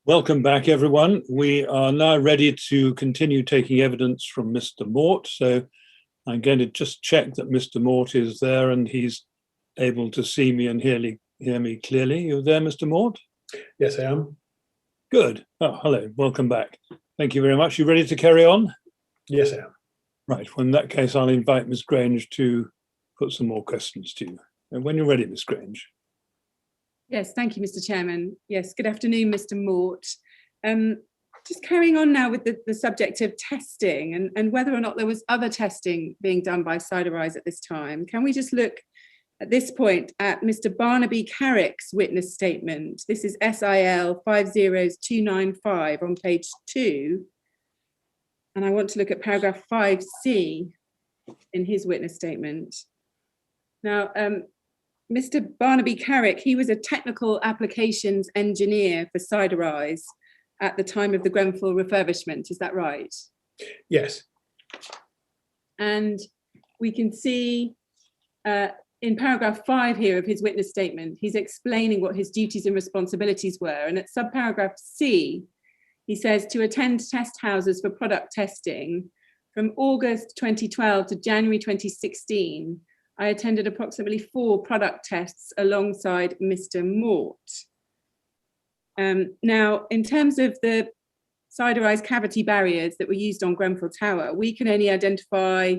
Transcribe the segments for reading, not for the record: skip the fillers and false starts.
Welcome back, everyone. We are now ready to continue taking evidence from Mr. Mort. So I'm going to just check that Mr. Mort is there and he's able to see me and hear me clearly. You're there, Mr. Mort? Yes, I am. Good. Oh, hello. Welcome back. Thank you very much. You ready to carry on? Yes, I am. Right. Well, in that case, I'll invite Ms. Grange to put some more questions to you. And when you're ready, Ms. Grange. Yes, thank you, Mr. Chairman. Yes, good afternoon, Mr. Mort. Just carrying on now with the subject of testing and whether or not there was other testing being done by Siderise at this time. Can we just look at this point at Mr. Barnaby Carrick's witness statement? This is SIL 50295 on page 2. And I want to look at paragraph 5C in his witness statement. Now, Mr. Barnaby Carrick, he was a technical applications engineer for Siderise at the time of the Grenfell refurbishment. Is that right? Yes. And we can see in paragraph 5 here of his witness statement, he's explaining what his duties and responsibilities were. And at subparagraph C, he says to attend test houses for product testing from August 2012 to January 2016. I attended approximately 4 product tests alongside Mr. Mort. Now, in terms of the Siderise cavity barriers that were used on Grenfell Tower, we can only identify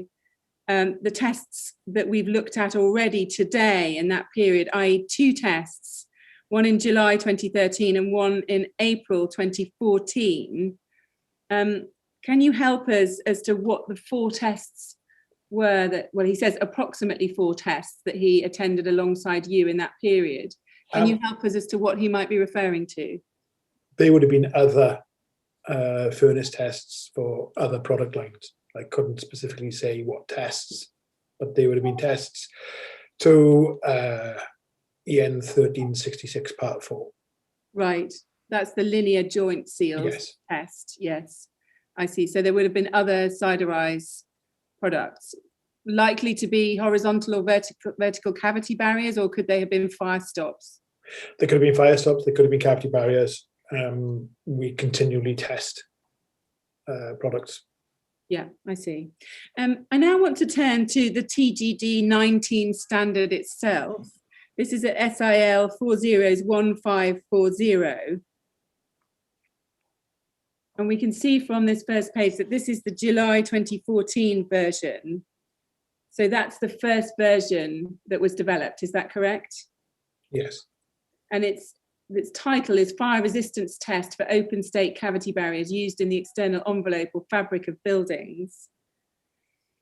the tests that we've looked at already today in that period, i.e. 2 tests, one in July 2013 and one in April 2014. Can you help us as to what the 4 tests were that, well, he says approximately 4 tests that he attended alongside you in that period. Can you help us as to what he might be referring to? They would have been other furnace tests for other product lines. I couldn't specifically say what tests, but they would have been tests to EN 1366 part 4. Right, that's the linear joint seals test. Yes, I see. So there would have been other Siderise products, likely to be horizontal or vertical cavity barriers, or could they have been fire stops? They could have been fire stops, they could have been cavity barriers. We continually test products. Yeah, I see. I now want to turn to the TGD 19 standard itself. This is at SIL 401540. And we can see from this first page that this is the July 2014 version. So that's the first version that was developed, is that correct? Yes. And its title is Fire Resistance Test for Open State Cavity Barriers Used in the External Envelope or Fabric of Buildings.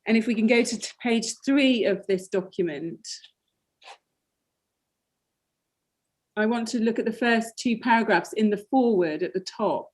And if we can go to page 3 of this document, I want to look at the first 2 paragraphs in the foreword at the top.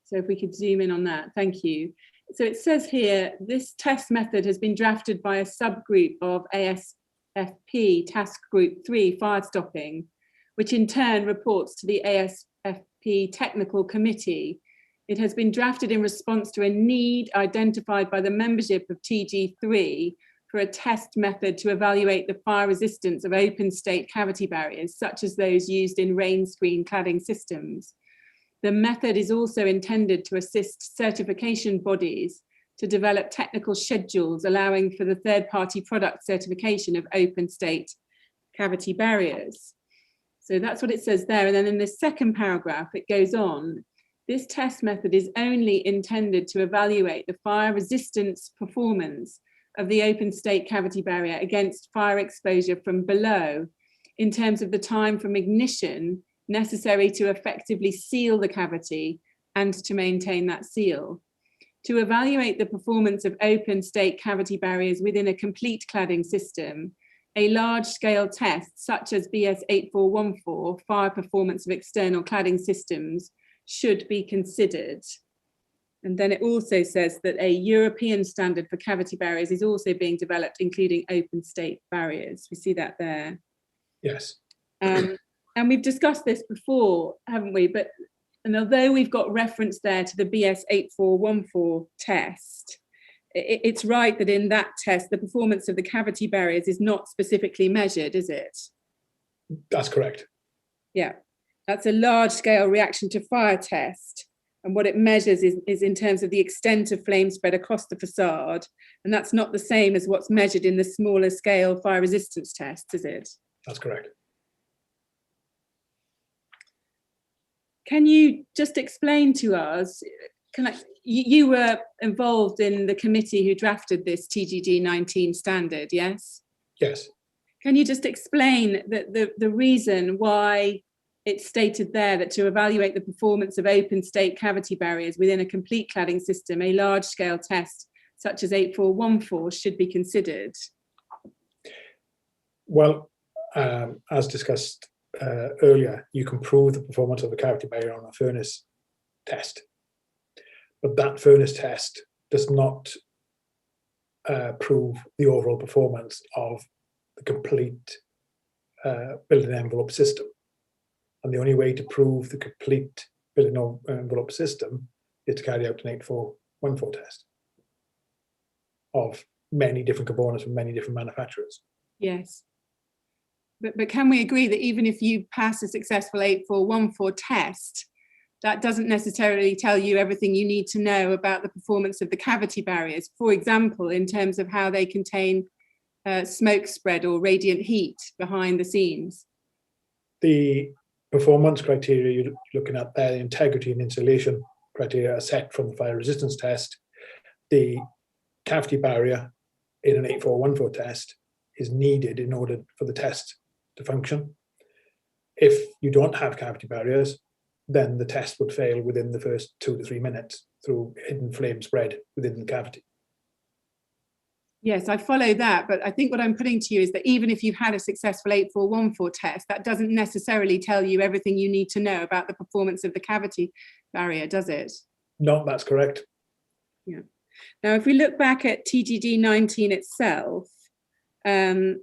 So if we could zoom in on that, thank you. So it says here, this test method has been drafted by a subgroup of ASFP Task Group 3 fire stopping, which in turn reports to the ASFP Technical Committee. It has been drafted in response to a need identified by the membership of TG3 for a test method to evaluate the fire resistance of open state cavity barriers, such as those used in rain screen cladding systems. The method is also intended to assist certification bodies to develop technical schedules allowing for the third-party product certification of open state cavity barriers. So that's what it says there. And then in the second paragraph, it goes on. This test method is only intended to evaluate the fire resistance performance of the open state cavity barrier against fire exposure from below in terms of the time from ignition necessary to effectively seal the cavity and to maintain that seal. To evaluate the performance of open state cavity barriers within a complete cladding system, a large-scale test such as BS 8414, fire performance of external cladding systems, should be considered. And then it also says that a European standard for cavity barriers is also being developed, including open state barriers. We see that there. Yes. And we've discussed this before, haven't we? And although we've got reference there to the BS 8414 test, it's right that in that test, the performance of the cavity barriers is not specifically measured, is it? That's correct. Yeah. That's a large-scale reaction to fire test. And what it measures is in terms of the extent of flame spread across the facade. And that's not the same as what's measured in the smaller scale fire resistance tests, is it? That's correct. Can you just explain to us, you were involved in the committee who drafted this TGD 19 standard, yes? Yes. Can you just explain the reason why it's stated there that to evaluate the performance of open state cavity barriers within a complete cladding system, a large scale test such as 8414 should be considered? Well, as discussed earlier, you can prove the performance of the cavity barrier on a furnace test, but that furnace test does not prove the overall performance of the complete building envelope system. And the only way to prove the complete building envelope system is to carry out an 8414 test of many different components from many different manufacturers. Yes. But can we agree that even if you pass a successful 8414 test, that doesn't necessarily tell you everything you need to know about the performance of the cavity barriers, for example, in terms of how they contain smoke spread or radiant heat behind the scenes? The performance criteria you're looking at there, the integrity and insulation criteria, are set from the fire resistance test. The cavity barrier in an 8414 test is needed in order for the test to function. If you don't have cavity barriers, then the test would fail within the first 2 to 3 minutes through hidden flame spread within the cavity. Yes, I follow that, but I think what I'm putting to you is that even if you've had a successful 8414 test, that doesn't necessarily tell you everything you need to know about the performance of the cavity barrier, does it? No, that's correct. Yeah. Now, if we look back at TGD 19 itself, and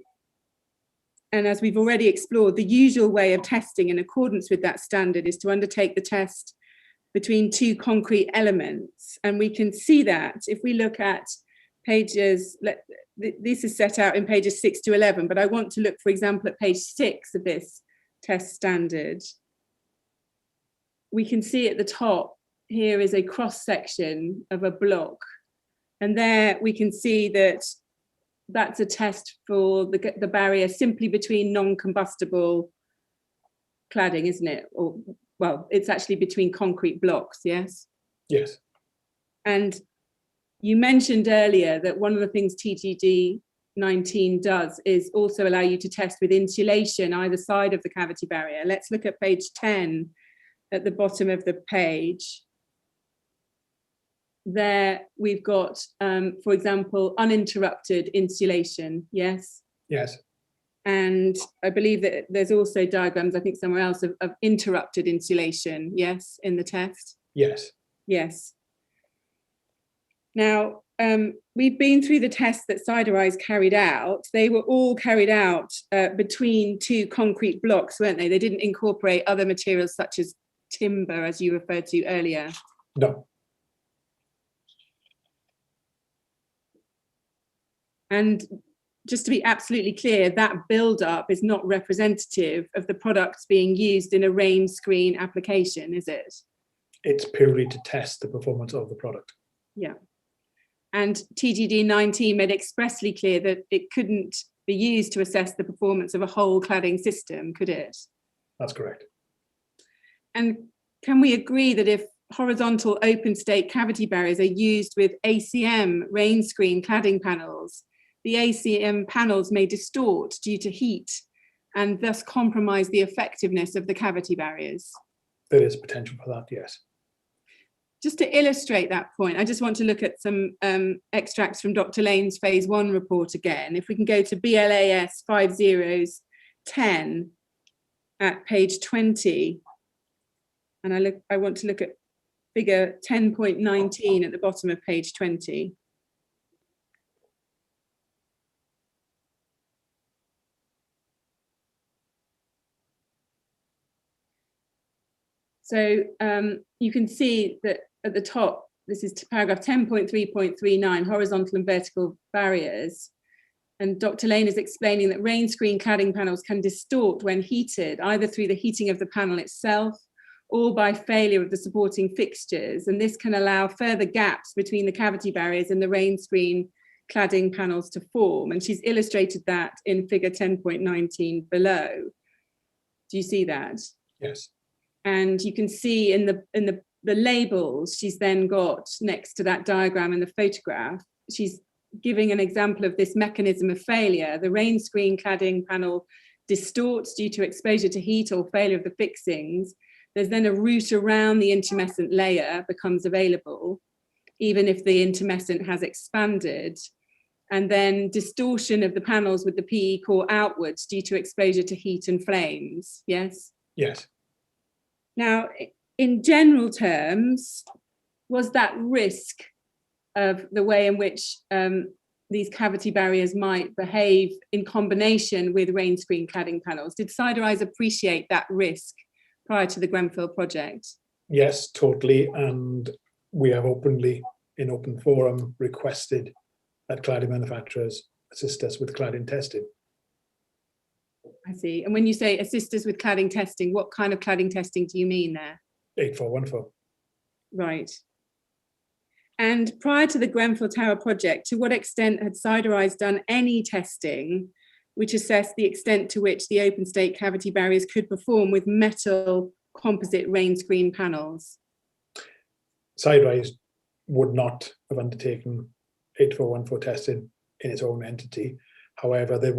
as we've already explored, the usual way of testing in accordance with that standard is to undertake the test between two concrete elements. And we can see that if we look at pages, this is set out in pages 6 to 11, but I want to look, for example, at page 6 of this test standard. We can see at the top, here is a cross section of a block. And there we can see that that's a test for the barrier simply between non-combustible cladding, isn't it? Or, well, it's actually between concrete blocks, yes? Yes. And you mentioned earlier that one of the things TGD 19 does is also allow you to test with insulation either side of the cavity barrier. Let's look at page 10 at the bottom of the page. There we've got, for example, uninterrupted insulation, yes? Yes. And I believe that there's also diagrams, I think somewhere else, of interrupted insulation, yes, in the test? Yes. Yes. Now, we've been through the tests that Siderise carried out. They were all carried out between two concrete blocks, weren't they? They didn't incorporate other materials such as timber, as you referred to earlier. No. And just to be absolutely clear, that build-up is not representative of the products being used in a rain screen application, is it? It's purely to test the performance of the product. Yeah. And TGD 19 made expressly clear that it couldn't be used to assess the performance of a whole cladding system, could it? That's correct. And can we agree that if horizontal open state cavity barriers are used with ACM rain screen cladding panels, the ACM panels may distort due to heat and thus compromise the effectiveness of the cavity barriers? There is potential for that, yes. Just to illustrate that point, I just want to look at some extracts from Dr. Lane's phase 1 report again. If we can go to BLAS 5010 at page 20, and I want to look at figure 10.19 at the bottom of page 20. So you can see that at the top, this is paragraph 10.3.39, horizontal and vertical barriers. And Dr. Lane is explaining that rain screen cladding panels can distort when heated, either through the heating of the panel itself or by failure of the supporting fixtures. And this can allow further gaps between the cavity barriers and the rain screen cladding panels to form. And she's illustrated that in figure 10.19 below. Do you see that? Yes. And you can see in the labels she's then got next to that diagram in the photograph, she's giving an example of this mechanism of failure. The rain screen cladding panel distorts due to exposure to heat or failure of the fixings. There's then a route around the intumescent layer becomes available, even if the intumescent has expanded. And then distortion of the panels with the PE core outwards due to exposure to heat and flames. Yes? Yes. Now, in general terms, was that risk of the way in which these cavity barriers might behave in combination with rain screen cladding panels? Did Siderise appreciate that risk prior to the Grenfell project? Yes, totally. And we have openly, in open forum, requested that cladding manufacturers assist us with cladding testing. I see. And when you say assist us with cladding testing, what kind of cladding testing do you mean there? 8414. Right. And prior to the Grenfell Tower project, to what extent had Siderise done any testing which assessed the extent to which the open state cavity barriers could perform with metal composite rain screen panels? Siderise would not have undertaken 8414 testing in its own entity. However, there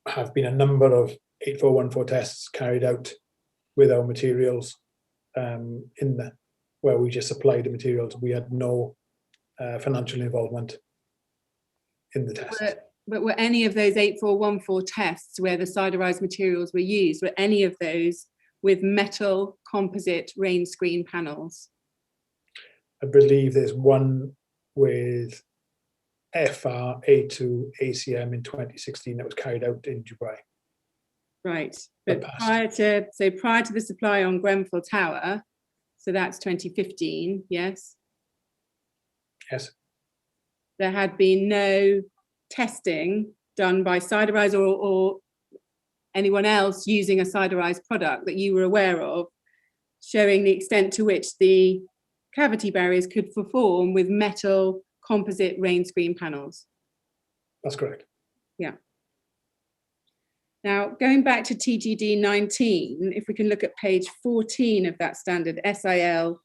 have been a number of 8414 tests carried out with our materials where we just supplied the materials. We had no financial involvement in the test. But were any of those 8414 tests where the Siderise materials were used, were any of those with metal composite rain screen panels? I believe there's one with FR-A2 ACM in 2016 that was carried out in Dubai. Right, but prior to the supply on Grenfell Tower, so that's 2015, yes? Yes. There had been no testing done by Siderise or anyone else using a Siderise product that you were aware of, showing the extent to which the cavity barriers could perform with metal composite rain screen panels. That's correct. Yeah. Now, going back to TGD 19, if we can look at page 14 of that standard, SIL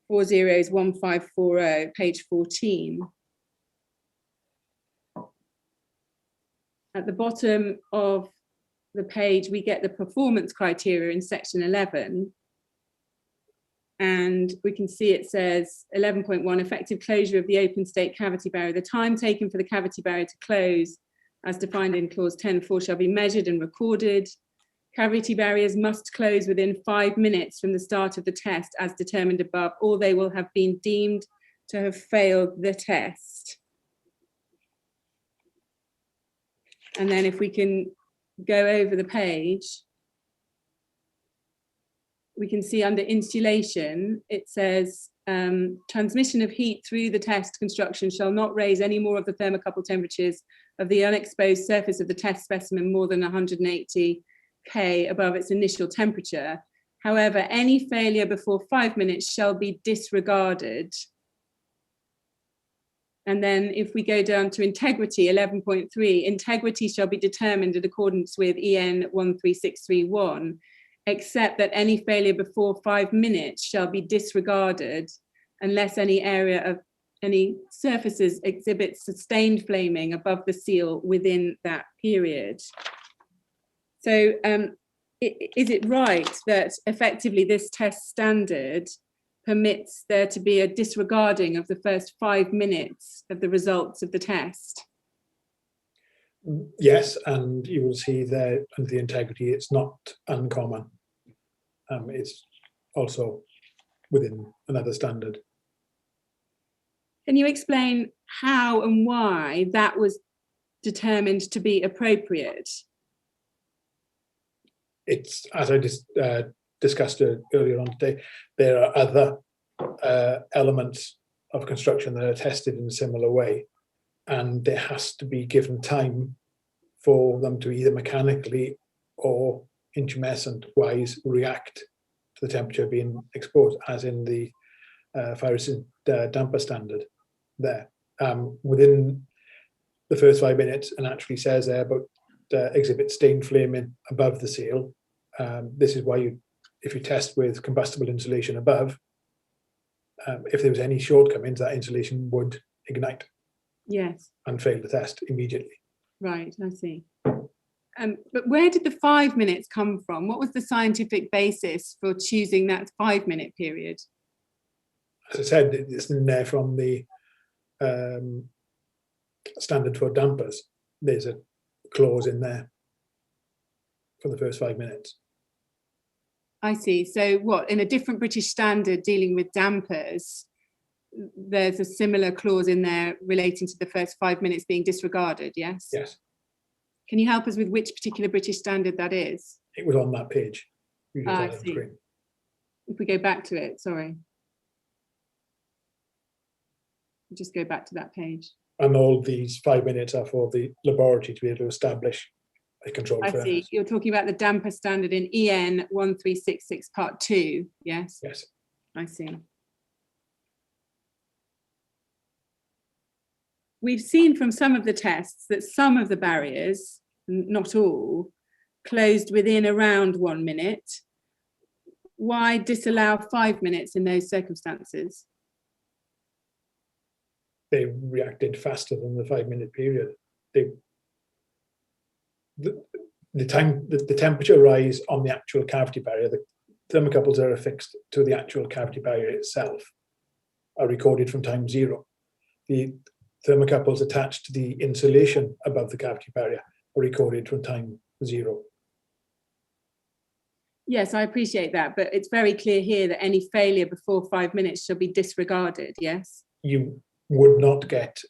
401540, page 14. At the bottom of the page, we get the performance criteria in section 11. And we can see it says 11.1, effective closure of the open state cavity barrier. The time taken for the cavity barrier to close, as defined in clause 10.4, shall be measured and recorded. Cavity barriers must close within 5 minutes from the start of the test as determined above, or they will have been deemed to have failed the test. And then if we can go over the page, we can see under insulation, it says transmission of heat through the test construction shall not raise any more of the thermocouple temperatures of the unexposed surface of the test specimen more than 180 K above its initial temperature. However, any failure before 5 minutes shall be disregarded. And then if we go down to integrity, 11.3, integrity shall be determined in accordance with EN 13631, except that any failure before 5 minutes shall be disregarded unless any area of any surfaces exhibits sustained flaming above the seal within that period. So is it right that effectively this test standard permits there to be a disregarding of the first 5 minutes of the results of the test? Yes, and you will see there under the integrity, it's not uncommon. It's also within another standard. Can you explain how and why that was determined to be appropriate? It's, as I discussed earlier on today, there are other elements of construction that are tested in a similar way. and there has to be given time for them to either mechanically or intumescent-wise react to the temperature being exposed, as in the fire resistant damper standard there. Within the first 5 minutes, and actually says there about exhibit stained flaming above the seal. This is why if you test with combustible insulation above, if there was any shortcomings, that insulation would ignite. Yes. And fail the test immediately. Right, I see. But where did the 5 minutes come from? What was the scientific basis for choosing that 5 minute period? As I said, it's in there from the standard for dampers. There's a clause in there for the first 5 minutes. I see. So what, in a different British standard dealing with dampers, there's a similar clause in there relating to the first 5 minutes being disregarded, yes? Yes. Can you help us with which particular British standard that is? It was on that page. I see. If we go back to it, sorry. Just go back to that page. And all these 5 minutes are for the laboratory to be able to establish a controlled furnace. I see. You're talking about the damper standard in EN 1366 part 2, yes? Yes. I see. We've seen from some of the tests that some of the barriers, not all, closed within around 1 minute. Why disallow 5 minutes in those circumstances? They reacted faster than the 5 minute period. The temperature rise on the actual cavity barrier, the thermocouples that are affixed to the actual cavity barrier itself are recorded from time 0. The thermocouples attached to the insulation above the cavity barrier are recorded from time 0. Yes, I appreciate that, but it's very clear here that any failure before 5 minutes shall be disregarded, yes? You would not get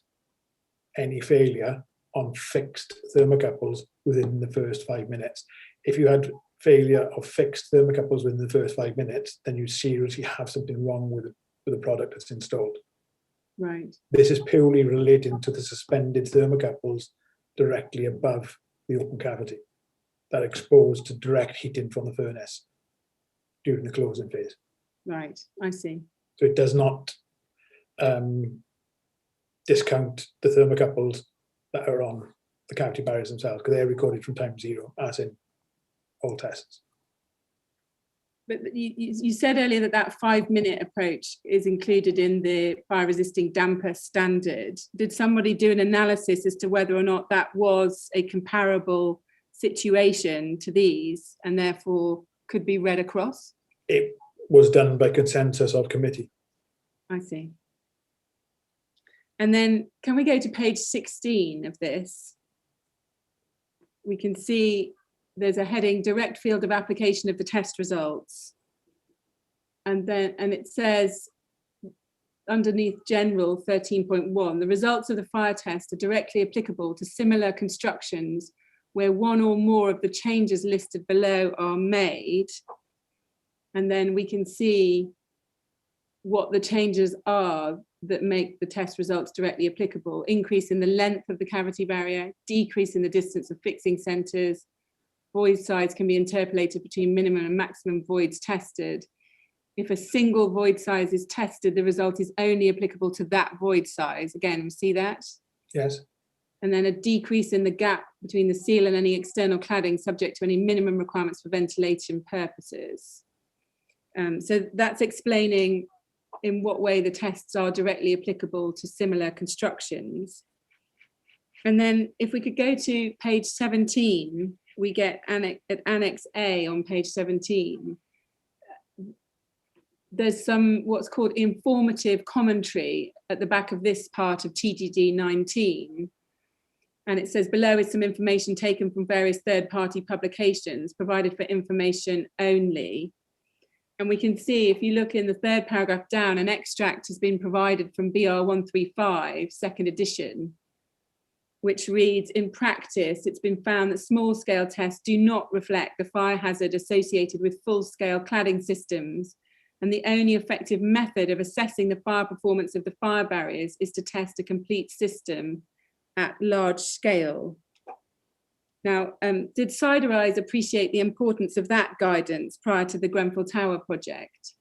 any failure on fixed thermocouples within the first 5 minutes. If you had failure of fixed thermocouples within the first 5 minutes, then you seriously have something wrong with the product that's installed. Right. This is purely relating to the suspended thermocouples directly above the open cavity that are exposed to direct heating from the furnace during the closing phase. Right, I see. So it does not discount the thermocouples that are on the cavity barriers themselves, because they're recorded from time 0, as in all tests. But you said earlier that that 5 minute approach is included in the fire resisting damper standard. Did somebody do an analysis as to whether or not that was a comparable situation to these and therefore could be read across? It was done by consensus of committee. I see. And then can we go to page 16 of this? We can see there's a heading, direct field of application of the test results. And it says underneath general 13.1, the results of the fire test are directly applicable to similar constructions where one or more of the changes listed below are made. And then we can see what the changes are that make the test results directly applicable. Increase in the length of the cavity barrier, decrease in the distance of fixing centres, void size can be interpolated between minimum and maximum voids tested. If a single void size is tested, the result is only applicable to that void size. Again, we see that? Yes. And then a decrease in the gap between the seal and any external cladding subject to any minimum requirements for ventilation purposes. So that's explaining in what way the tests are directly applicable to similar constructions. And then if we could go to page 17, we get Annex A on page 17. There's some what's called informative commentary at the back of this part of TGD 19. And it says below is some information taken from various third-party publications provided for information only. And we can see, if you look in the third paragraph down, an extract has been provided from BR 135, second edition, which reads, in practice, it's been found that small-scale tests do not reflect the fire hazard associated with full-scale cladding systems, and the only effective method of assessing the fire performance of the fire barriers is to test a complete system at large scale. Now, did Siderise appreciate the importance of that guidance prior to the Grenfell Tower project?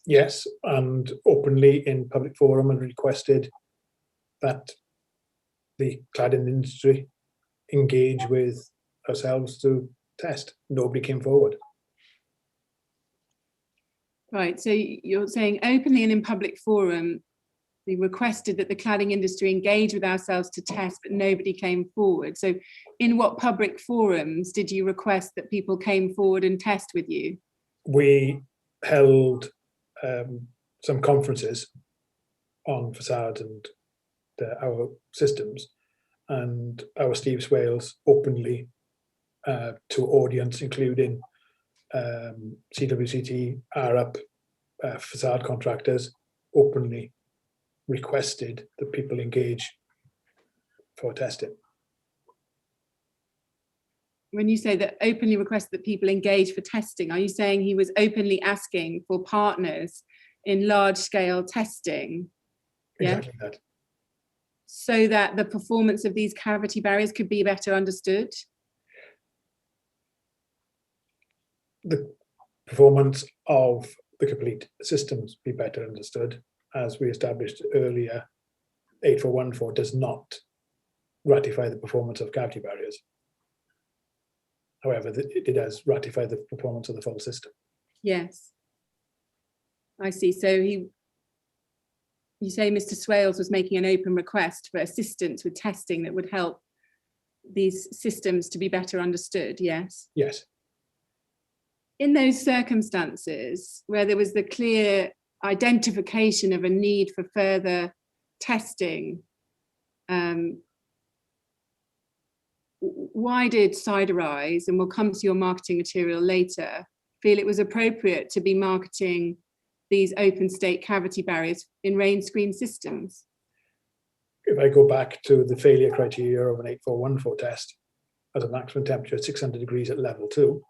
Yes, and openly in public forum and requested that the cladding industry engage with ourselves to test. Nobody came forward. Right, so you're saying openly and in public forum, we requested that the cladding industry engage with ourselves to test, but nobody came forward. So in what public forums did you request that people came forward and test with you? We held some conferences on facades and our systems, and our Steve Swales openly to audience, including CWCT, ARUP, facade contractors, openly requested that people engage for testing. When you say that openly requested that people engage for testing, are you saying he was openly asking for partners in large scale testing? Exactly that. So that the performance of these cavity barriers could be better understood? The performance of the complete systems be better understood. As we established earlier, 8414 does not ratify the performance of cavity barriers. However, it does ratify the performance of the full system. Yes, I see. So you say Mr. Swales was making an open request for assistance with testing that would help these systems to be better understood, yes? Yes. In those circumstances where there was the clear identification of a need for further testing, why did Siderise, and we'll come to your marketing material later, feel it was appropriate to be marketing these open state cavity barriers in rain screen systems? If I go back to the failure criteria of an 8414 test, as a maximum temperature of 600 degrees at level 2,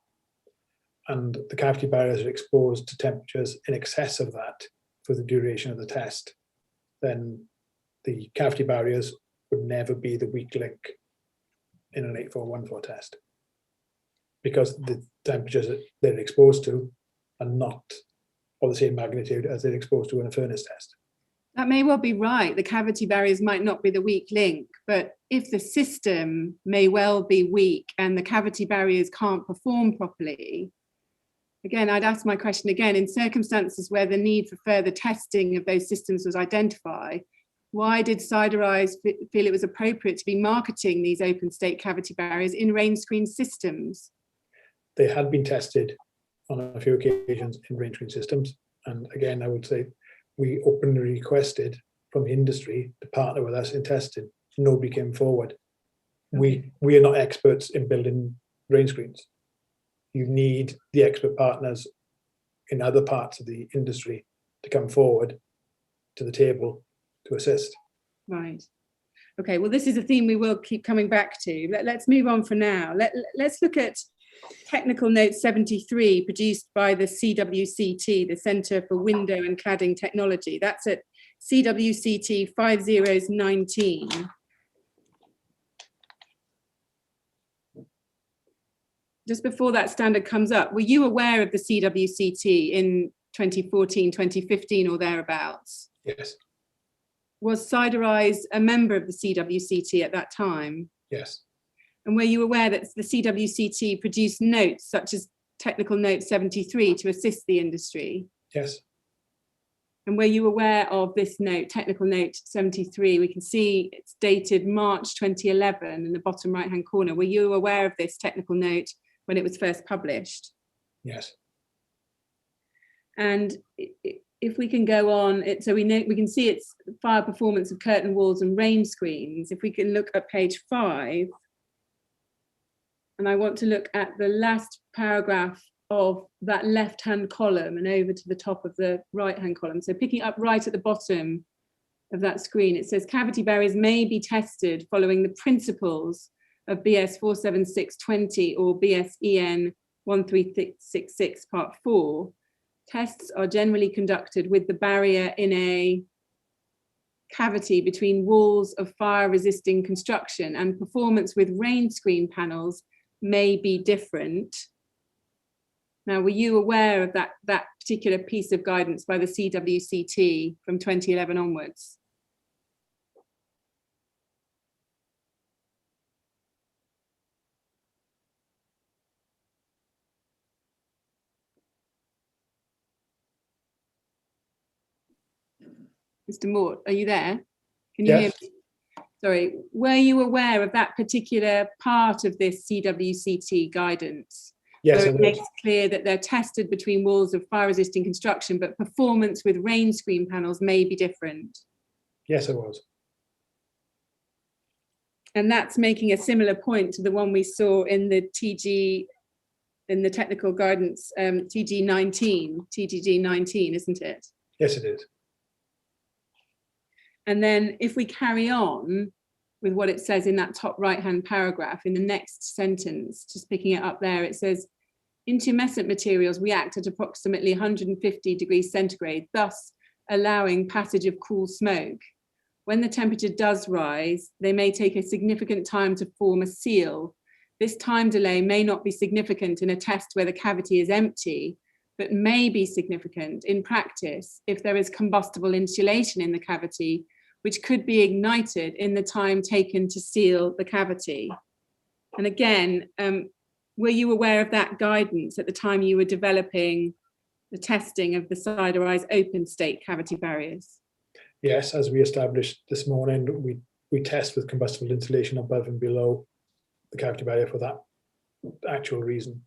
and the cavity barriers are exposed to temperatures in excess of that for the duration of the test, then the cavity barriers would never be the weak link in an 8414 test, because the temperatures that they're exposed to are not of the same magnitude as they're exposed to in a furnace test. That may well be right. The cavity barriers might not be the weak link, but if the system may well be weak and the cavity barriers can't perform properly, again, I'd ask my question again, in circumstances where the need for further testing of those systems was identified, why did Siderise feel it was appropriate to be marketing these open state cavity barriers in rain screen systems? They had been tested on a few occasions in rain screen systems. And again, I would say we openly requested from the industry to partner with us in testing. Nobody came forward. Okay. We are not experts in building rain screens. You need the expert partners in other parts of the industry to come forward to the table to assist. Right. Okay, well, this is a theme we will keep coming back to. Let's move on for now. Let's look at Technical Note 73 produced by the CWCT, the Centre for Window and Cladding Technology. That's at CWCT 5019. Just before that standard comes up, were you aware of the CWCT in 2014, 2015 or thereabouts? Yes. Was Siderise a member of the CWCT at that time? Yes. And were you aware that the CWCT produced notes such as Technical Note 73 to assist the industry? Yes. And were you aware of this note, Technical Note 73? We can see it's dated March 2011 in the bottom right-hand corner. Were you aware of this technical note when it was first published? Yes. And if we can go on, so we can see it's fire performance of curtain walls and rain screens. If we can look at page 5, and I want to look at the last paragraph of that left-hand column and over to the top of the right-hand column. So picking up right at the bottom of that screen, it says cavity barriers may be tested following the principles of BS 47620 or BSEN 13666 Part 4. Tests are generally conducted with the barrier in a cavity between walls of fire-resisting construction and performance with rain screen panels may be different. Now, were you aware of that particular piece of guidance by the CWCT from 2011 onwards? Mr. Mort, are you there? Can you hear me? Sorry, were you aware of that particular part of this CWCT guidance? Yes, where it makes clear that they're tested between walls of fire-resisting construction, but performance with rain screen panels may be different? Yes, I was. And that's making a similar point to the one we saw in the TG, in the technical guidance, TGD 19, isn't it? Yes, it is. And then if we carry on with what it says in that top right-hand paragraph, in the next sentence, just picking it up there, it says, intumescent materials react at approximately 150 degrees centigrade, thus allowing passage of cool smoke. When the temperature does rise, they may take a significant time to form a seal. This time delay may not be significant in a test where the cavity is empty, but may be significant in practice if there is combustible insulation in the cavity, which could be ignited in the time taken to seal the cavity. And again, were you aware of that guidance at the time you were developing the testing of the Siderise open state cavity barriers? Yes, as we established this morning, we test with combustible insulation above and below the cavity barrier for that actual reason.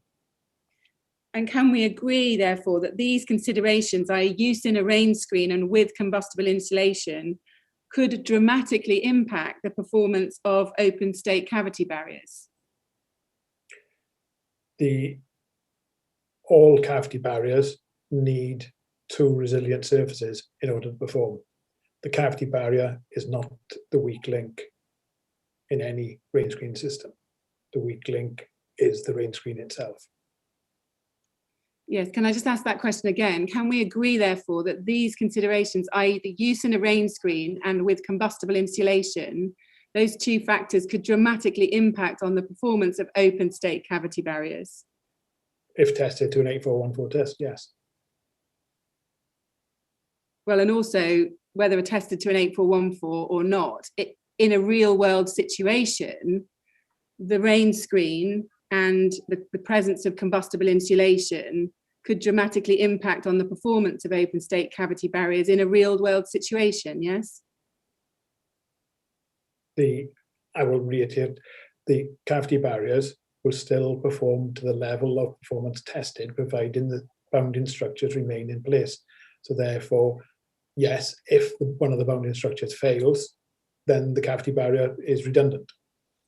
And can we agree, therefore, that these considerations, i.e. use in a rain screen and with combustible insulation, could dramatically impact the performance of open state cavity barriers? All cavity barriers need two resilient surfaces in order to perform. The cavity barrier is not the weak link in any rain screen system. The weak link is the rain screen itself. Yes, can I just ask that question again? Can we agree, therefore, that these considerations, i.e. the use in a rain screen and with combustible insulation, those two factors could dramatically impact on the performance of open state cavity barriers? If tested to an 8414 test, yes. Well, and also whether attested to an 8414 or not, in a real world situation, the rain screen and the presence of combustible insulation could dramatically impact on the performance of open state cavity barriers in a real world situation, yes? I will reiterate, the cavity barriers will still perform to the level of performance tested, providing the bounding structures remain in place. So therefore, yes, if one of the bounding structures fails, then the cavity barrier is redundant.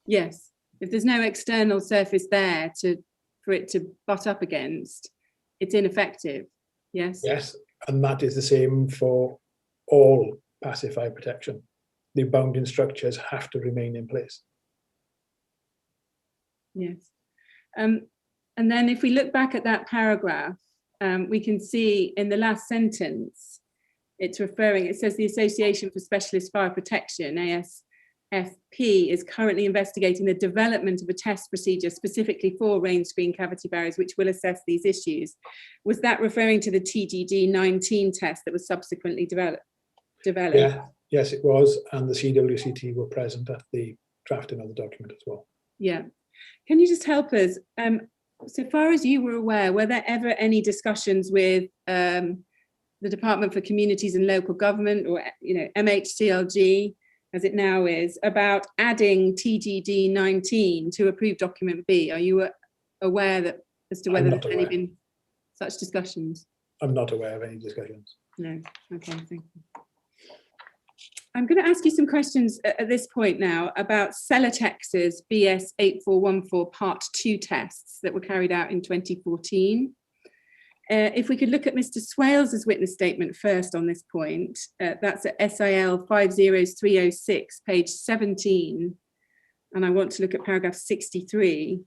Yes, if there's no external surface there for it to butt up against, it's ineffective, yes? Yes, and that is the same for all passive fire protection. The bounding structures have to remain in place. Yes. And then if we look back at that paragraph, we can see in the last sentence, it says the Association for Specialist Fire Protection, ASFP, is currently investigating the development of a test procedure specifically for rain screen cavity barriers, which will assess these issues. Was that referring to the TGD 19 test that was subsequently developed? Yeah, yes, it was. And the CWCT were present at the drafting of the document as well. Yeah. Can you just help us? So far as you were aware, were there ever any discussions with the Department for Communities and Local Government, or MHCLG, as it now is, about adding TGD 19 to approved document B? Are you aware as to whether there's any been such discussions? I'm not aware of any discussions. No. Okay, thank you. I'm going to ask you some questions at this point now about Celetex's BS 8414 Part 2 tests that were carried out in 2014. If we could look at Mr. Swales's witness statement first on this point, that's at SIL 50306, page 17, and I want to look at paragraph 63.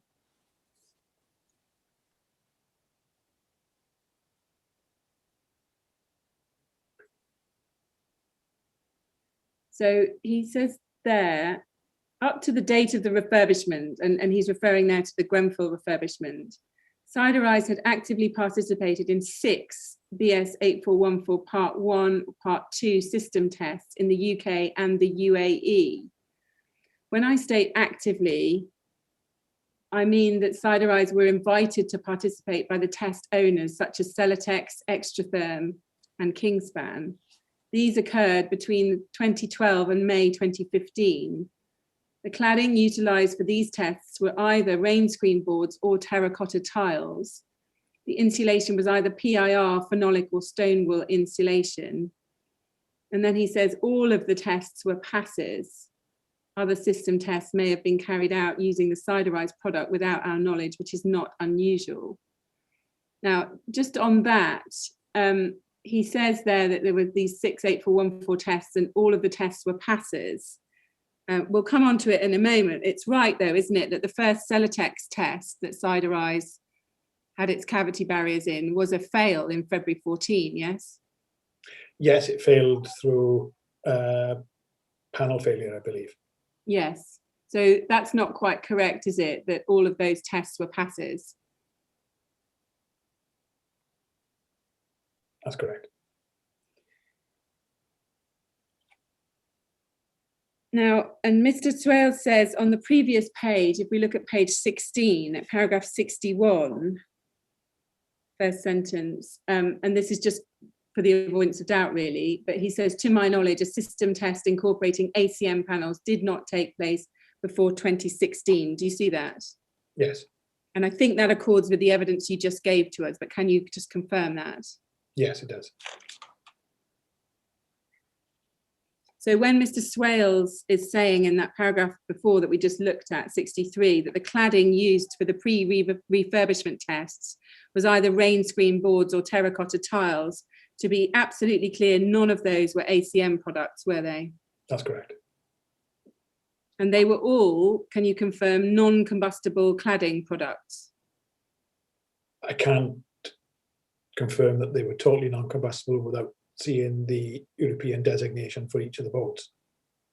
So he says there, up to the date of the refurbishment, and he's referring now to the Grenfell refurbishment, Siderise had actively participated in 6 BS 8414 Part 1, Part 2 system tests in the UK and the UAE. When I state actively, I mean that Siderise were invited to participate by the test owners such as Celetex, Extratherm and Kingspan. These occurred between 2012 and May 2015. The cladding utilised for these tests were either rain screen boards or terracotta tiles. The insulation was either PIR, phenolic or stone wool insulation. And then he says all of the tests were passes. Other system tests may have been carried out using the Siderise product without our knowledge, which is not unusual. Now, just on that, he says there that there were these 6 8414 tests and all of the tests were passes. We'll come on to it in a moment. It's right though, isn't it, that the first Celetex test that Siderise had its cavity barriers in was a fail in February 14, yes? Yes, it failed through panel failure, I believe. Yes, so that's not quite correct, is it, that all of those tests were passes? That's correct. Now, and Mr. Swales says on the previous page, if we look at page 16, at paragraph 61, first sentence, and this is just for the avoidance of doubt really, but he says, to my knowledge, a system test incorporating ACM panels did not take place before 2016. Do you see that? Yes. And I think that accords with the evidence you just gave to us, but can you just confirm that? Yes, it does. So when Mr. Swales is saying in that paragraph before that we just looked at, 63, that the cladding used for the pre-refurbishment tests was either rain screen boards or terracotta tiles, to be absolutely clear, none of those were ACM products, were they? That's correct. And they were all, can you confirm, non-combustible cladding products? I can't confirm that they were totally non-combustible without seeing the European designation for each of the boats.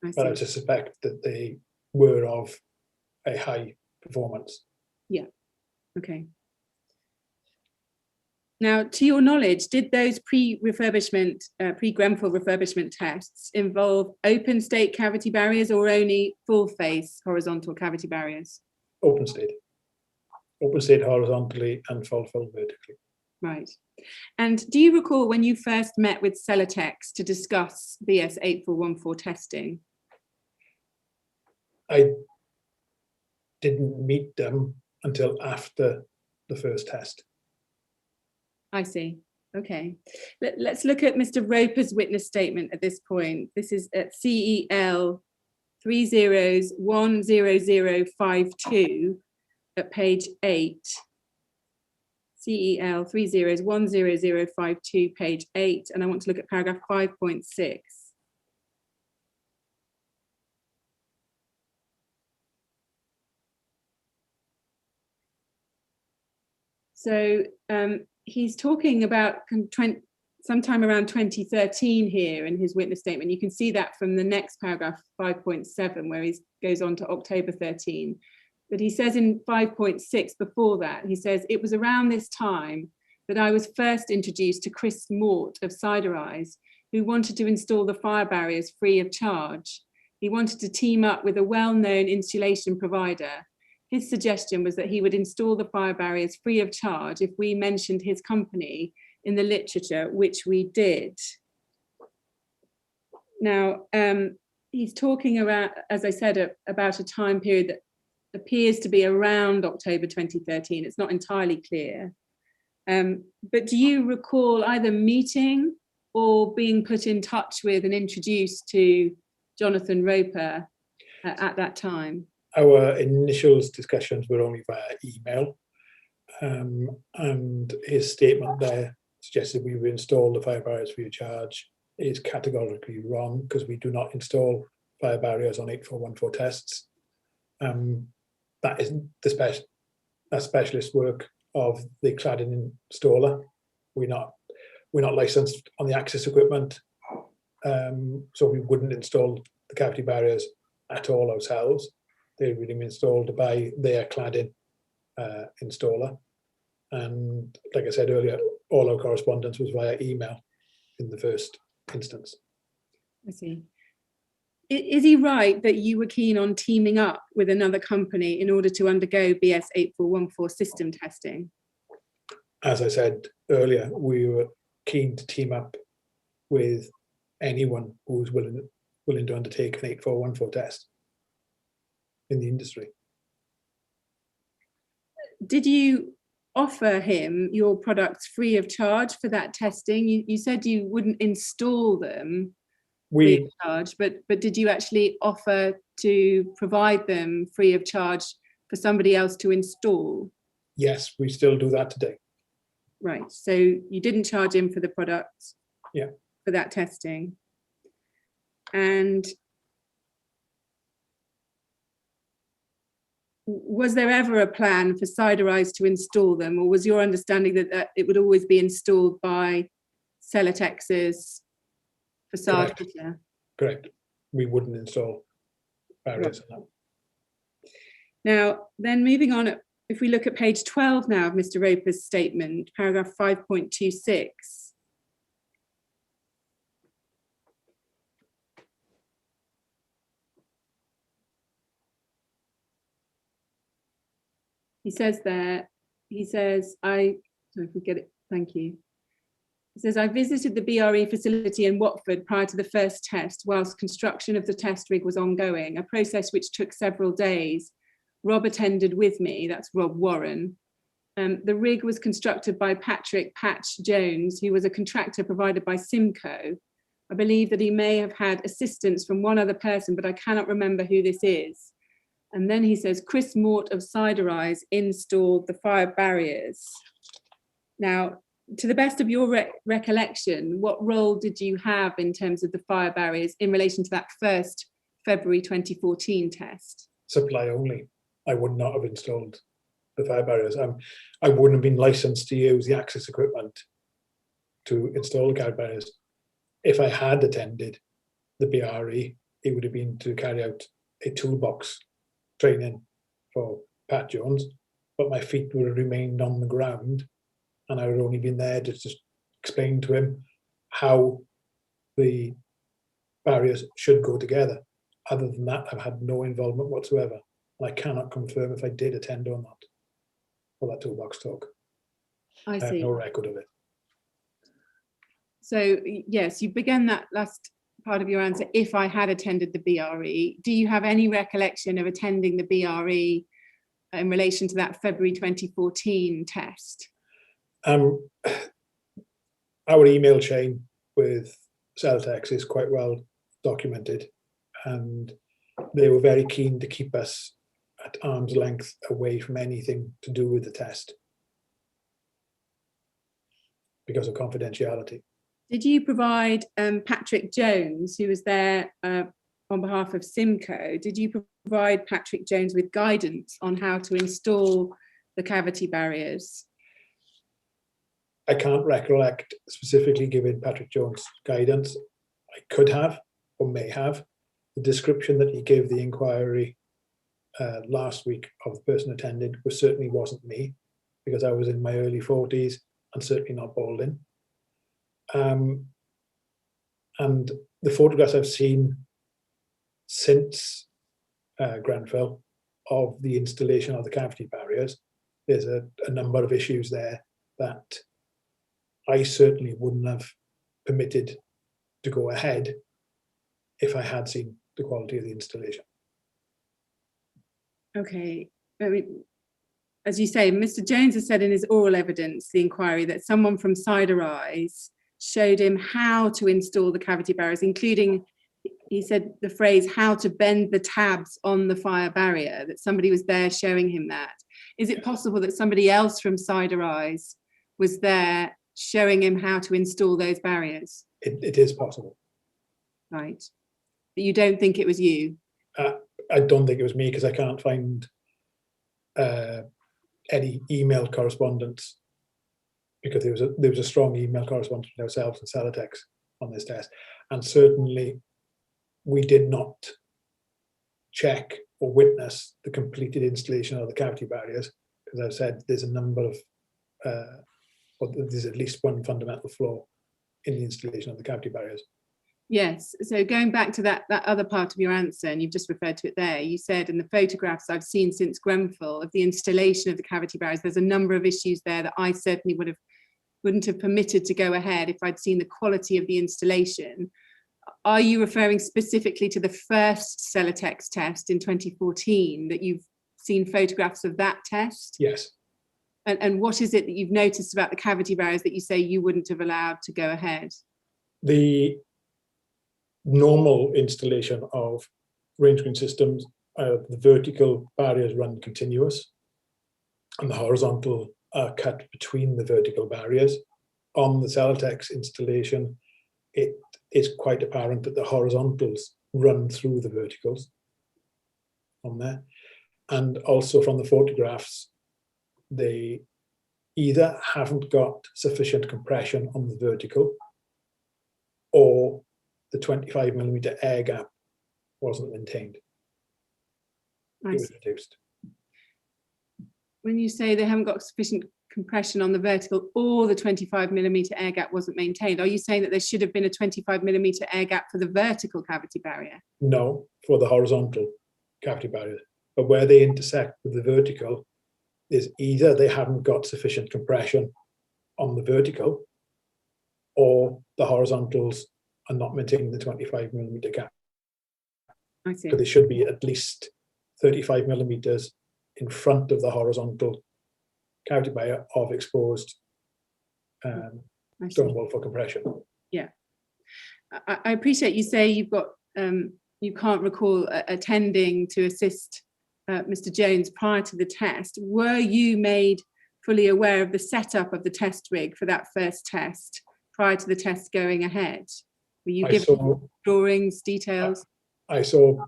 But I just suspect that they were of a high performance. Yeah, okay. Now, to your knowledge, did those pre-refurbishment, pre-Grenfell refurbishment tests involve open state cavity barriers or only full face horizontal cavity barriers? Open state horizontally and full vertically. Right. And do you recall when you first met with Celetex to discuss BS 8414 testing? I didn't meet them until after the first test. I see. Okay. Let's look at Mr. Roper's witness statement at this point. This is at CEL 30010052 at page 8. CEL 30010052, page 8, and I want to look at paragraph 5.6. So he's talking about sometime around 2013 here in his witness statement. You can see that from the next paragraph, 5.7, where he goes on to October 13. But he says in 5.6 before that, he says, it was around this time that I was first introduced to Chris Mort of Siderise, who wanted to install the fire barriers free of charge. He wanted to team up with a well-known insulation provider. His suggestion was that he would install the fire barriers free of charge if we mentioned his company in the literature, which we did. Now, he's talking about, as I said, about a time period that appears to be around October 2013. It's not entirely clear. But do you recall either meeting or being put in touch with and introduced to Jonathan Roper at that time? Our initial discussions were only via email, and his statement there suggested we would install the fire barriers free of charge is categorically wrong, because we do not install fire barriers on 8414 tests. That isn't the specialist work of the cladding installer. We're not licensed on the access equipment, so we wouldn't install the cavity barriers at all ourselves. They would have been installed by their cladding installer. And like I said earlier, all our correspondence was via email in the first instance. I see. Is he right that you were keen on teaming up with another company in order to undergo BS 8414 system testing? As I said earlier, we were keen to team up with anyone who's willing to undertake an 8414 test in the industry. Did you offer him your products free of charge for that testing? You said you wouldn't install them free of charge, but did you actually offer to provide them free of charge for somebody else to install? Yes, we still do that today. Right, so you didn't charge him for the product, yeah, for that testing. And was there ever a plan for Siderise to install them, or was your understanding that it would always be installed by Celetex's facade fitter? Correct. We wouldn't install barriers. Right. Now, then moving on, if we look at page 12 now of Mr. Roper's statement, paragraph 5.26. He says there, sorry if we get it, thank you. He says, I visited the BRE facility in Watford prior to the first test, whilst construction of the test rig was ongoing, a process which took several days. Rob attended with me, that's Rob Warren. The rig was constructed by Patrick Patch Jones, who was a contractor provided by Simco. I believe that he may have had assistance from one other person, but I cannot remember who this is. And then he says, Chris Mort of Siderise installed the fire barriers. Now, to the best of your recollection, what role did you have in terms of the fire barriers in relation to that first February 2014 test? Supply only. I would not have installed the fire barriers. I wouldn't have been licensed to use the access equipment to install the cavity barriers. If I had attended the BRE, it would have been to carry out a toolbox training for Pat Jones, but my feet would have remained on the ground, and I would have only been there to just explain to him how the barriers should go together. Other than that, I've had no involvement whatsoever, and I cannot confirm if I did attend or not for that toolbox talk. I see. have no record of it. So yes, you began that last part of your answer, if I had attended the BRE. Do you have any recollection of attending the BRE in relation to that February 2014 test? Our email chain with Celetex is quite well documented, and they were very keen to keep us at arm's length away from anything to do with the test because of confidentiality. Did you provide Patrick Jones, who was there on behalf of Simco, did you provide Patrick Jones with guidance on how to install the cavity barriers? I can't recollect specifically giving Patrick Jones guidance. I could have or may have. The description that he gave the inquiry last week of the person attended certainly wasn't me, because I was in my early 40s and certainly not balding. And the photographs I've seen since Grenfell of the installation of the cavity barriers, there's a number of issues there that I certainly wouldn't have permitted to go ahead if I had seen the quality of the installation. Okay. I mean, as you say, Mr. Jones has said in his oral evidence, the inquiry, that someone from Siderise showed him how to install the cavity barriers, including, he said the phrase, how to bend the tabs on the fire barrier, that somebody was there showing him that. Is it possible that somebody else from Siderise was there showing him how to install those barriers? It is possible. Right. But you don't think it was you? I don't think it was me, because I can't find any email correspondence, because there was a strong email correspondence between ourselves and Celetex on this test, and certainly we did not check or witness the completed installation of the cavity barriers, because I've said there's a number of, or there's at least one fundamental flaw in the installation of the cavity barriers. Yes, so going back to that other part of your answer, and you've just referred to it there, you said in the photographs I've seen since Grenfell of the installation of the cavity barriers, there's a number of issues there that I certainly wouldn't have permitted to go ahead if I'd seen the quality of the installation. Are you referring specifically to the first Celetex test in 2014, that you've seen photographs of that test? Yes. And what is it that you've noticed about the cavity barriers that you say you wouldn't have allowed to go ahead? The normal installation of range screen systems, the vertical barriers run continuous and the horizontal are cut between the vertical barriers. On the Celetex installation, it is quite apparent that the horizontals run through the verticals on there. And also from the photographs, they either haven't got sufficient compression on the vertical, or the 25mm air gap wasn't maintained. It was reduced. When you say they haven't got sufficient compression on the vertical, or the 25mm air gap wasn't maintained, are you saying that there should have been a 25mm air gap for the vertical cavity barrier? No, for the horizontal cavity barrier. But where they intersect with the vertical is either they haven't got sufficient compression on the vertical, or the horizontals are not maintaining the 25mm gap. I see. So they should be at least 35mm in front of the horizontal cavity barrier of exposed stone wall for compression. Yeah, I appreciate you say you've got you can't recall attending to assist Mr. Jones prior to the test. Were you made fully aware of the setup of the test rig for that first test prior to the test going ahead? Were you given drawings, details? I saw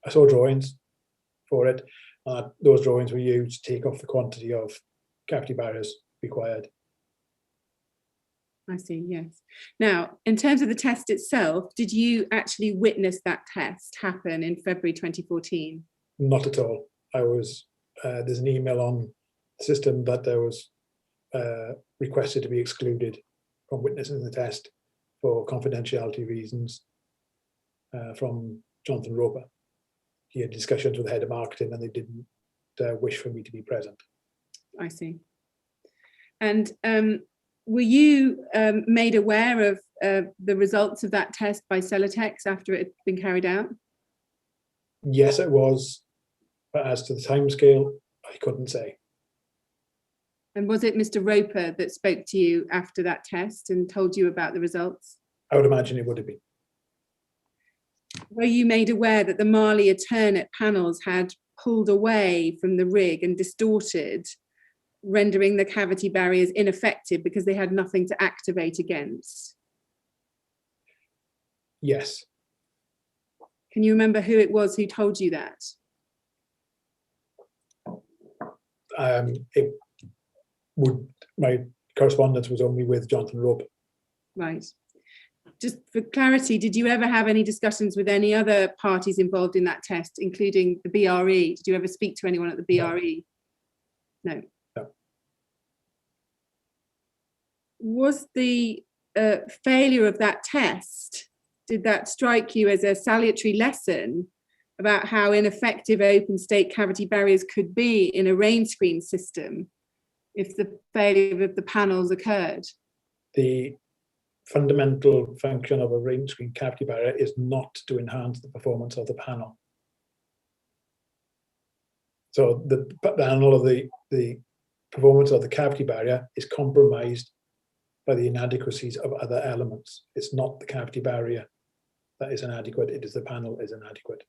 drawings for it. Those drawings were used to take off the quantity of cavity barriers required. I see, yes. Now, in terms of the test itself, did you actually witness that test happen in February 2014? Not at all. I was, there's an email on the system that I was requested to be excluded from witnessing the test for confidentiality reasons from Jonathan Roper. He had discussions with the head of marketing and they didn't wish for me to be present. I see. And were you made aware of the results of that test by Celetex after it had been carried out? Yes, it was, but as to the timescale, I couldn't say. And was it Mr. Roper that spoke to you after that test and told you about the results? I would imagine it would have been. Were you made aware that the Marley alternate panels had pulled away from the rig and distorted, rendering the cavity barriers ineffective because they had nothing to activate against? Yes. Can you remember who it was who told you that? My correspondence was only with Jonathan Roper. Right. Just for clarity, did you ever have any discussions with any other parties involved in that test, including the BRE? Did you ever speak to anyone at the BRE? No. No. Was the failure of that test, did that strike you as a salutary lesson about how ineffective open state cavity barriers could be in a rain screen system if the failure of the panels occurred? The fundamental function of a rain screen cavity barrier is not to enhance the performance of the panel. So the panel of the performance of the cavity barrier is compromised by the inadequacies of other elements. It's not the cavity barrier that is inadequate, it is the panel is inadequate.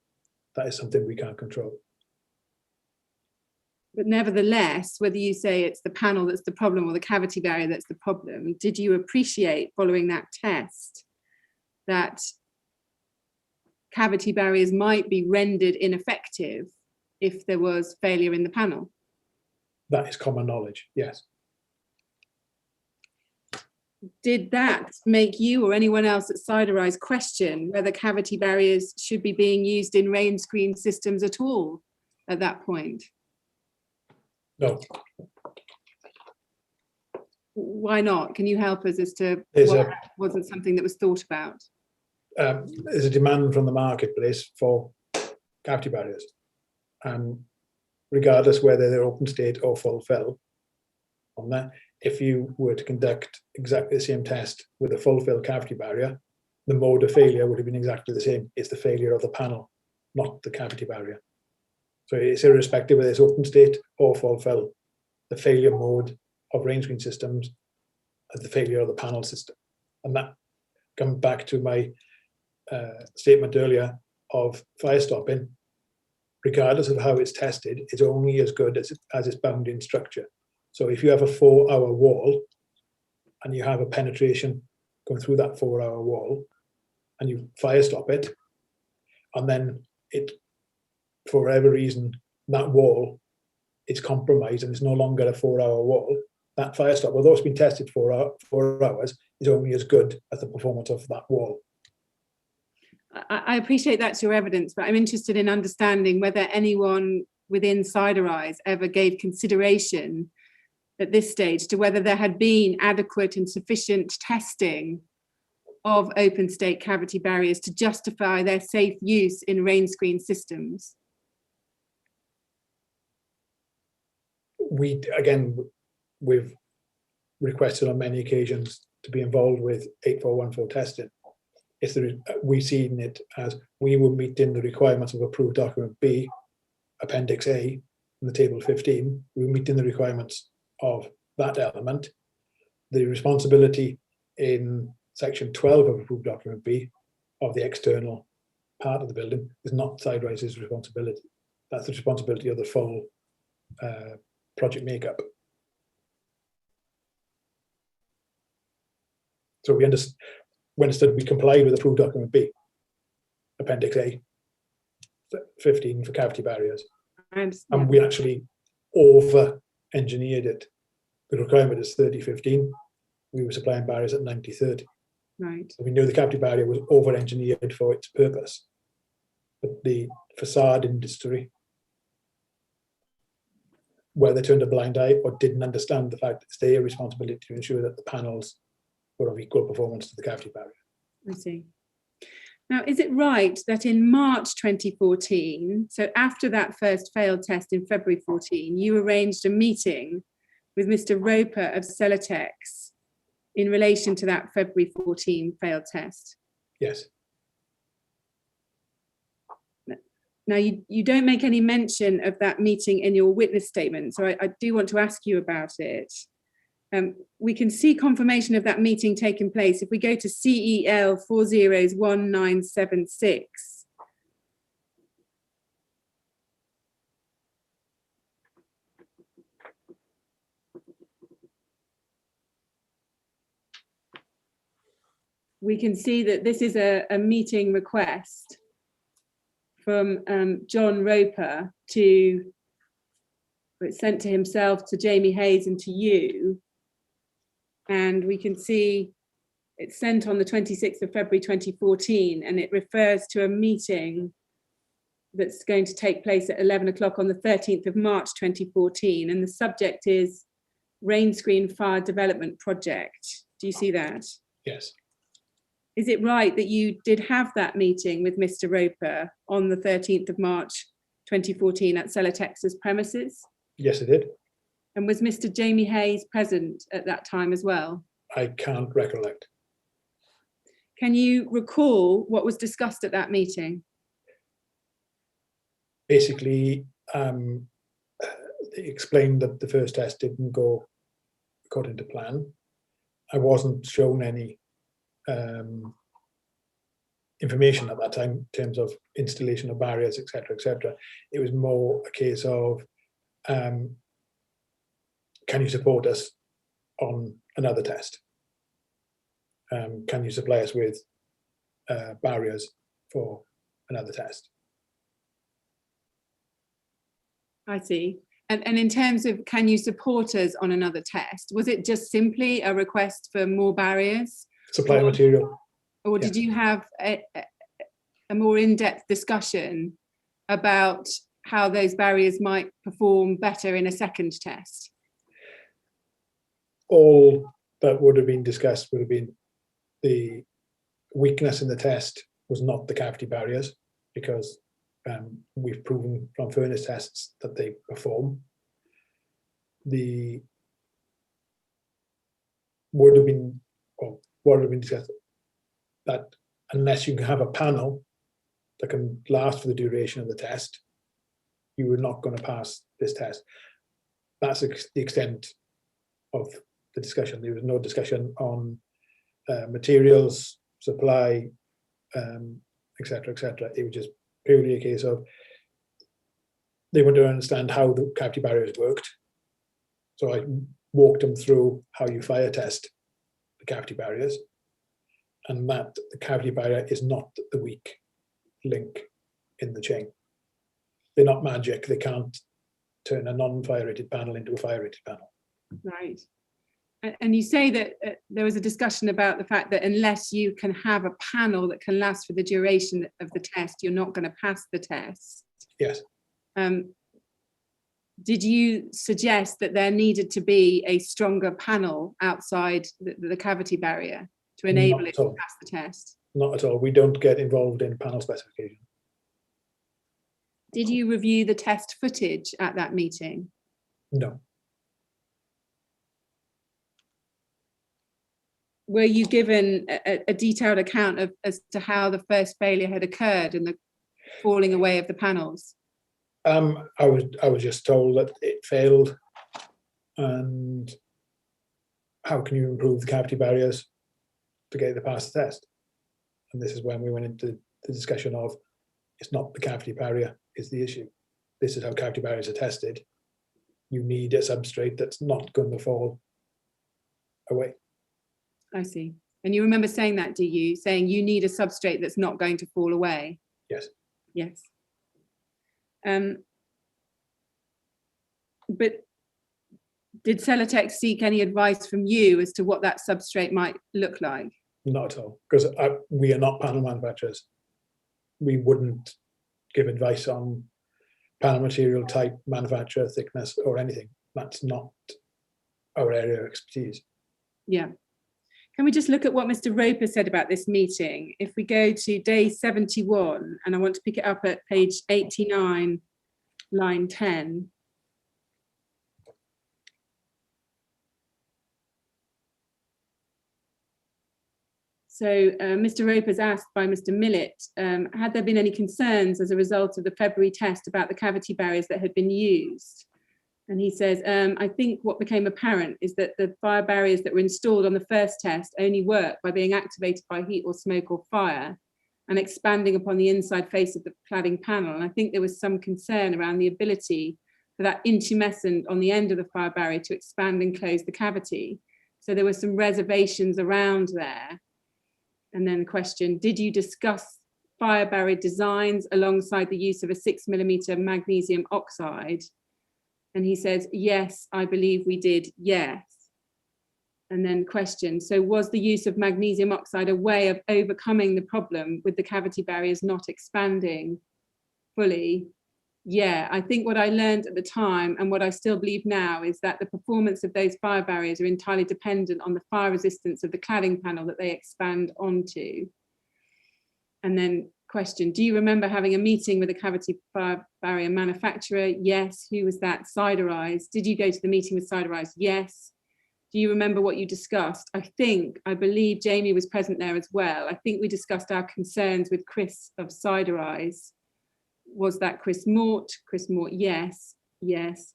That is something we can't control. But nevertheless, whether you say it's the panel that's the problem or the cavity barrier that's the problem, did you appreciate following that test that cavity barriers might be rendered ineffective if there was failure in the panel? That is common knowledge, yes. did that make you or anyone else at Siderise question whether cavity barriers should be being used in rain screen systems at all at that point? No. Why not? Can you help us as to There's why that wasn't something that was thought about? There's a demand from the marketplace for cavity barriers, and regardless whether they're open state or full fill, on that, if you were to conduct exactly the same test with a full fill cavity barrier, the mode of failure would have been exactly the same. It's the failure of the panel, not the cavity barrier. So it's irrespective whether it's open state or full fill. The failure mode of rain screen systems is the failure of the panel system. And that comes back to my statement earlier of fire stopping. Regardless of how it's tested, it's only as good as its bounding structure. So if you have a 4-hour wall and you have a penetration going through that 4-hour wall and you fire stop it, and then it, for whatever reason, that wall is compromised and it's no longer a 4-hour wall, that fire stop, although it's been tested for 4 hours, is only as good as the performance of that wall. I appreciate that's your evidence, but I'm interested in understanding whether anyone within Siderise ever gave consideration at this stage to whether there had been adequate and sufficient testing of open state cavity barriers to justify their safe use in rain screen systems. We've requested on many occasions to be involved with 8414 testing. We've seen it as we were meeting the requirements of approved document B, Appendix A, in the table 15. We were meeting the requirements of that element. The responsibility in section 12 of approved document B of the external part of the building is not Siderise's responsibility. That's the responsibility of the full project makeup. So we understood we complied with approved document B, Appendix A, 15 for cavity barriers. And we actually over-engineered it. The requirement is 30-15. We were supplying barriers at 90-30. Right. So we knew the cavity barrier was over-engineered for its purpose. But the facade industry, whether turned a blind eye or didn't understand the fact that it's their responsibility to ensure that the panels were of equal performance to the cavity barrier. I see. Now, is it right that in March 2014, so after that first failed test in February 14, you arranged a meeting with Mr. Roper of Celetex in relation to that February 14 failed test? Yes. Now, you don't make any mention of that meeting in your witness statement, so I do want to ask you about it. We can see confirmation of that meeting taking place if we go to CEL 401976. We can see that this is a meeting request from John Roper it's sent to himself, to Jamie Hayes and to you. And we can see it's sent on the 26th of February 2014, and it refers to a meeting that's going to take place at 11 o'clock on the 13th of March 2014. And the subject is Rain Screen Fire Development Project. Do you see that? Yes. Is it right that you did have that meeting with Mr. Roper on the 13th of March 2014 at Celetex's premises? Yes, it did. And was Mr. Jamie Hayes present at that time as well? I can't recollect. Can you recall what was discussed at that meeting? Basically, they explained that the first test didn't go according to plan. I wasn't shown any information at that time in terms of installation of barriers, etc., etc. It was more a case of, can you support us on another test? Can you supply us with barriers for another test? I see. And in terms of, can you support us on another test? Was it just simply a request for more barriers? Supply material. Or did you have a more in-depth discussion about how those barriers might perform better in a second test? All that would have been discussed would have been the weakness in the test was not the cavity barriers, because we've proven from furnace tests that they perform. What would have been discussed, that unless you have a panel that can last for the duration of the test, you were not going to pass this test. That's the extent of the discussion. There was no discussion on materials, supply, etc., etc. It was just purely a case of they wanted to understand how the cavity barriers worked. So I walked them through how you fire test the cavity barriers, and that the cavity barrier is not the weak link in the chain. They're not magic. They can't turn a non-fire rated panel into a fire rated panel. Right. And you say that there was a discussion about the fact that unless you can have a panel that can last for the duration of the test, you're not going to pass the test. Yes. Did you suggest that there needed to be a stronger panel outside the cavity barrier to enable it to pass the test? Not at all. We don't get involved in panel specification. Did you review the test footage at that meeting? No. Were you given a detailed account of as to how the first failure had occurred and the falling away of the panels? I was just told that it failed, and how can you improve the cavity barriers to get it to pass the test? And this is when we went into the discussion of, it's not the cavity barrier is the issue. This is how cavity barriers are tested. You need a substrate that's not going to fall away. I see. And you remember saying that, do you? Saying you need a substrate that's not going to fall away? Yes. Yes. But did Celetex seek any advice from you as to what that substrate might look like? Not at all, because we are not panel manufacturers. We wouldn't give advice on panel material type, manufacturer, thickness, or anything. That's not our area of expertise. Yeah. Can we just look at what Mr. Roper said about this meeting? If we go to day 71, and I want to pick it up at page 89, line 10. So Mr. Roper's asked by Mr. Millett, had there been any concerns as a result of the February test about the cavity barriers that had been used? And he says, I think what became apparent is that the fire barriers that were installed on the first test only work by being activated by heat or smoke or fire and expanding upon the inside face of the cladding panel. And I think there was some concern around the ability for that intumescent on the end of the fire barrier to expand and close the cavity. So there were some reservations around there. And then the question, did you discuss fire barrier designs alongside the use of a 6mm magnesium oxide? And he says, yes, I believe we did, yes. And then question, so was the use of magnesium oxide a way of overcoming the problem with the cavity barriers not expanding fully? Yeah, I think what I learned at the time and what I still believe now is that the performance of those fire barriers are entirely dependent on the fire resistance of the cladding panel that they expand onto. And then question, do you remember having a meeting with a cavity fire barrier manufacturer? Yes. Who was that? Siderise. Did you go to the meeting with Siderise? Yes. Do you remember what you discussed? I believe Jamie was present there as well. I think we discussed our concerns with Chris of Siderise. Was that Chris Mort? Chris Mort, yes, yes.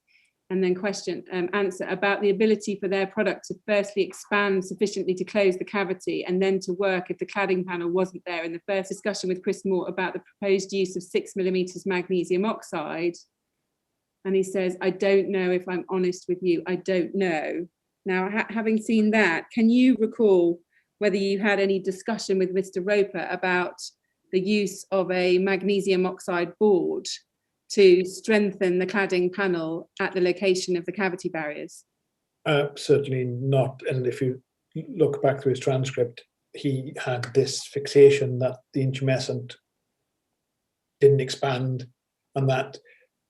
And then question, answer about the ability for their product to firstly expand sufficiently to close the cavity and then to work if the cladding panel wasn't there. In the first discussion with Chris Mort about the proposed use of 6mm magnesium oxide. And he says, I don't know, if I'm honest with you, I don't know. Now, having seen that, can you recall whether you had any discussion with Mr. Roper about the use of a magnesium oxide board to strengthen the cladding panel at the location of the cavity barriers? Certainly not. And if you look back through his transcript, he had this fixation that the intumescent didn't expand and that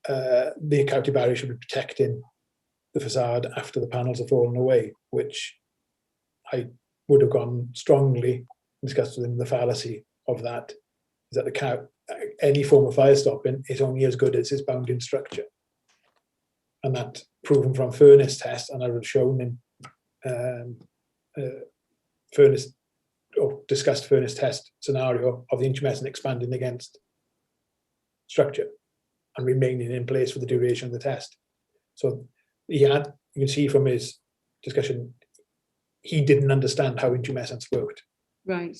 the cavity barrier should be protecting the facade after the panels have fallen away, which I would have gone strongly discussed with him. The fallacy of that is that any form of fire stopping is only as good as its bounding structure. And that proven from furnace tests, and I would have shown him discussed furnace test scenario of the intumescent expanding against structure and remaining in place for the duration of the test. So you can see from his discussion, he didn't understand how intumescence worked. Right,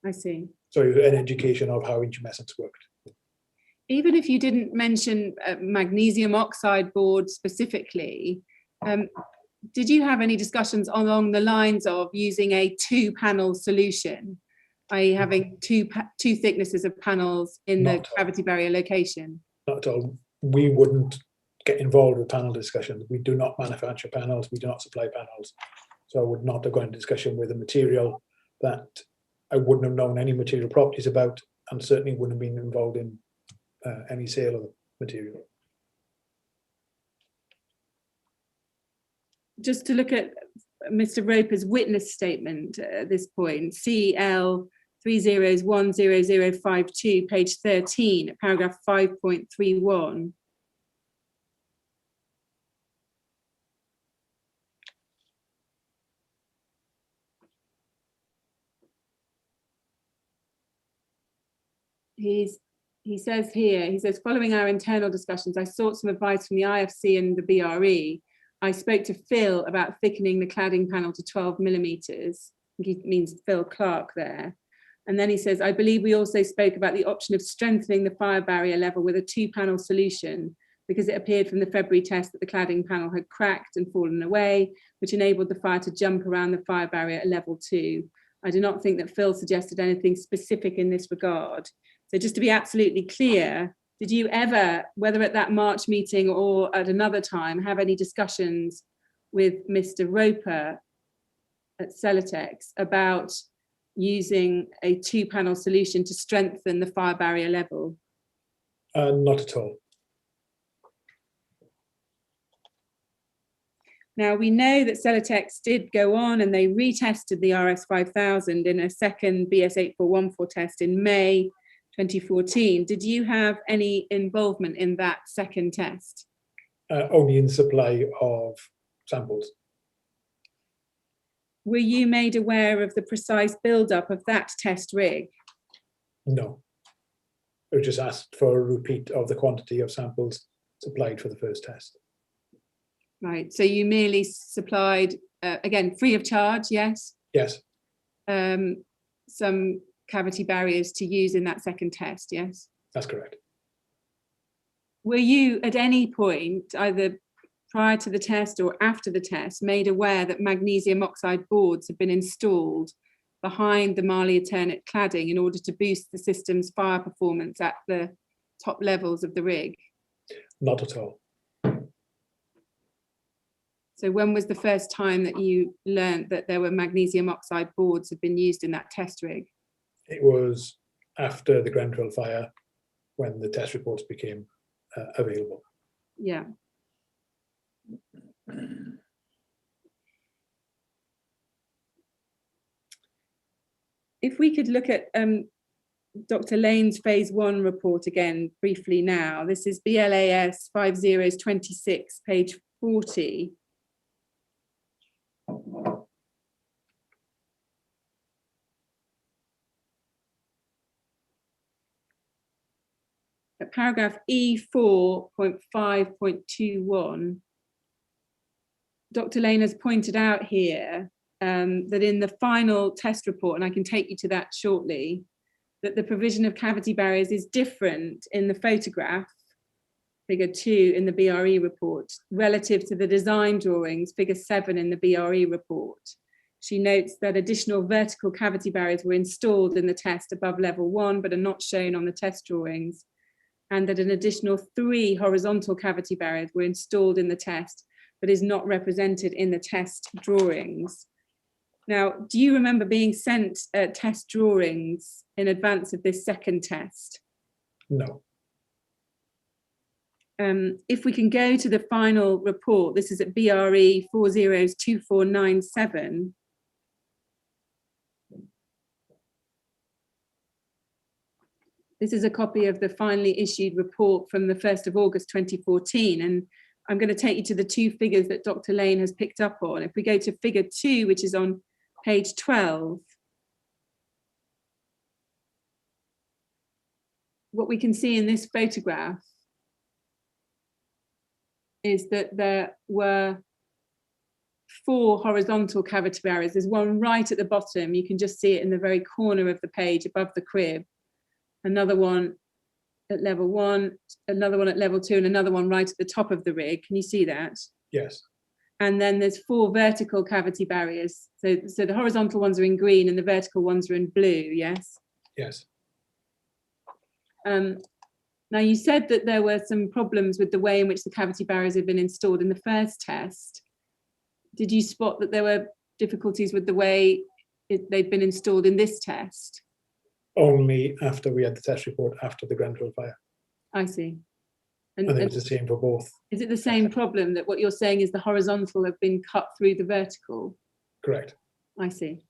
I see. So an education of how intumescence worked. Even if you didn't mention magnesium oxide board specifically, did you have any discussions along the lines of using a 2-panel solution, i.e. having two thicknesses of panels in the cavity barrier location? Not at all. We wouldn't get involved with panel discussions. We do not manufacture panels. We do not supply panels. So I would not have gone into discussion with a material that I wouldn't have known any material properties about, and certainly wouldn't have been involved in any sale of the material. Just to look at Mr. Roper's witness statement at this point, CL 3010052, page 13, paragraph 5.31. He says here, following our internal discussions, I sought some advice from the IFC and the BRE. I spoke to Phil about thickening the cladding panel to 12 millimeters. I think he means Phil Clark there. And then he says, I believe we also spoke about the option of strengthening the fire barrier level with a 2-panel solution, because it appeared from the February test that the cladding panel had cracked and fallen away, which enabled the fire to jump around the fire barrier at level 2. I do not think that Phil suggested anything specific in this regard. So just to be absolutely clear, did you ever, whether at that March meeting or at another time, have any discussions with Mr. Roper at Celetex about using a 2-panel solution to strengthen the fire barrier level? Not at all. Now, we know that Celetex did go on and they retested the RS5000 in a second BS8414 test in May 2014. Did you have any involvement in that second test? Only in supply of samples. Were you made aware of the precise build-up of that test rig? No. We just asked for a repeat of the quantity of samples supplied for the first test. Right, so you merely supplied, again, free of charge, yes? Yes. Some cavity barriers to use in that second test, yes? That's correct. Were you at any point, either prior to the test or after the test, made aware that magnesium oxide boards had been installed behind the Marley Eternit cladding in order to boost the system's fire performance at the top levels of the rig? Not at all. So when was the first time that you learned that there were magnesium oxide boards had been used in that test rig? It was after the Grenfell fire when the test reports became available. Yeah. If we could look at Dr. Lane's phase 1 report again briefly now. This is BLAS 5026, page 40. At paragraph E4.5.21, Dr. Lane has pointed out here that in the final test report, and I can take you to that shortly, that the provision of cavity barriers is different in the photograph, figure 2 in the BRE report, relative to the design drawings, figure 7 in the BRE report. She notes that additional vertical cavity barriers were installed in the test above level 1, but are not shown on the test drawings. and that an additional 3 horizontal cavity barriers were installed in the test, but is not represented in the test drawings. Now, do you remember being sent test drawings in advance of this second test? No. If we can go to the final report, this is at BRE 402497. This is a copy of the finally issued report from the 1st of August 2014, and I'm going to take you to the 2 figures that Dr. Lane has picked up on. If we go to figure 2, which is on page 12, what we can see in this photograph is that there were 4 horizontal cavity barriers. There's one right at the bottom. You can just see it in the very corner of the page above the crib. Another one at level 1, another one at level 2, and another one right at the top of the rig. Can you see that? Yes. And then there's 4 vertical cavity barriers. So the horizontal ones are in green and the vertical ones are in blue, yes? Yes. Now, you said that there were some problems with the way in which the cavity barriers had been installed in the first test. Did you spot that there were difficulties with the way they'd been installed in this test? Only after we had the test report after the Grenfell fire. I see. And it was the same for both. Is it the same problem, that what you're saying is the horizontal have been cut through the vertical? Correct. I see.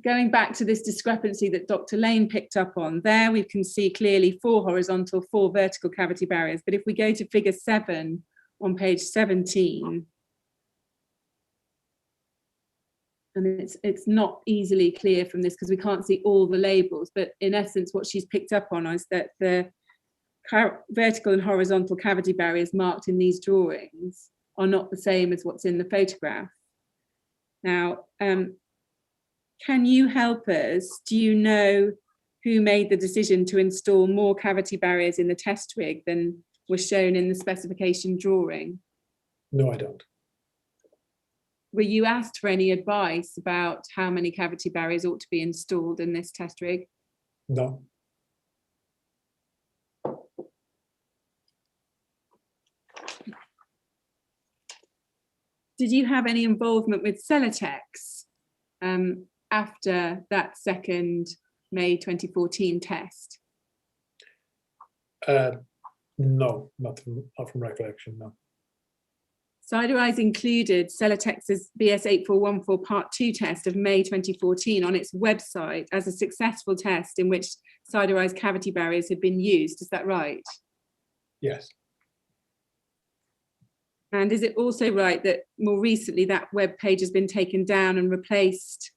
Going back to this discrepancy that Dr. Lane picked up on, there we can see clearly 4 horizontal, 4 vertical cavity barriers. But if we go to figure 7 on page 17, and it's not easily clear from this because we can't see all the labels, but in essence what she's picked up on is that the vertical and horizontal cavity barriers marked in these drawings are not the same as what's in the photograph. Now, can you help us? Do you know who made the decision to install more cavity barriers in the test rig than was shown in the specification drawing? No, I don't. Were you asked for any advice about how many cavity barriers ought to be installed in this test rig? No. Did you have any involvement with Celetex after that second May 2014 test? No, not from recollection, no. Siderise included Celetex's BS8414 Part 2 test of May 2014 on its website as a successful test in which Siderise cavity barriers had been used. Is that right? Yes. And is it also right that more recently that web page has been taken down and replaced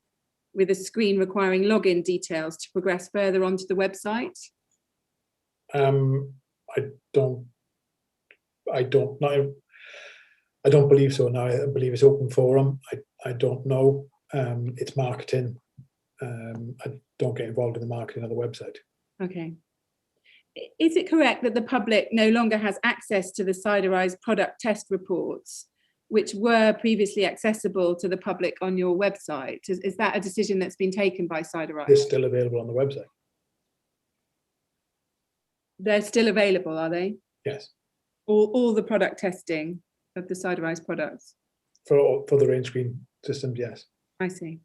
with a screen requiring login details to progress further onto the website? I don't believe so now. I believe it's open forum. I don't know. It's marketing. I don't get involved in the marketing of the website. Okay. Is it correct that the public no longer has access to the Siderise product test reports, which were previously accessible to the public on your website? Is that a decision that's been taken by Siderise? They're still available on the website. They're still available, are they? Yes. All the product testing of the Siderise products? For the range screen systems, yes. I see.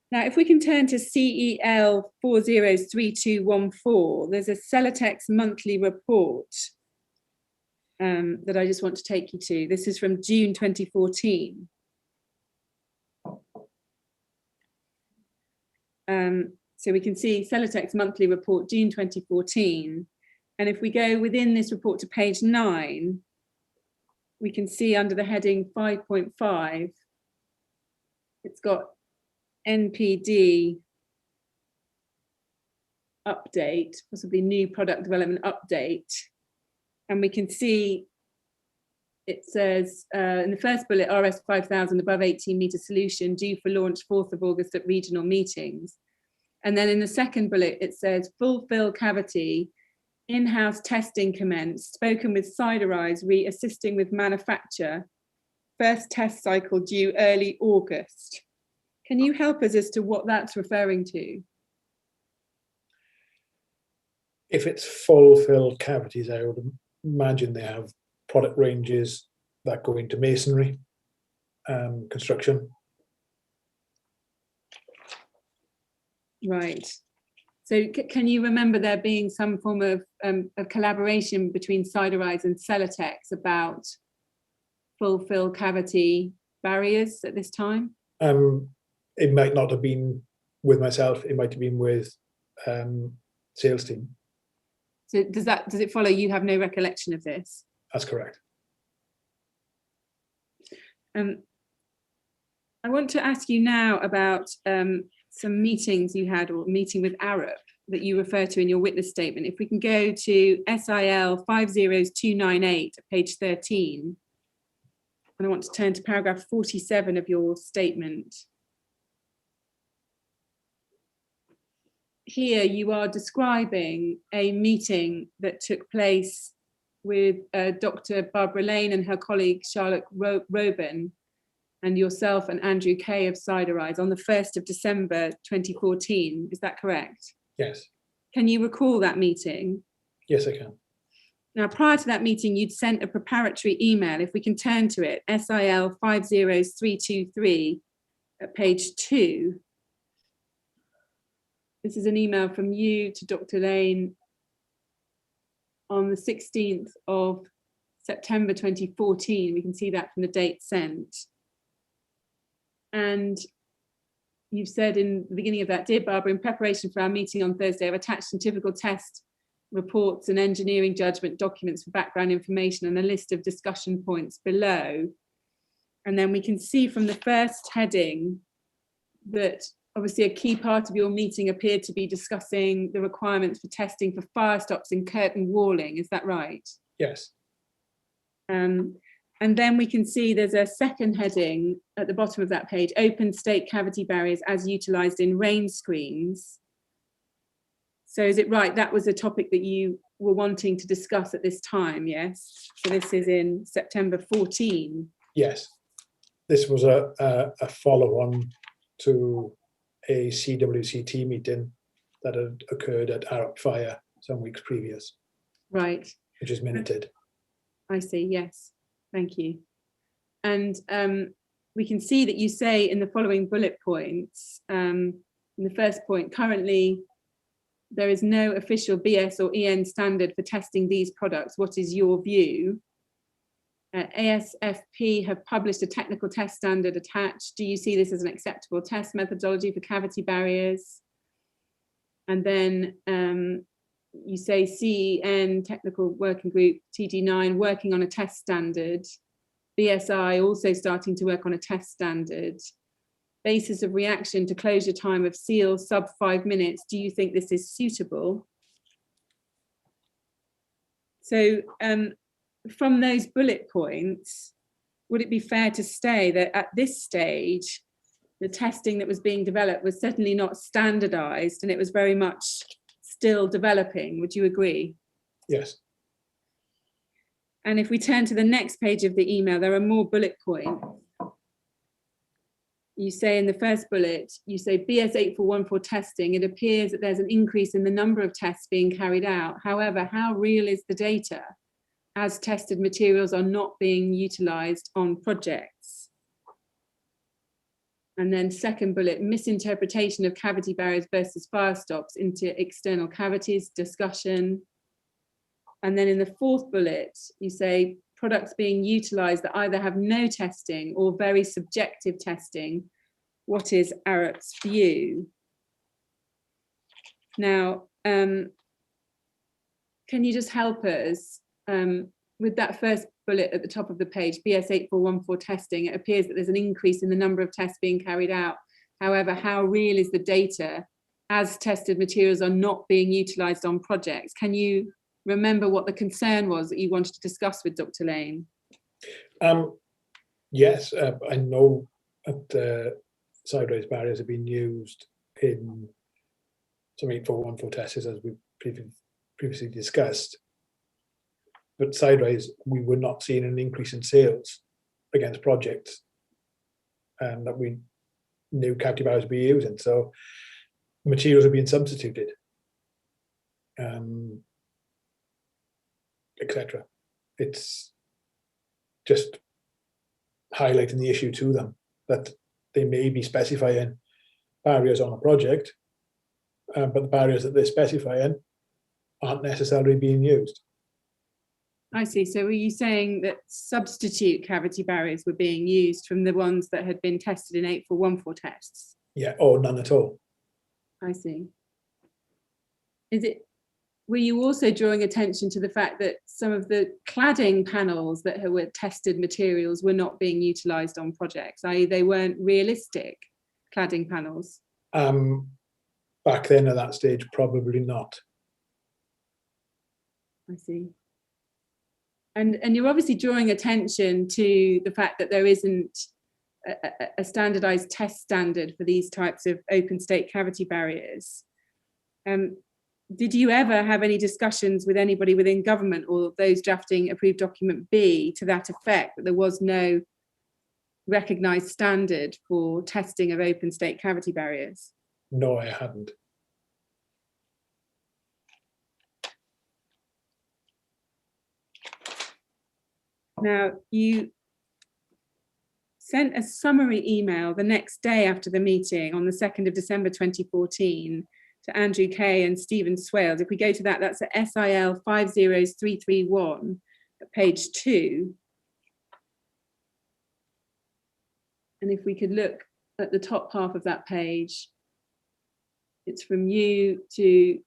Now, if we can turn to CEL 403214, there's a Celetex monthly report that I just want to take you to. This is from June 2014. So we can see Celetex monthly report, June 2014. And if we go within this report to page 9, we can see under the heading 5.5, it's got NPD update, possibly new product development update. And we can see it says in the first bullet, RS 5000 above 18 meter solution due for launch 4th of August at regional meetings. And then in the second bullet, it says full fill cavity, in-house testing commenced, spoken with Siderise, assisting with manufacture, first test cycle due early August. Can you help us as to what that's referring to? If it's full fill cavities, I would imagine they have product ranges that go into masonry construction. Right. So can you remember there being some form of collaboration between Siderise and Celetex about full fill cavity barriers at this time? It might not have been with myself. It might have been with sales team. So does it follow you have no recollection of this? That's correct. I want to ask you now about some meetings you had, or meeting with Arup that you refer to in your witness statement. If we can go to SIL 50298, page 13, and I want to turn to paragraph 47 of your statement. Here you are describing a meeting that took place with Dr. Barbara Lane and her colleague Charlotte Robin, and yourself and Andrew Kay of Siderise on the 1st of December 2014. Is that correct? Yes. Can you recall that meeting? Yes, I can. Now, prior to that meeting, you'd sent a preparatory email. If we can turn to it, SIL 50323 at page 2. This is an email from you to Dr. Lane on the 16th of September 2014. We can see that from the date sent. And you've said in the beginning of that, dear Barbara, in preparation for our meeting on Thursday, I've attached some typical test reports and engineering judgment documents for background information and a list of discussion points below. And then we can see from the first heading that obviously a key part of your meeting appeared to be discussing the requirements for testing for fire stops and curtain walling. Is that right? Yes. And then we can see there's a second heading at the bottom of that page, open state cavity barriers as utilised in rain screens. So is it right, that was a topic that you were wanting to discuss at this time, yes? So this is in September 14. Yes. This was a follow-on to a CWCT meeting that had occurred at Arup Fire some weeks previous. Right. Which is minuted. I see, yes. Thank you. And we can see that you say in the following bullet points, in the first point, currently there is no official BS or EN standard for testing these products. What is your view? ASFP have published a technical test standard attached. Do you see this as an acceptable test methodology for cavity barriers? And then you say CEN, Technical Working Group, TG9, working on a test standard. BSI also starting to work on a test standard. Basis of reaction to closure time of seal sub 5 minutes. Do you think this is suitable? So from those bullet points, would it be fair to say that at this stage, the testing that was being developed was certainly not standardized and it was very much still developing? Would you agree? Yes. And if we turn to the next page of the email, there are more bullet points. You say in the first bullet, you say BS 8414 testing, it appears that there's an increase in the number of tests being carried out. However, how real is the data as tested materials are not being utilized on projects? And then second bullet, misinterpretation of cavity barriers versus fire stops into external cavities, discussion. And then in the fourth bullet, you say products being utilized that either have no testing or very subjective testing. What is Arup's view? Now, can you just help us with that first bullet at the top of the page, BS 8414 testing? It appears that there's an increase in the number of tests being carried out. However, how real is the data as tested materials are not being utilized on projects? Can you remember what the concern was that you wanted to discuss with Dr. Lane? Yes, I know that Siderise barriers have been used in some 8414 tests, as we previously discussed. But Siderise, we were not seeing an increase in sales against projects that we knew cavity barriers would be using. So materials are being substituted. etc. It's just highlighting the issue to them that they may be specifying barriers on a project, but the barriers that they're specifying aren't necessarily being used. I see. So were you saying that substitute cavity barriers were being used from the ones that had been tested in 8414 tests? Yeah, or none at all. I see. Were you also drawing attention to the fact that some of the cladding panels that were tested materials were not being utilised on projects, i.e. they weren't realistic cladding panels? Back then at that stage, probably not. I see. And you're obviously drawing attention to the fact that there isn't a standardised test standard for these types of open state cavity barriers. Did you ever have any discussions with anybody within government or those drafting approved document B to that effect, that there was no recognised standard for testing of open state cavity barriers? No, I hadn't. Now, you sent a summary email the next day after the meeting on the 2nd of December 2014 to Andrew Kay and Stephen Swales. If we go to that, that's at SIL 50331 at page 2. And if we could look at the top half of that page, it's from you to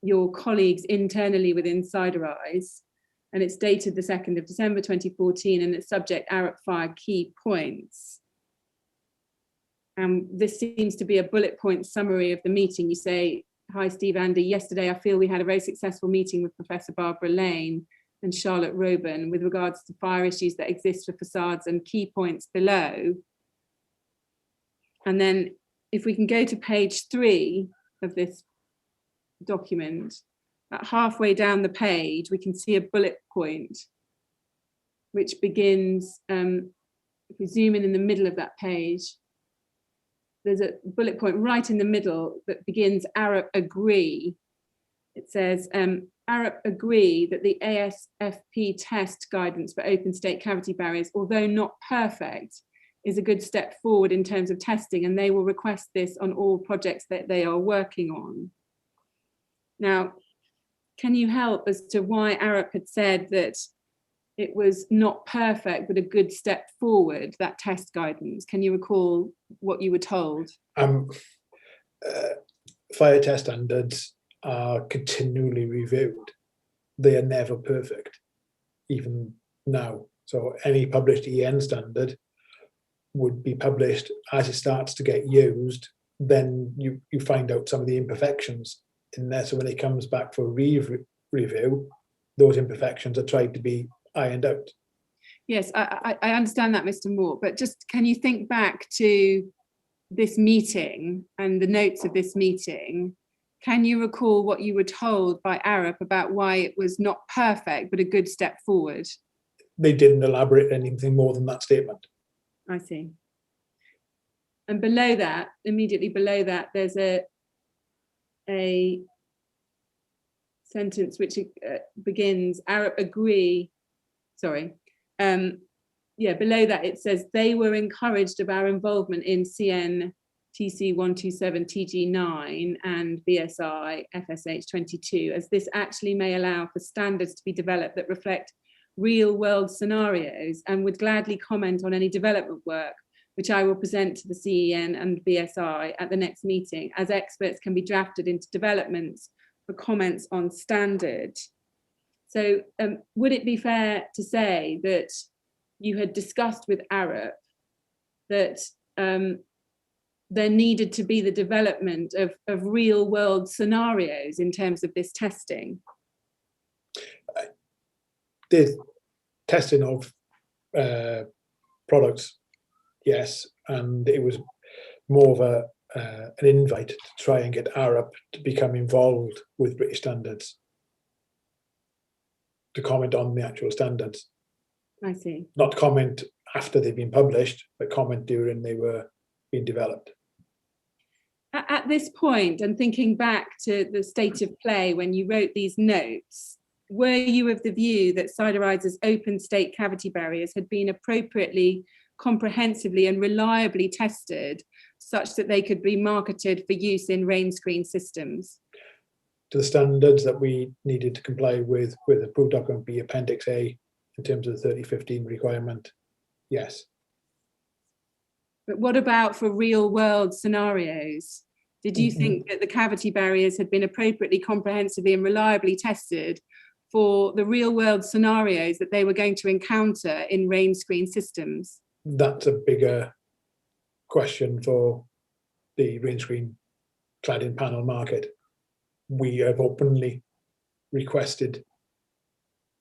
your colleagues internally within Siderise. And it's dated the 2nd of December 2014, and it's subject ARUP 5 key points. And this seems to be a bullet point summary of the meeting. You say, hi, Steve, Andy, yesterday I feel we had a very successful meeting with Professor Barbara Lane and Charlotte Roban with regards to fire issues that exist for facades and key points below. And then if we can go to page 3 of this document, at halfway down the page, we can see a bullet point, which begins, if we zoom in the middle of that page, there's a bullet point right in the middle that begins ARUP agree. It says, ARUP agree that the ASFP test guidance for open state cavity barriers, although not perfect, is a good step forward in terms of testing, and they will request this on all projects that they are working on. Now, can you help as to why ARUP had said that it was not perfect, but a good step forward, that test guidance? Can you recall what you were told? Fire test standards are continually reviewed. They are never perfect, even now. So any published EN standard would be published as it starts to get used, then you find out some of the imperfections in there. So when it comes back for review, those imperfections are tried to be ironed out. Yes, I understand that, Mr. Mort, but just can you think back to this meeting and the notes of this meeting? Can you recall what you were told by ARUP about why it was not perfect, but a good step forward? They didn't elaborate anything more than that statement. I see. And below that, immediately below that, there's a sentence which begins, ARUP agree, below that it says, they were encouraged of our involvement in CN TC 127 TG9 and BSI FSH 22, as this actually may allow for standards to be developed that reflect real world scenarios, and would gladly comment on any development work which I will present to the CEN and BSI at the next meeting, as experts can be drafted into developments for comments on standard. So would it be fair to say that you had discussed with ARUP that there needed to be the development of real world scenarios in terms of this testing? The testing of products, yes, and it was more of an invite to try and get ARUP to become involved with British standards, to comment on the actual standards. I see. Not comment after they've been published, but comment during they were being developed. At this point, and thinking back to the state of play when you wrote these notes, were you of the view that Siderise's open state cavity barriers had been appropriately, comprehensively and reliably tested such that they could be marketed for use in rain screen systems? To the standards that we needed to comply with approved document B Appendix A in terms of the 3015 requirement, yes. But what about for real world scenarios? Did you think that the cavity barriers had been appropriately, comprehensively and reliably tested for the real world scenarios that they were going to encounter in rain screen systems? That's a bigger question for the rain screen cladding panel market. We have openly requested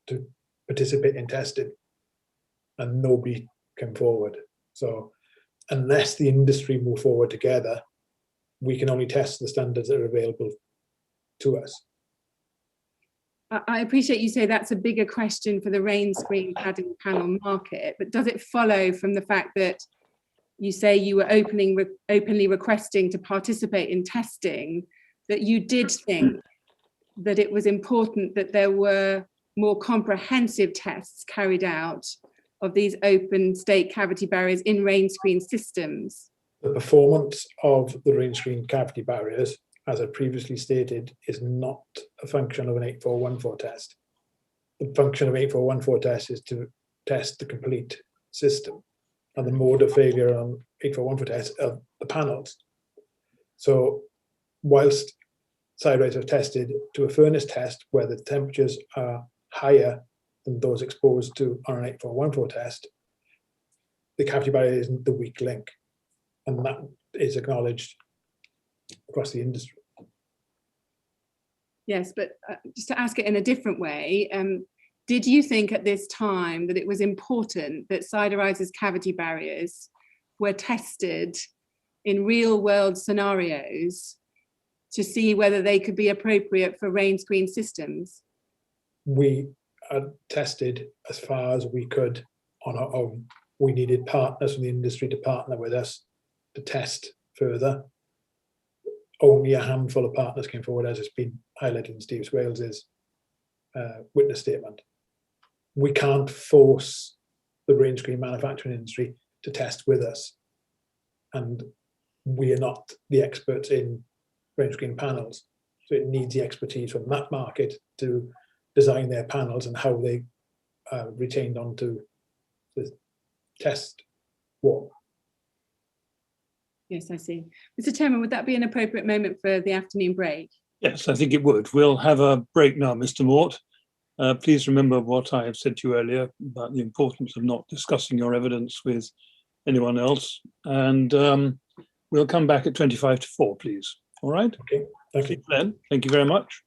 to participate in testing and nobody came forward. So unless the industry move forward together, we can only test the standards that are available to us. I appreciate you say that's a bigger question for the rain screen cladding panel market, but does it follow from the fact that you say you were openly requesting to participate in testing, that you did think that it was important that there were more comprehensive tests carried out of these open state cavity barriers in rain screen systems? The performance of the rain screen cavity barriers, as I previously stated, is not a function of an 8414 test. The function of 8414 test is to test the complete system, and the mode of failure on 8414 test are the panels. So whilst Siderise have tested to a furnace test where the temperatures are higher than those exposed to on an 8414 test, the cavity barrier isn't the weak link, and that is acknowledged across the industry. Yes, but just to ask it in a different way, did you think at this time that it was important that Siderise's cavity barriers were tested in real world scenarios to see whether they could be appropriate for rain screen systems? We had tested as far as we could on our own. We needed partners from the industry to partner with us to test further. Only a handful of partners came forward, as has been highlighted in Steve Swales's witness statement. We can't force the rain screen manufacturing industry to test with us, and we are not the experts in rain screen panels, so it needs the expertise from that market to design their panels and how they retained onto the test wall. Yes, I see. Mr. Chairman, would that be an appropriate moment for the afternoon break? Yes, I think it would. We'll have a break now, Mr. Mort. Please remember what I have said to you earlier about the importance of not discussing your evidence with anyone else. And we'll come back at 25 to 4, please. All right? Okay, thank you. Then, thank you very much.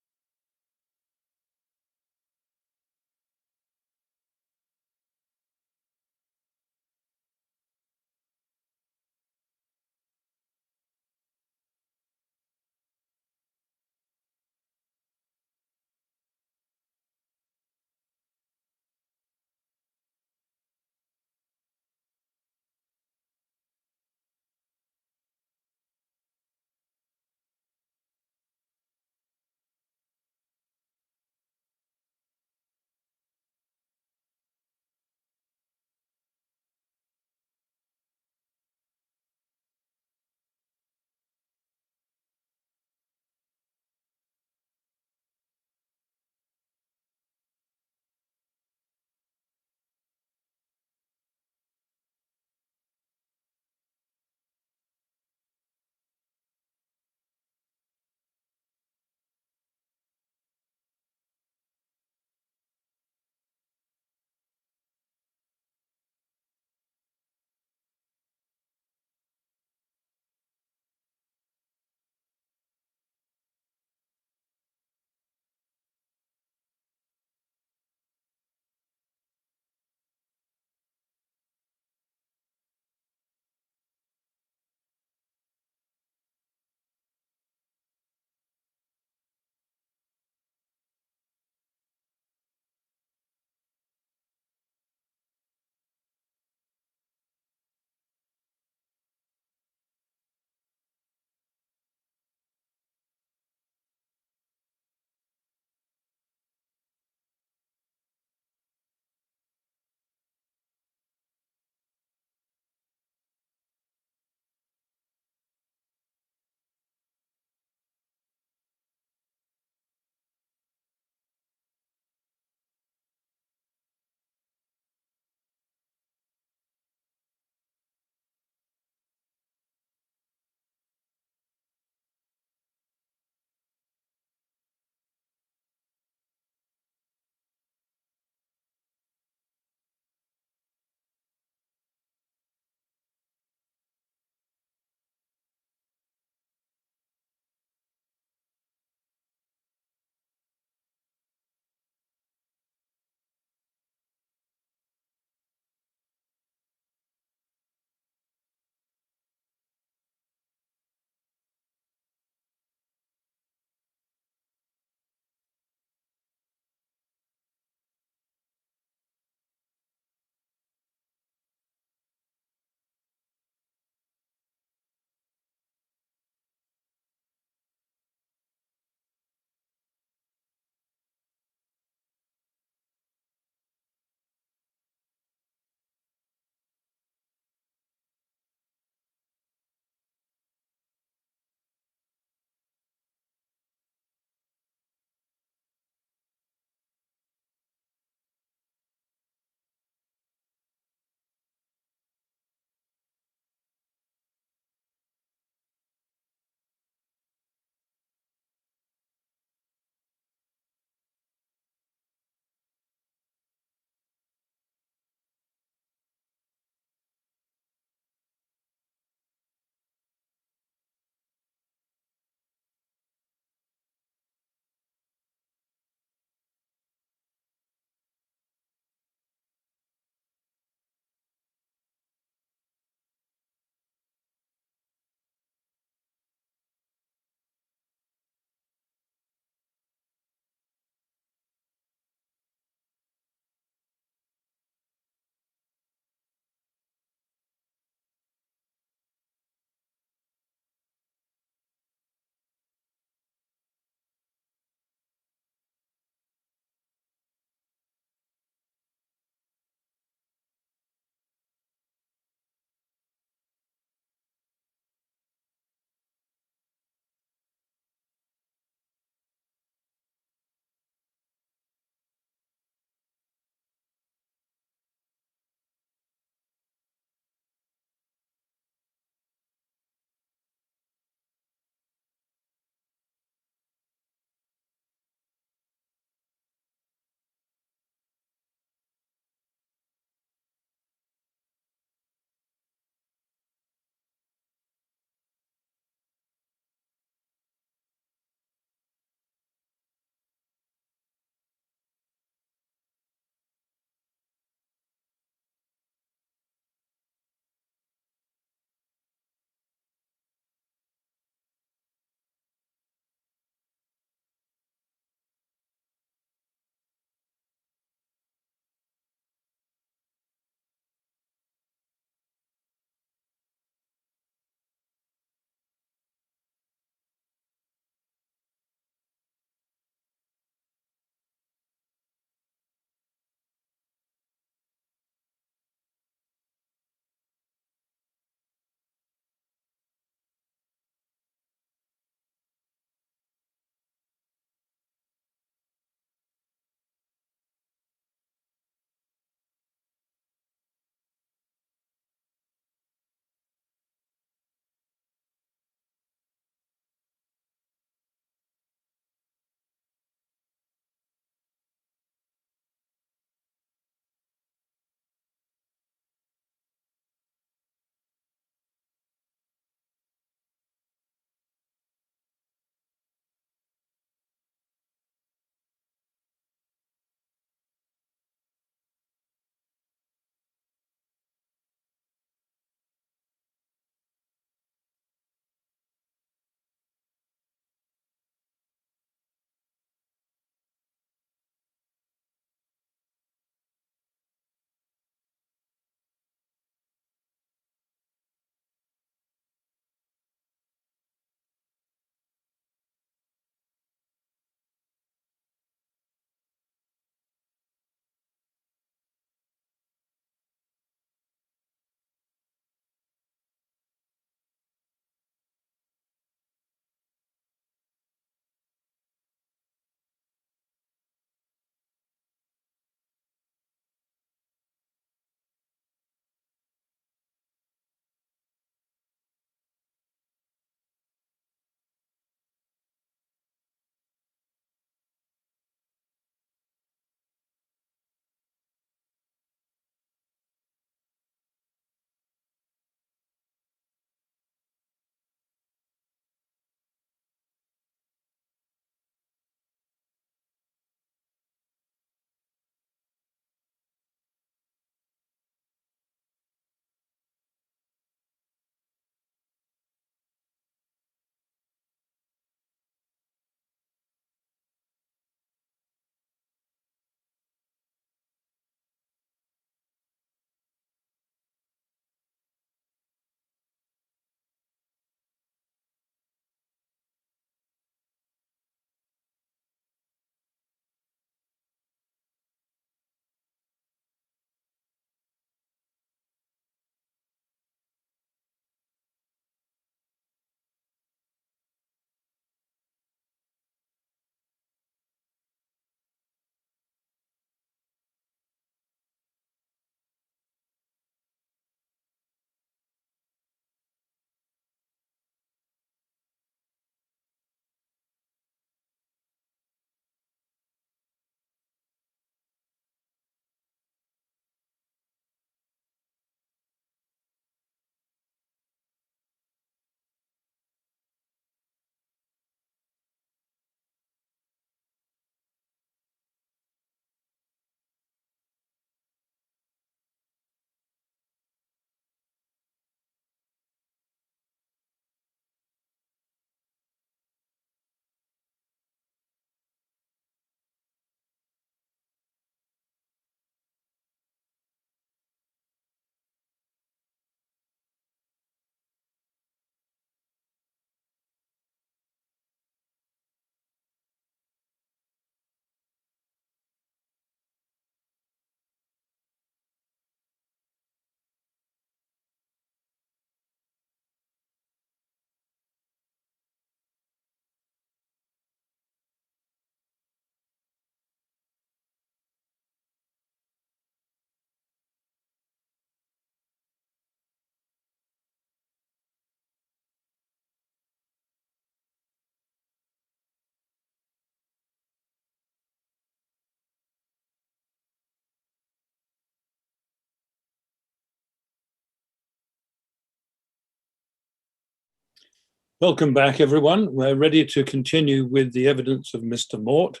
Welcome back, everyone. We're ready to continue with the evidence of Mr. Mort.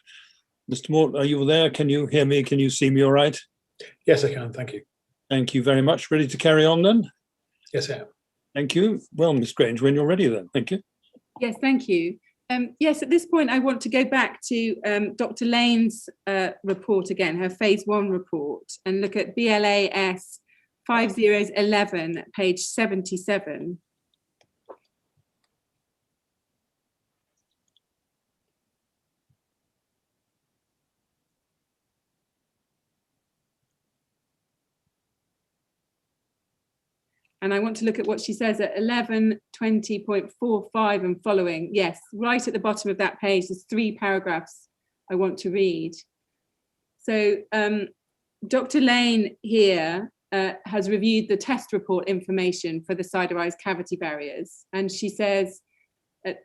Mr. Mort, are you there? Can you hear me? Can you see me all right? Yes, I can. Thank you. Thank you very much. Ready to carry on then? Yes, I am. Thank you. Well, Miss Grange, when you're ready then. Thank you. Yes, thank you. Yes, at this point, I want to go back to Dr. Lane's report again, her phase 1 report, and look at BLAS 5011, page 77. And I want to look at what she says at 1120.45 and following. Yes, right at the bottom of that page, there's 3 paragraphs I want to read. So Dr. Lane here has reviewed the test report information for the Siderise cavity barriers. And she says at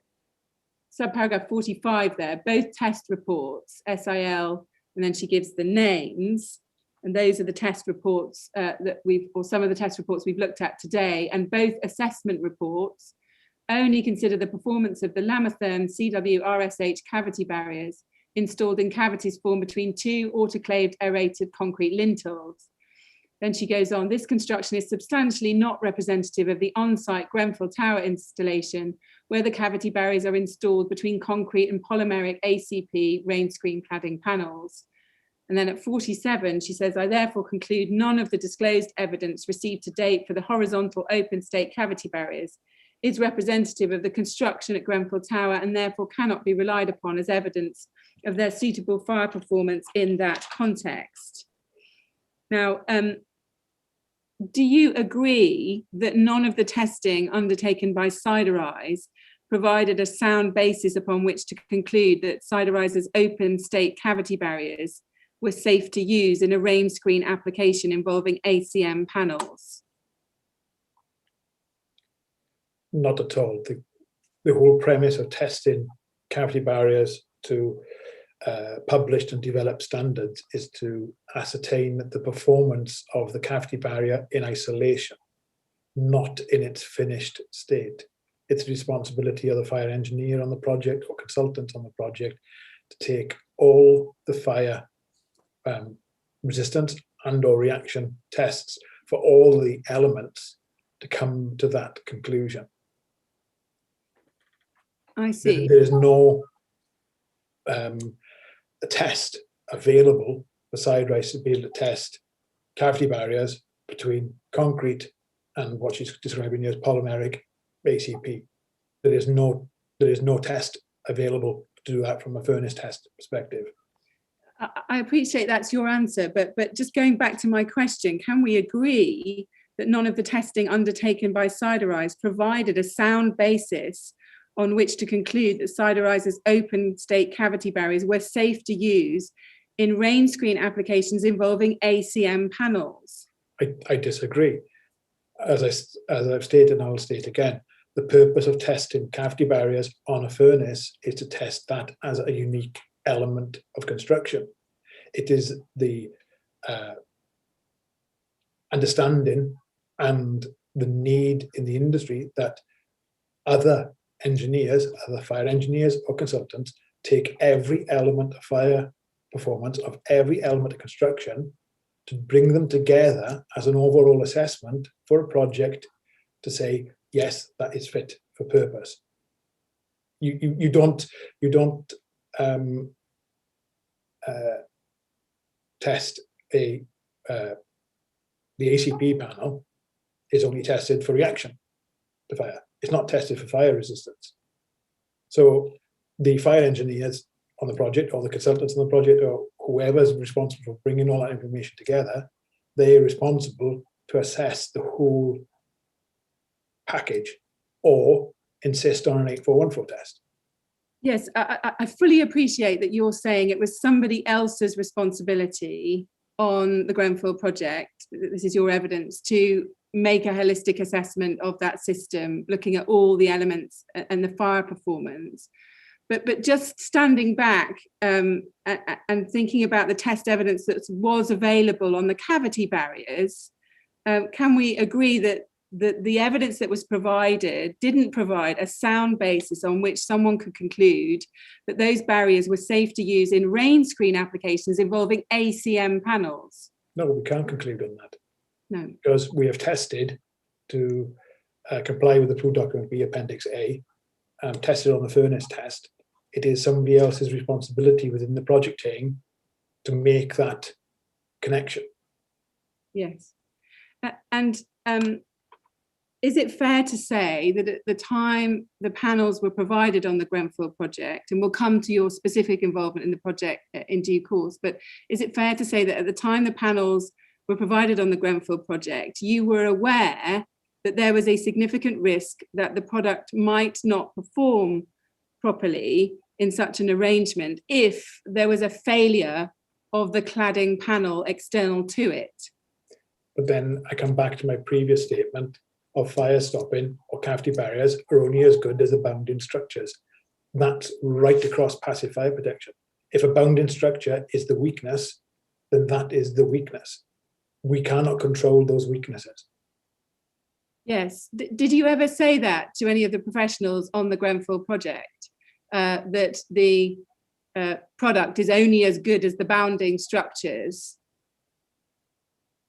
subparagraph 45 there, both test reports, SIL, and then she gives the names. And those are the test reports or some of the test reports we've looked at today. And both assessment reports only consider the performance of the Lamatherm CW RSH cavity barriers installed in cavities formed between 2 autoclaved aerated concrete lintels. Then she goes on, this construction is substantially not representative of the on-site Grenfell Tower installation, where the cavity barriers are installed between concrete and polymeric ACP rain screen cladding panels. And then at 47, she says, I therefore conclude none of the disclosed evidence received to date for the horizontal open state cavity barriers is representative of the construction at Grenfell Tower and therefore cannot be relied upon as evidence of their suitable fire performance in that context. Now, do you agree that none of the testing undertaken by Siderise provided a sound basis upon which to conclude that Siderise's open state cavity barriers were safe to use in a rain screen application involving ACM panels? Not at all. The whole premise of testing cavity barriers to published and developed standards is to ascertain the performance of the cavity barrier in isolation, not in its finished state. It's the responsibility of the fire engineer on the project or consultant on the project to take all the fire resistance and or reaction tests for all the elements to come to that conclusion. I see. There is no a test available for Siderise to be able to test cavity barriers between concrete and what she's describing as polymeric ACP. There is no test available to do that from a furnace test perspective. I appreciate that's your answer, but just going back to my question, can we agree that none of the testing undertaken by Siderise provided a sound basis on which to conclude that Siderise's open state cavity barriers were safe to use in rain screen applications involving ACM panels? I disagree. As I've stated, and I'll state again, the purpose of testing cavity barriers on a furnace is to test that as a unique element of construction. It is the understanding and the need in the industry that other engineers, other fire engineers or consultants, take every element of fire performance of every element of construction to bring them together as an overall assessment for a project to say, yes, that is fit for purpose. You don't test the ACP panel is only tested for reaction to fire. It's not tested for fire resistance. So the fire engineers on the project or the consultants on the project or whoever is responsible for bringing all that information together, they are responsible to assess the whole package or insist on an 8414 test. Yes, I fully appreciate that you're saying it was somebody else's responsibility on the Grenfell project, this is your evidence, to make a holistic assessment of that system, looking at all the elements and the fire performance. But just standing back and thinking about the test evidence that was available on the cavity barriers, can we agree that the evidence that was provided didn't provide a sound basis on which someone could conclude that those barriers were safe to use in rain screen applications involving ACM panels. No, we can't conclude on that. No. Because we have tested to comply with the approved document B Appendix A, tested on the furnace test. It is somebody else's responsibility within the project team to make that connection. Yes. And is it fair to say that at the time the panels were provided on the Grenfell project, and we'll come to your specific involvement in the project in due course, but is it fair to say that at the time the panels were provided on the Grenfell project, you were aware that there was a significant risk that the product might not perform properly in such an arrangement if there was a failure of the cladding panel external to it? But then I come back to my previous statement of fire stopping or cavity barriers are only as good as the bounding structures. That's right across passive fire protection. If a bounding structure is the weakness, then that is the weakness. We cannot control those weaknesses. Yes. Did you ever say that to any of the professionals on the Grenfell project, that the product is only as good as the bounding structures?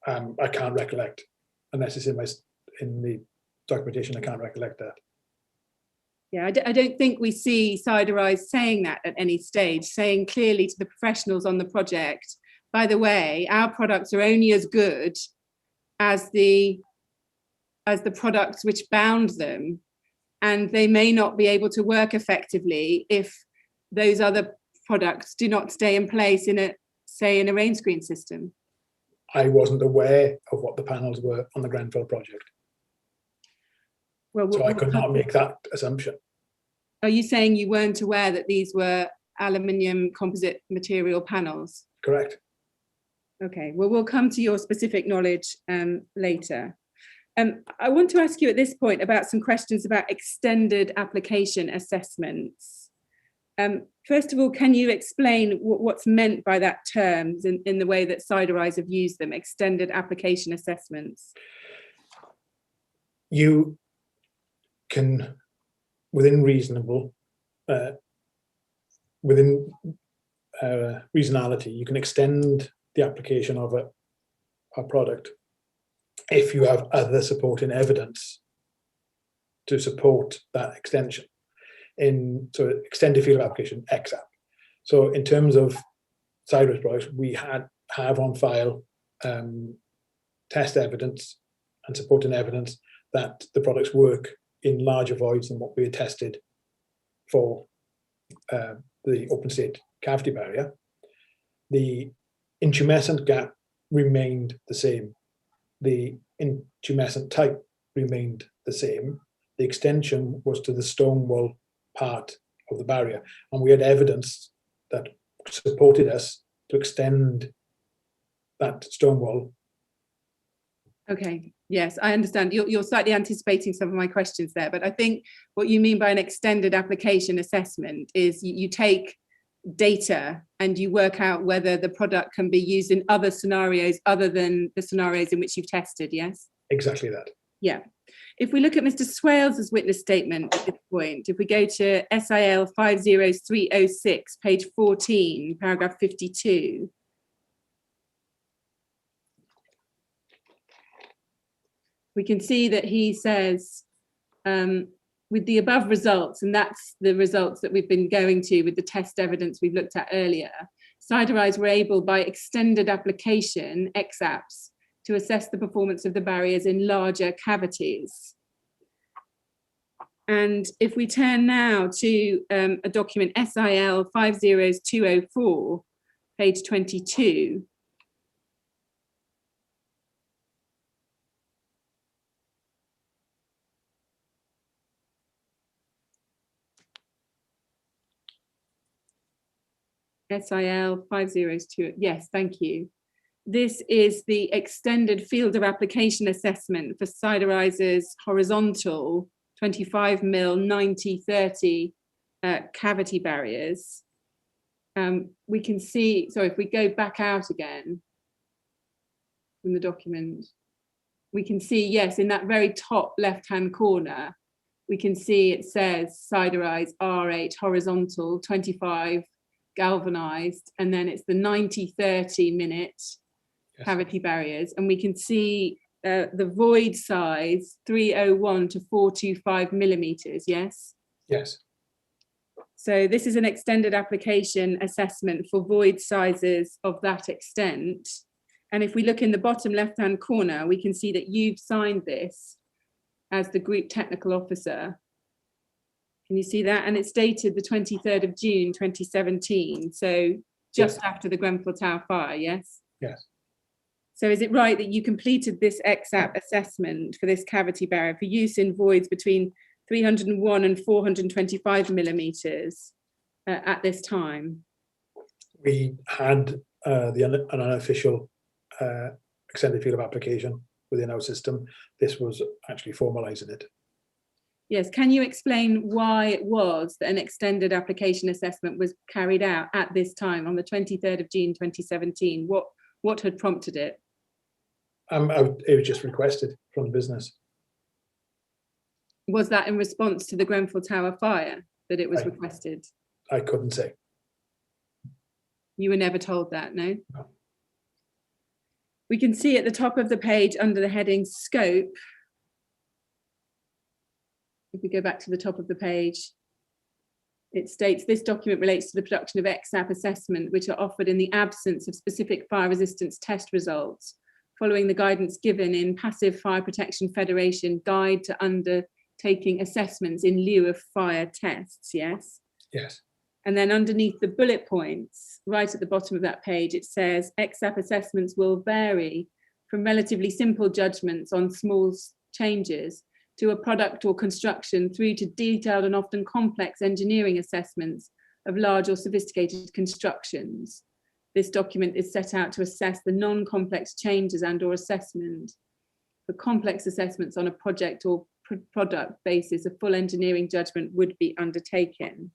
I can't recollect, unless it's in the documentation. I can't recollect that. Yeah, I don't think we see Siderise saying that at any stage, saying clearly to the professionals on the project, by the way, our products are only as good as the products which bound them, and they may not be able to work effectively if those other products do not stay in place in a rain screen system. I wasn't aware of what the panels were on the Grenfell project. So I could not make that assumption. Are you saying you weren't aware that these were aluminium composite material panels? Correct. Okay, well, we'll come to your specific knowledge later. I want to ask you at this point about some questions about extended application assessments. First of all, can you explain what's meant by that term in the way that Siderise have used them, extended application assessments? You can, within reasonality, you can extend the application of a product if you have other supporting evidence to support that extension. So extended field of application, XAP. So in terms of Siderise products, we have on file test evidence and supporting evidence that the products work in larger voids than what we had tested for the open state cavity barrier. The intumescent gap remained the same. The intumescent type remained the same. The extension was to the stone wall part of the barrier, and we had evidence that supported us to extend that stone wall. Okay, yes, I understand. You're slightly anticipating some of my questions there, but I think what you mean by an extended application assessment is you take data and you work out whether the product can be used in other scenarios other than the scenarios in which you've tested, yes? Exactly that. Yeah. If we look at Mr. Swales's witness statement at this point, if we go to SIL 50306, page 14, paragraph 52, we can see that he says, with the above results, and that's the results that we've been going to with the test evidence we've looked at earlier, Siderise were able, by extended application, XAPs, to assess the performance of the barriers in larger cavities. And if we turn now to a document SIL 50204, page 22, SIL 502, yes, thank you. This is the extended field of application assessment for Siderise's horizontal 25 mil 90-30 cavity barriers. We can see, so if we go back out again from the document, we can see, yes, in that very top left-hand corner, we can see it says Siderise R8 horizontal, 25 galvanized, and then it's the 90-30 minute cavity barriers. And we can see the void size 301 to 425 millimeters, yes? Yes. So this is an extended application assessment for void sizes of that extent. And if we look in the bottom left-hand corner, we can see that you've signed this as the Group Technical Officer. Can you see that? And it's dated the 23rd of June, 2017. So just after the Grenfell Tower fire, yes? Yes. So is it right that you completed this XAP assessment for this cavity barrier for use in voids between 301 and 425 millimeters at this time? We had an unofficial extended field of application within our system. This was actually formalising it. Yes, can you explain why it was that an extended application assessment was carried out at this time on the 23rd of June 2017? What had prompted it? It was just requested from the business. Was that in response to the Grenfell Tower fire that it was requested? I couldn't say. You were never told that, no? No. We can see at the top of the page under the heading Scope, if we go back to the top of the page, it states this document relates to the production of XAP assessment, which are offered in the absence of specific fire resistance test results, following the guidance given in Passive Fire Protection Federation Guide to Undertaking Assessments in lieu of fire tests, yes? Yes. And then underneath the bullet points, right at the bottom of that page, it says XAP assessments will vary from relatively simple judgments on small changes to a product or construction through to detailed and often complex engineering assessments of large or sophisticated constructions. This document is set out to assess the non-complex changes and/or assessment. For complex assessments on a project or product basis, a full engineering judgment would be undertaken.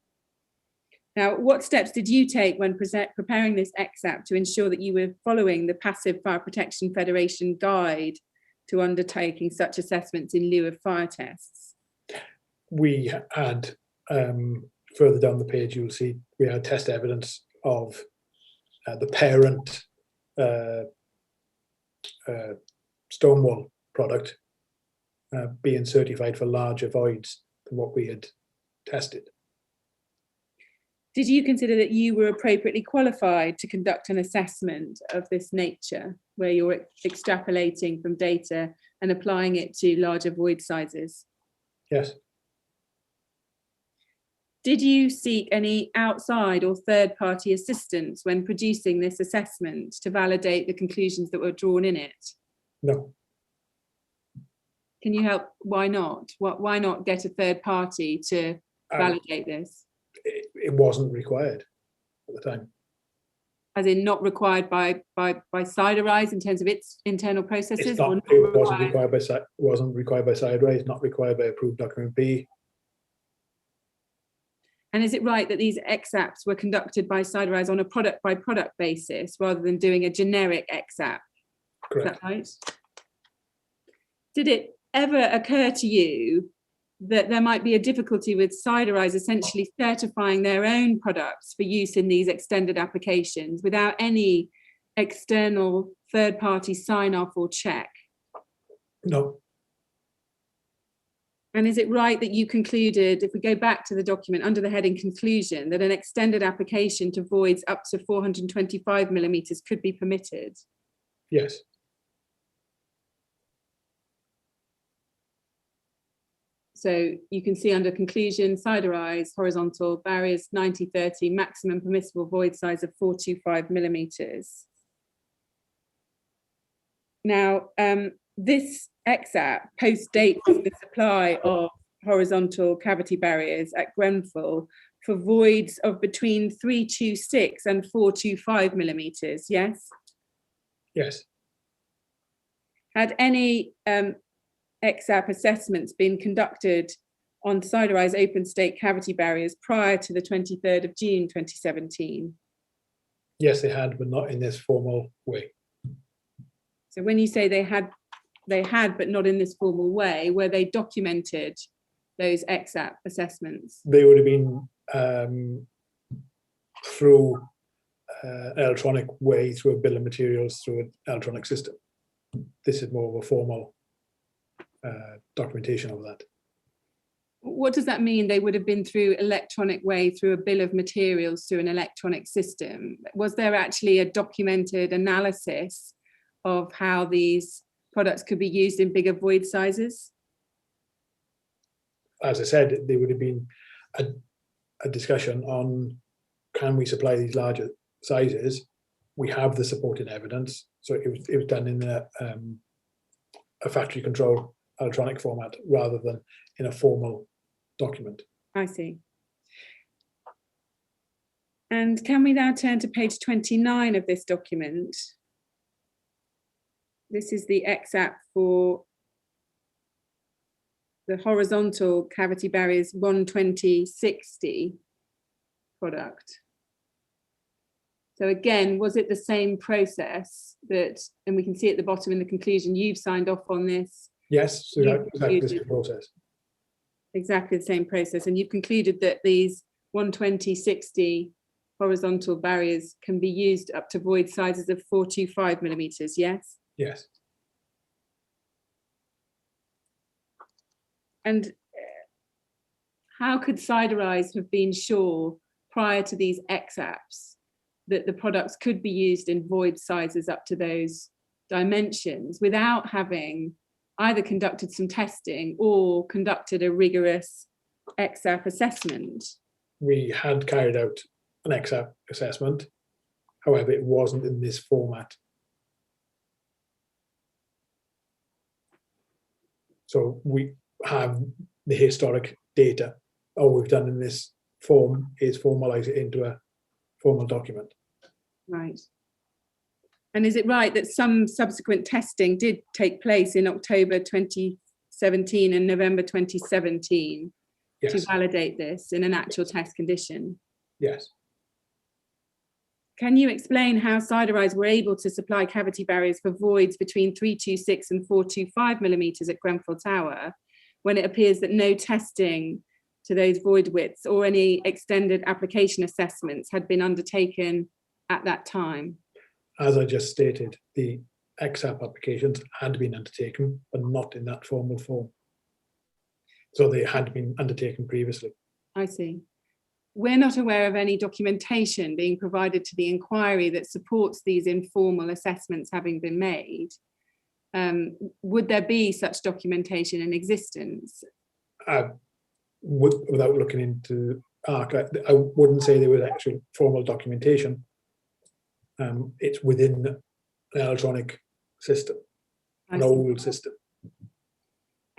Now, what steps did you take when preparing this XAP to ensure that you were following the Passive Fire Protection Federation guide to undertaking such assessments in lieu of fire tests? We had, further down the page, you'll see we had test evidence of the parent stonewall product being certified for larger voids than what we had tested. Did you consider that you were appropriately qualified to conduct an assessment of this nature, where you're extrapolating from data and applying it to larger void sizes? Yes. Did you seek any outside or third-party assistance when producing this assessment to validate the conclusions that were drawn in it? No. Can you help? Why not? Why not get a third party to validate this? It wasn't required at the time. As in not required by Siderise in terms of its internal processes? It wasn't required by Siderise, not required by approved document B. And is it right that these XAPs were conducted by Siderise on a product by product basis rather than doing a generic XAP? Correct. Is that right? Did it ever occur to you that there might be a difficulty with Siderise essentially certifying their own products for use in these extended applications without any external third-party sign-off or check? No. And is it right that you concluded, if we go back to the document under the heading conclusion, that an extended application to voids up to 425 millimeters could be permitted? Yes. So you can see under conclusion, Siderise, horizontal, barriers 90-30, maximum permissible void size of 425 millimeters. Now, this XAP post-dates the supply of horizontal cavity barriers at Grenfell for voids of between 326 and 425 millimeters, yes? Yes. Had any XAP assessments been conducted on Siderise open state cavity barriers prior to the 23rd of June 2017? Yes, they had, but not in this formal way. So when you say they had they had, but not in this formal way, where they documented those XAP assessments? They would have been through an electronic way, through a bill of materials, through an electronic system. This is more of a formal documentation of that. What does that mean? They would have been through electronic way, through a bill of materials, through an electronic system. Was there actually a documented analysis of how these products could be used in bigger void sizes? As I said, there would have been a discussion on, can we supply these larger sizes? We have the supporting evidence. So it was done in a factory control electronic format rather than in a formal document. I see. And can we now turn to page 29 of this document? This is the XAP for the horizontal cavity barriers 120/60 product. So again, was it the same process that, and we can see at the bottom in the conclusion, you've signed off on this? Yes, so exactly the same process. Exactly the same process. And you've concluded that these 120/60 horizontal barriers can be used up to void sizes of 425 millimeters, yes? Yes. And how could Siderise have been sure prior to these XAPs that the products could be used in void sizes up to those dimensions without having either conducted some testing or conducted a rigorous XAP assessment? We had carried out an XAP assessment. However, it wasn't in this format. So we have the historic data. All we've done in this form is formalize it into a formal document. Right. And is it right that some subsequent testing did take place in October 2017 and November 2017 Yes. to validate this in an actual test condition? Yes. Can you explain how Siderise were able to supply cavity barriers for voids between 326 and 425 millimeters at Grenfell Tower when it appears that no testing to those void widths or any extended application assessments had been undertaken at that time? As I just stated, the XAP applications had been undertaken, but not in that formal form. So they had been undertaken previously. I see. We're not aware of any documentation being provided to the inquiry that supports these informal assessments having been made. Would there be such documentation in existence? Without looking into ARC, I wouldn't say there was actual formal documentation. It's within an electronic system, an old system.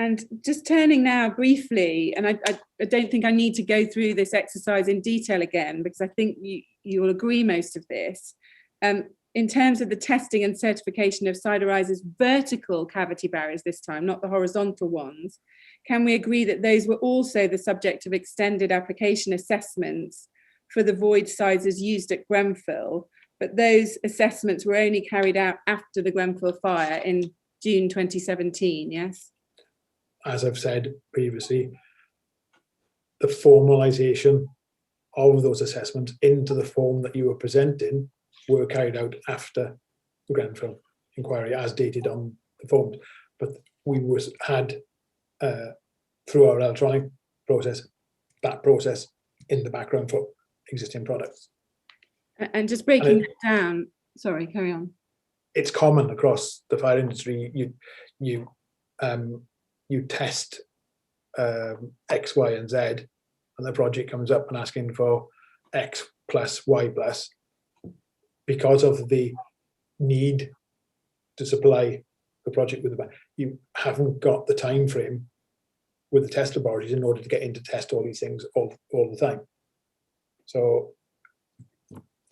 And just turning now briefly, and I don't think I need to go through this exercise in detail again, because I think you'll agree most of this. In terms of the testing and certification of Siderise's vertical cavity barriers this time, not the horizontal ones, can we agree that those were also the subject of extended application assessments for the void sizes used at Grenfell, but those assessments were only carried out after the Grenfell fire in June 2017, yes? As I've said previously, the formalization of those assessments into the form that you were presenting were carried out after the Grenfell inquiry, as dated on the forms. But we had, through our electronic process, that process in the background for existing products. And just breaking that down, sorry, carry on. It's common across the fire industry. You test X, Y, and Z, and the project comes up and asking for X plus Y plus, because of the need to supply the project with the, you haven't got the time frame with the test laboratories in order to get in to test all these things all the time. So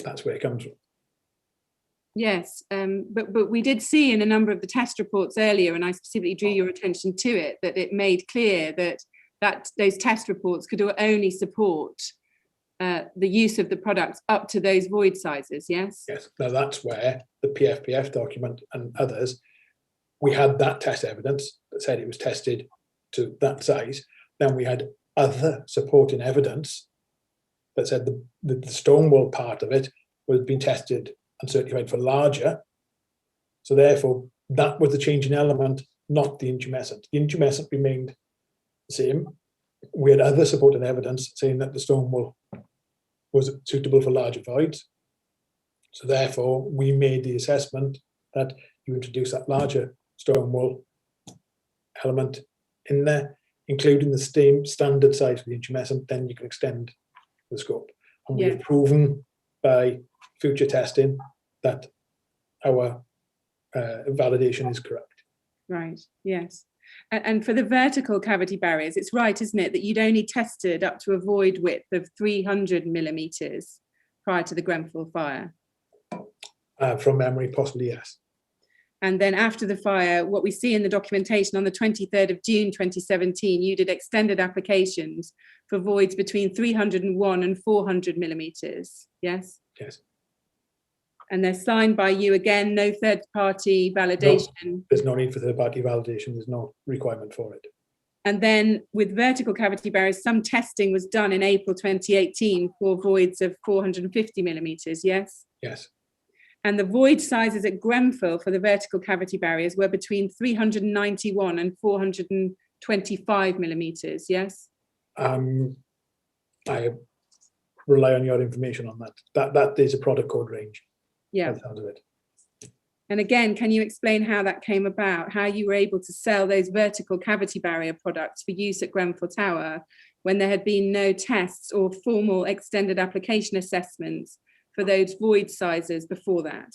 that's where it comes from. Yes, but we did see in a number of the test reports earlier, and I specifically drew your attention to it, that it made clear that those test reports could only support the use of the products up to those void sizes, yes? Yes, now that's where the PFPF document and others, we had that test evidence that said it was tested to that size. Then we had other supporting evidence that said the stone wall part of it was being tested and certified for larger. So therefore, that was the changing element, not the intumescent. The intumescent remained the same. We had other supporting evidence saying that the stone wall was suitable for larger voids. So therefore, we made the assessment that you introduce that larger stone wall element in there, including the same standard size for the intumescent, then you can extend the scope. And we've proven by future testing that our validation is correct. Right, yes. And for the vertical cavity barriers, it's right, isn't it, that you'd only tested up to a void width of 300 millimetres prior to the Grenfell fire? From memory, possibly, yes. And then after the fire, what we see in the documentation on the 23rd of June 2017, you did extended applications for voids between 301 and 400 millimetres, yes? Yes. And they're signed by you again, no third-party validation? No, there's no need for third-party validation, there's no requirement for it. And then with vertical cavity barriers, some testing was done in April 2018 for voids of 450 millimetres, yes? Yes. And the void sizes at Grenfell for the vertical cavity barriers were between 391 and 425 millimetres, yes? I rely on your information on that. That is a product code range. Yeah. By the sound of it. And again, can you explain how that came about, how you were able to sell those vertical cavity barrier products for use at Grenfell Tower when there had been no tests or formal extended application assessments for those void sizes before that?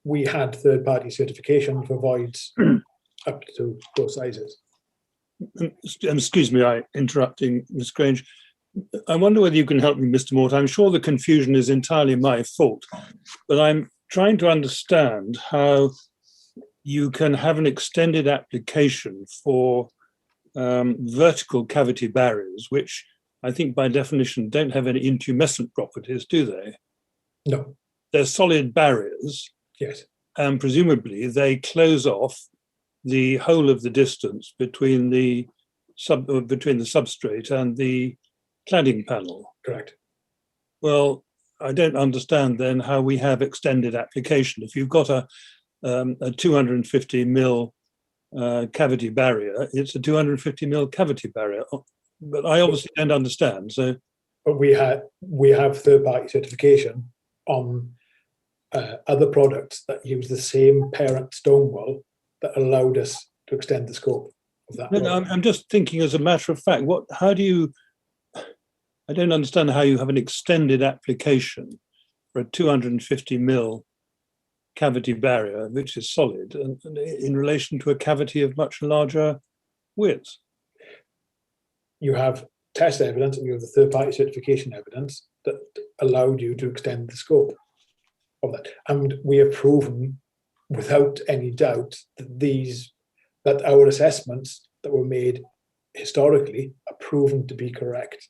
We had third-party certification for voids up to those sizes. Excuse me, I'm interrupting, Ms. Grange. I wonder whether you can help me, Mr. Mort. I'm sure the confusion is entirely my fault, but I'm trying to understand how you can have an extended application for vertical cavity barriers, which I think by definition don't have any intumescent properties, do they? No. They're solid barriers. Yes. And presumably they close off the whole of the distance between the substrate and the cladding panel. Correct. Well, I don't understand then how we have extended application. If you've got a 250 mil cavity barrier, it's a 250 mil cavity barrier. But I obviously don't understand. So, but we have third-party certification on other products that use the same parent stone wall that allowed us to extend the scope of that. No, I'm just thinking as a matter of fact, I don't understand how you have an extended application for a 250 mil cavity barrier, which is solid, and in relation to a cavity of much larger width. You have test evidence and you have the third-party certification evidence that allowed you to extend the scope of that. And we have proven without any doubt that our assessments that were made historically are proven to be correct.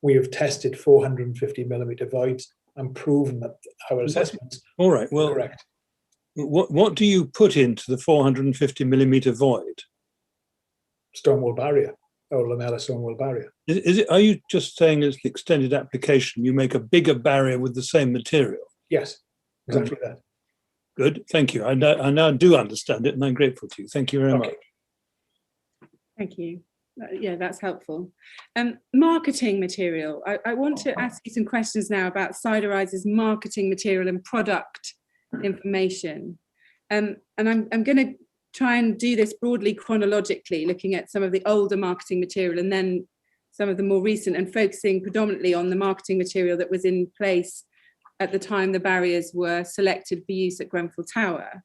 We have tested 450 millimeter voids and proven that our assessments are correct. What do you put into the 450 millimeter void? Stonewall barrier or lamella stonewall barrier. Are you just saying it's the extended application? You make a bigger barrier with the same material? Yes, exactly that. Good, thank you. I now do understand it, and I'm grateful to you. Thank you very much. Thank you. Yeah, that's helpful. Marketing material. I want to ask you some questions now about Siderise's marketing material and product information. And I'm going to try and do this broadly chronologically, looking at some of the older marketing material and then some of the more recent, and focusing predominantly on the marketing material that was in place at the time the barriers were selected for use at Grenfell Tower.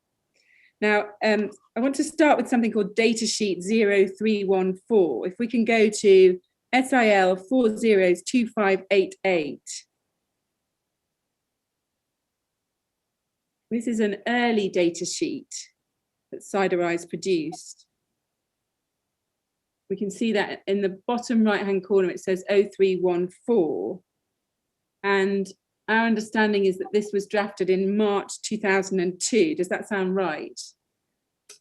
Now, I want to start with something called datasheet 0314. If we can go to SIL 402588. This is an early datasheet that Siderise produced. We can see that in the bottom right-hand corner, it says 0314. And our understanding is that this was drafted in March 2002. Does that sound right?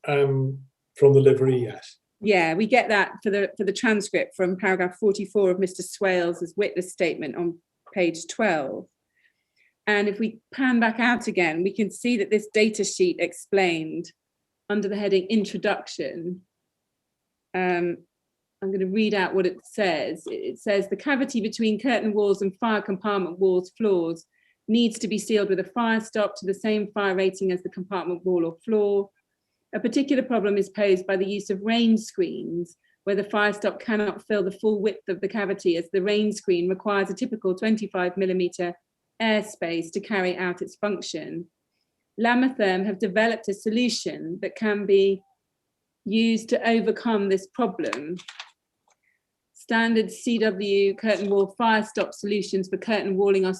From the livery, yes. Yeah, we get that for the transcript from paragraph 44 of Mr. Swales' witness statement on page 12. And if we pan back out again, we can see that this data sheet explained under the heading Introduction. I'm going to read out what it says. It says the cavity between curtain walls and fire compartment walls floors needs to be sealed with a fire stop to the same fire rating as the compartment wall or floor. A particular problem is posed by the use of rain screens, where the fire stop cannot fill the full width of the cavity, as the rain screen requires a typical 25mm airspace to carry out its function. Lamatherm have developed a solution that can be used to overcome this problem. Standard CW curtain wall fire stop solutions for curtain walling are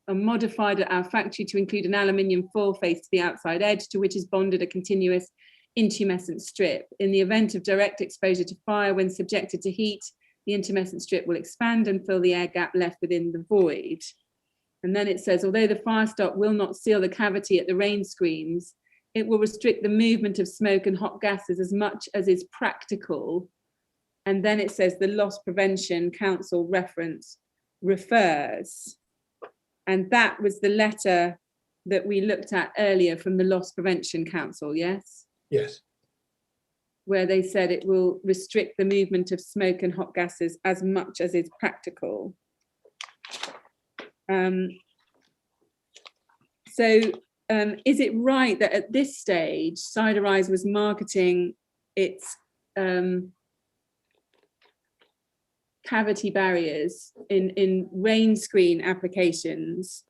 modified at our factory to include an aluminium foil face to the outside edge, to which is bonded a continuous intumescent strip. In the event of direct exposure to fire, when subjected to heat, the intumescent strip will expand and fill the air gap left within the void. And then it says, although the fire stop will not seal the cavity at the rain screens, it will restrict the movement of smoke and hot gases as much as is practical. And then it says the Loss Prevention Council reference refers. And that was the letter that we looked at earlier from the Loss Prevention Council, yes? Yes. Where they said it will restrict the movement of smoke and hot gases as much as is practical. Is it right that at this stage, Siderise was marketing its cavity barriers in rain screen applications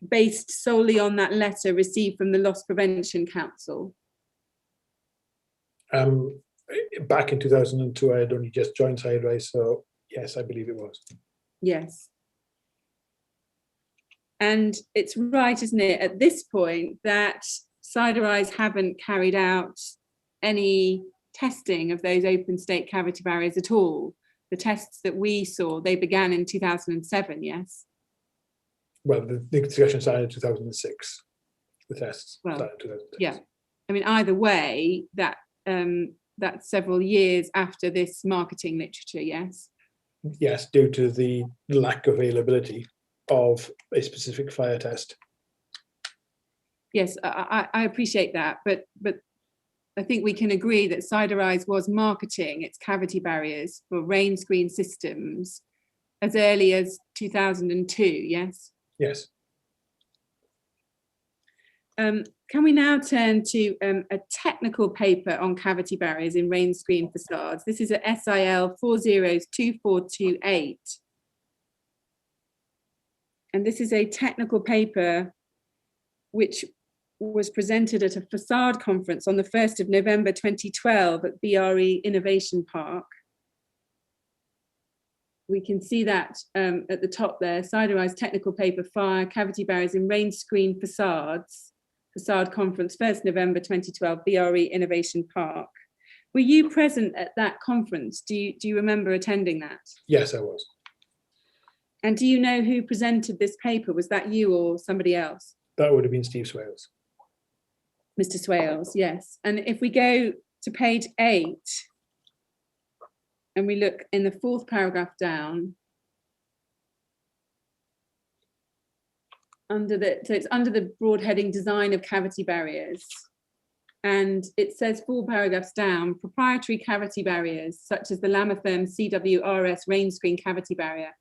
based solely on that letter received from the Loss Prevention Council? Back in 2002, I had only just joined Siderise, so yes, I believe it was. Yes. And it's right, isn't it, at this point that Siderise haven't carried out any testing of those open state cavity barriers at all. The tests that we saw, they began in 2007, yes? Well, the discussion started in 2006. The tests started in 2006. Yeah. I mean, either way, that's several years after this marketing literature, yes? Yes, due to the lack of availability of a specific fire test. Yes, I appreciate that, but I think we can agree that Siderise was marketing its cavity barriers for rain screen systems as early as 2002, yes? Yes. Can we now turn to a technical paper on cavity barriers in rain screen facades? This is a SIL 402428. And this is a technical paper which was presented at a facade conference on the 1st of November 2012 at BRE Innovation Park. We can see that at the top there, Siderise technical paper, fire cavity barriers in rain screen facades, facade conference, 1st November 2012, BRE Innovation Park. Were you present at that conference? Do you remember attending that? Yes, I was. And do you know who presented this paper? Was that you or somebody else? That would have been Steve Swales. Mr. Swales, yes. And if we go to page 8 and we look in the 4th paragraph down, so it's under the broad heading design of cavity barriers. And it says 4 paragraphs down, proprietary cavity barriers such as the Lamatherm CWRS rain screen cavity barrier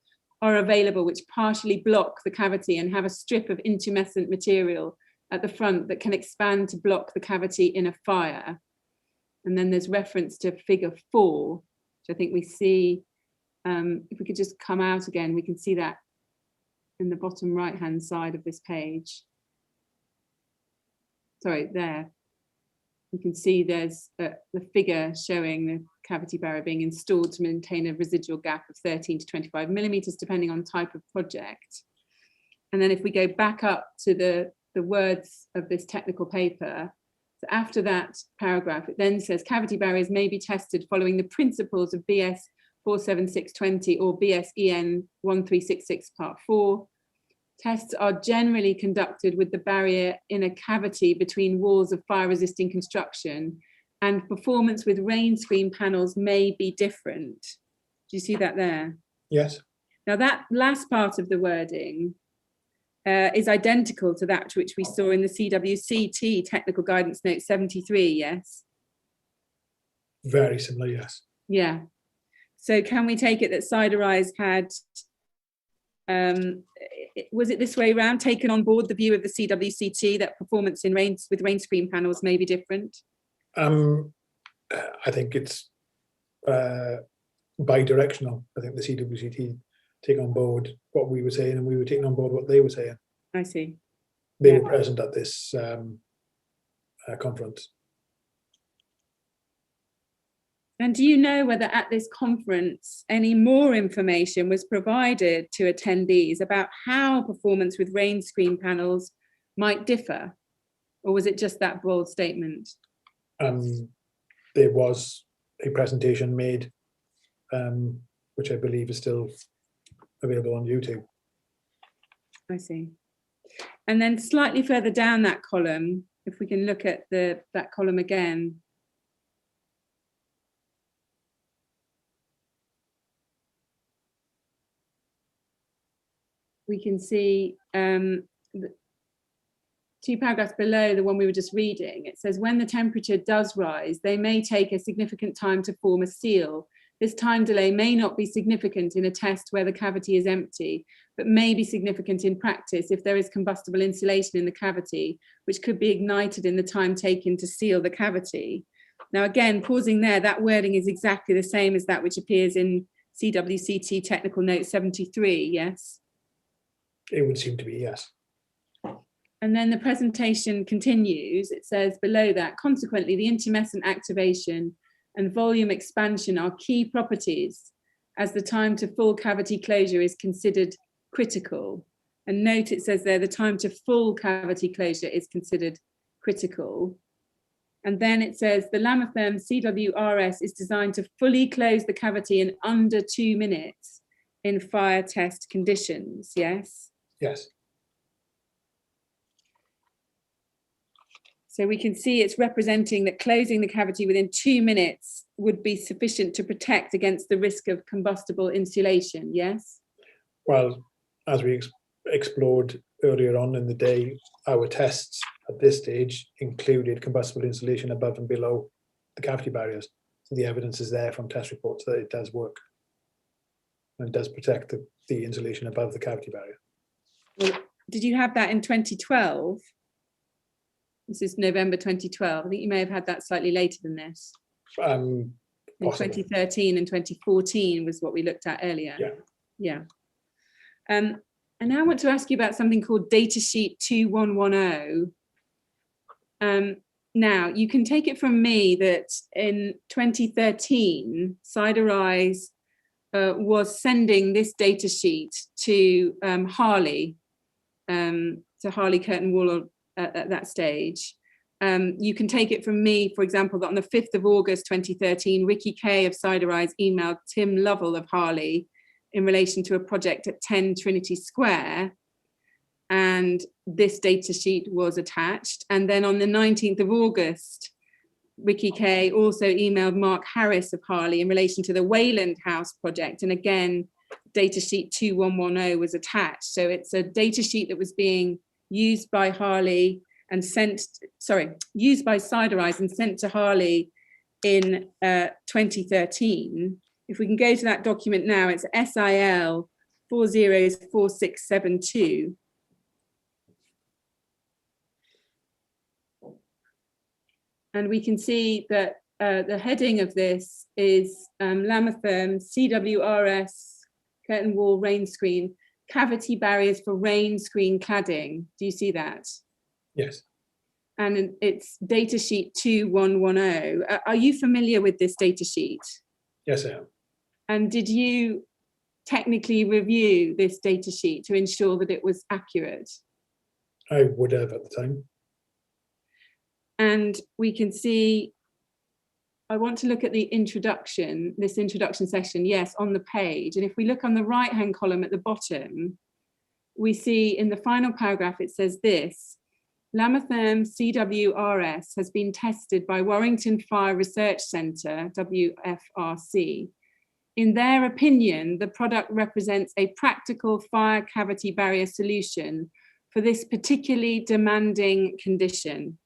are available, which partially block the cavity and have a strip of intumescent material at the front that can expand to block the cavity in a fire. And then there's reference to figure 4, which I think we see, if we could just come out again, we can see that in the bottom right-hand side of this page. Sorry, there. You can see there's the figure showing the cavity barrier being installed to maintain a residual gap of 13 to 25 millimeters, depending on type of project. And then if we go back up to the words of this technical paper, so after that paragraph, it then says cavity barriers may be tested following the principles of BS 47620 or BS EN 1366 Part 4. Tests are generally conducted with the barrier in a cavity between walls of fire-resisting construction, and performance with rain screen panels may be different. Do you see that there? Yes. Now that last part of the wording is identical to that which we saw in the CWCT Technical Guidance Note 73, yes? Very similar, yes. Yeah. So can we take it that Siderise had, was it this way around, taken on board the view of the CWCT that performance in with rain screen panels may be different? I think it's bi-directional. I think the CWCT take on board what we were saying, and we were taking on board what they were saying. I see. They were present at this conference. And do you know whether at this conference any more information was provided to attendees about how performance with rain screen panels might differ? Or was it just that bold statement? There was a presentation made, which I believe is still available on YouTube. I see. And then slightly further down that column, if we can look at that column again. We can see 2 paragraphs below the one we were just reading. It says, when the temperature does rise, they may take a significant time to form a seal. This time delay may not be significant in a test where the cavity is empty, but may be significant in practice if there is combustible insulation in the cavity, which could be ignited in the time taken to seal the cavity. Now, again, pausing there, that wording is exactly the same as that which appears in CWCT Technical Note 73, yes? It would seem to be, yes. And then the presentation continues. It says below that, consequently, the intermittent activation and volume expansion are key properties as the time to full cavity closure is considered critical. And note it says there, the time to full cavity closure is considered critical. And then it says the Lamatherm CWRS is designed to fully close the cavity in under 2 minutes in fire test conditions, yes? Yes. So we can see it's representing that closing the cavity within 2 minutes would be sufficient to protect against the risk of combustible insulation, yes? Well, as we explored earlier on in the day, our tests at this stage included combustible insulation above and below the cavity barriers. So the evidence is there from test reports that it does work. And it does protect the insulation above the cavity barrier. Well, did you have that in 2012? This is November 2012. I think you may have had that slightly later than this. In 2013 and 2014 was what we looked at earlier. Yeah. I now want to ask you about something called Datasheet 2110. Now, you can take it from me that in 2013, Siderise was sending this datasheet to Harley Curtain Wall at that stage. You can take it from me, for example, that on the 5th of August 2013, Ricky Kay of Siderise emailed Tim Lovell of Harley in relation to a project at 10 Trinity Square, and this data sheet was attached. And then on the 19th of August, Ricky Kay also emailed Mark Harris of Harley in relation to the Wayland House project, and again, data sheet 2110 was attached. So it's a data sheet that was being used by Harley and used by Siderise and sent to Harley in 2013. If we can go to that document now, it's SIL 404672. And we can see that the heading of this is Lamatherm CWRS curtain wall rain screen, cavity barriers for rain screen cladding. Do you see that? Yes. And it's datasheet 2110. Are you familiar with this datasheet? Yes, I am. And did you technically review this datasheet to ensure that it was accurate? I would have at the time. And we can see, I want to look at the introduction, this introduction section, yes, on the page. And if we look on the right-hand column at the bottom, we see in the final paragraph, it says this: Lamatherm CWRS has been tested by Warrington Fire Research Centre, WFRC. In their opinion, the product represents a practical fire cavity barrier solution for this particularly demanding condition.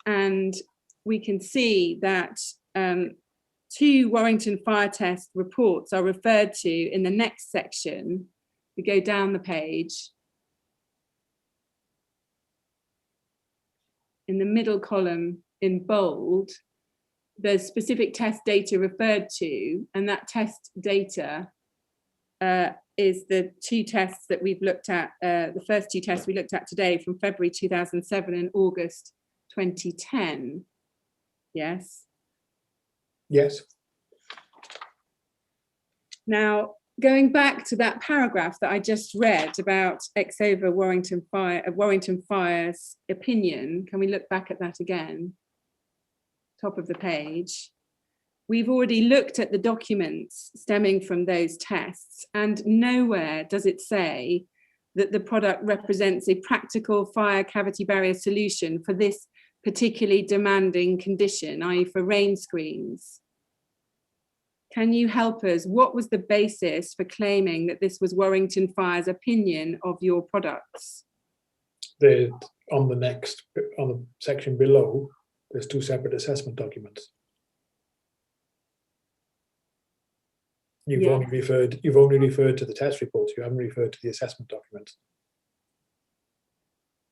And we can see that 2 Warrington Fire Test reports are referred to in the next section. We go down the page. In the middle column in bold, there's specific test data referred to, and that test data is the 2 tests that we've looked at, the first 2 tests we looked at today from February 2007 and August 2010. Yes? Yes. Now, going back to that paragraph that I just read about Exova Warrington Fire's opinion, can we look back at that again? Top of the page. We've already looked at the documents stemming from those tests, and nowhere does it say that the product represents a practical fire cavity barrier solution for this particularly demanding condition, i.e. for rain screens. Can you help us? What was the basis for claiming that this was Warrington Fire's opinion of your products? On the section below, there's 2 separate assessment documents. You've only referred to the test reports. You haven't referred to the assessment documents.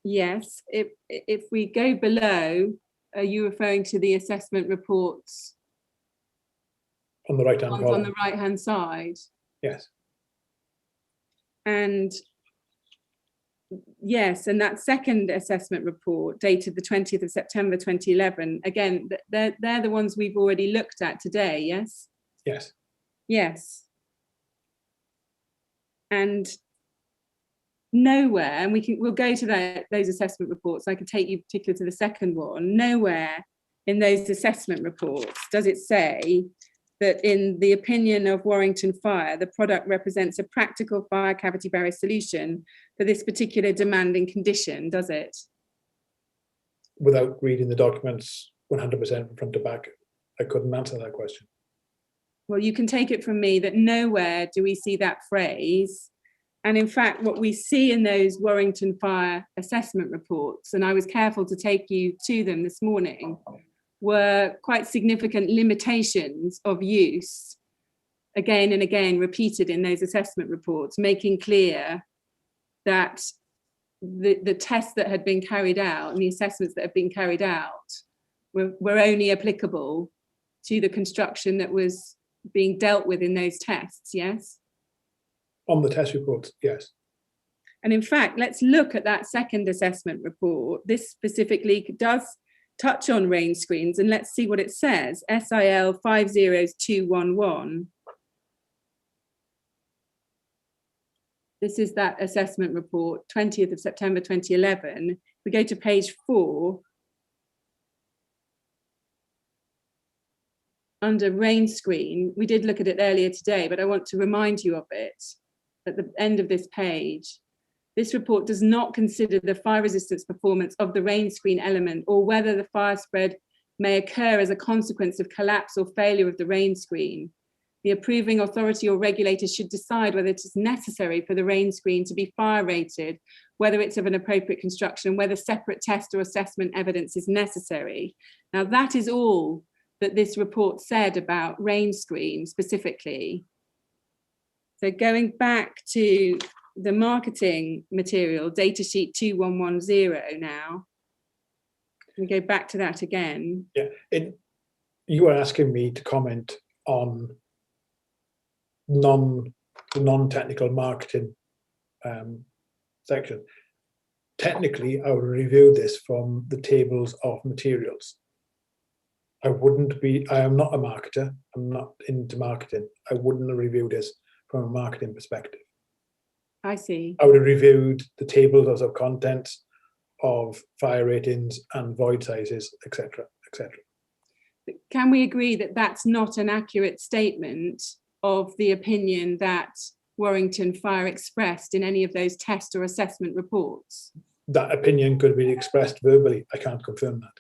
Yes. If we go below, are you referring to the assessment reports? On the right-hand column. On the right-hand side. Yes. And yes, and that second assessment report dated the 20th of September 2011, again, they're the ones we've already looked at today, yes? Yes. Yes. And nowhere, and we'll go to those assessment reports. I can take you particularly to the second one. Nowhere in those assessment reports does it say that in the opinion of Warrington Fire, the product represents a practical fire cavity barrier solution for this particular demanding condition, does it? Without reading the documents 100% from front to back, I couldn't answer that question. Well, you can take it from me that nowhere do we see that phrase. And in fact, what we see in those Warrington Fire assessment reports, and I was careful to take you to them this morning, were quite significant limitations of use, again and again repeated in those assessment reports, making clear that the tests that had been carried out and the assessments that had been carried out were only applicable to the construction that was being dealt with in those tests, yes? On the test reports, yes. And in fact, let's look at that second assessment report. This specifically does touch on rain screens, and let's see what it says. SIL 50211. This is that assessment report, 20th of September 2011. We go to page 4. Under rain screen, we did look at it earlier today, but I want to remind you of it at the end of this page. This report does not consider the fire resistance performance of the rain screen element or whether the fire spread may occur as a consequence of collapse or failure of the rain screen. The approving authority or regulator should decide whether it is necessary for the rain screen to be fire rated, whether it's of an appropriate construction, whether separate test or assessment evidence is necessary. Now that is all that this report said about rain screen specifically. So going back to the marketing material, data sheet 2110 now. We go back to that again. Yeah, you were asking me to comment on the non-technical marketing section. Technically, I would review this from the tables of materials. I am not a marketer, I'm not into marketing. I wouldn't have reviewed this from a marketing perspective. I see. I would have reviewed the tables of contents of fire ratings and void sizes, etc., etc. Can we agree that that's not an accurate statement of the opinion that Warrington Fire expressed in any of those test or assessment reports? That opinion could be expressed verbally. I can't confirm that.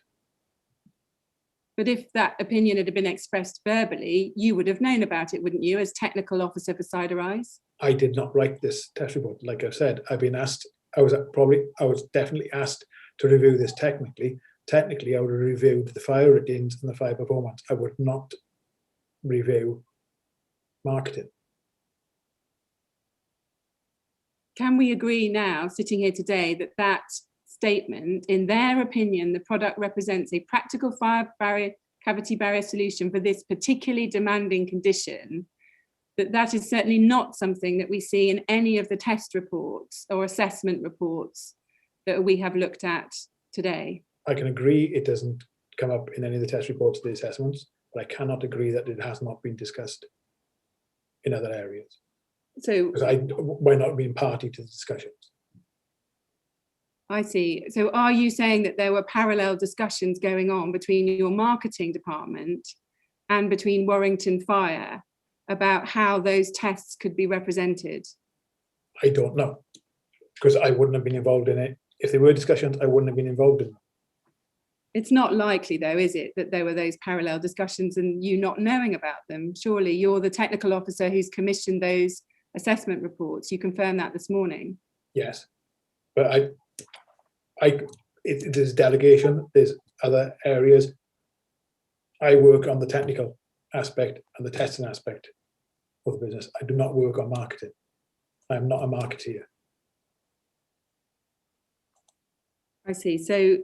But if that opinion had been expressed verbally, you would have known about it, wouldn't you, as technical officer for Siderise? I did not write this test report. Like I've said, I've been asked, I was definitely asked to review this technically. Technically, I would have reviewed the fire ratings and the fire performance. I would not review marketing. Can we agree now, sitting here today, that that statement, in their opinion, the product represents a practical fire barrier, cavity barrier solution for this particularly demanding condition, that is certainly not something that we see in any of the test reports or assessment reports that we have looked at today? I can agree it doesn't come up in any of the test reports or the assessments, but I cannot agree that it has not been discussed in other areas. So, by not being party to the discussions. I see. So are you saying that there were parallel discussions going on between your marketing department and between Warrington Fire about how those tests could be represented? I don't know, because I wouldn't have been involved in it. If there were discussions, I wouldn't have been involved in them. It's not likely, though, is it, that there were those parallel discussions and you not knowing about them? Surely you're the technical officer who's commissioned those assessment reports. You confirmed that this morning. Yes, but there's delegation, there's other areas. I work on the technical aspect and the testing aspect of the business. I do not work on marketing. I'm not a marketeer. I see. So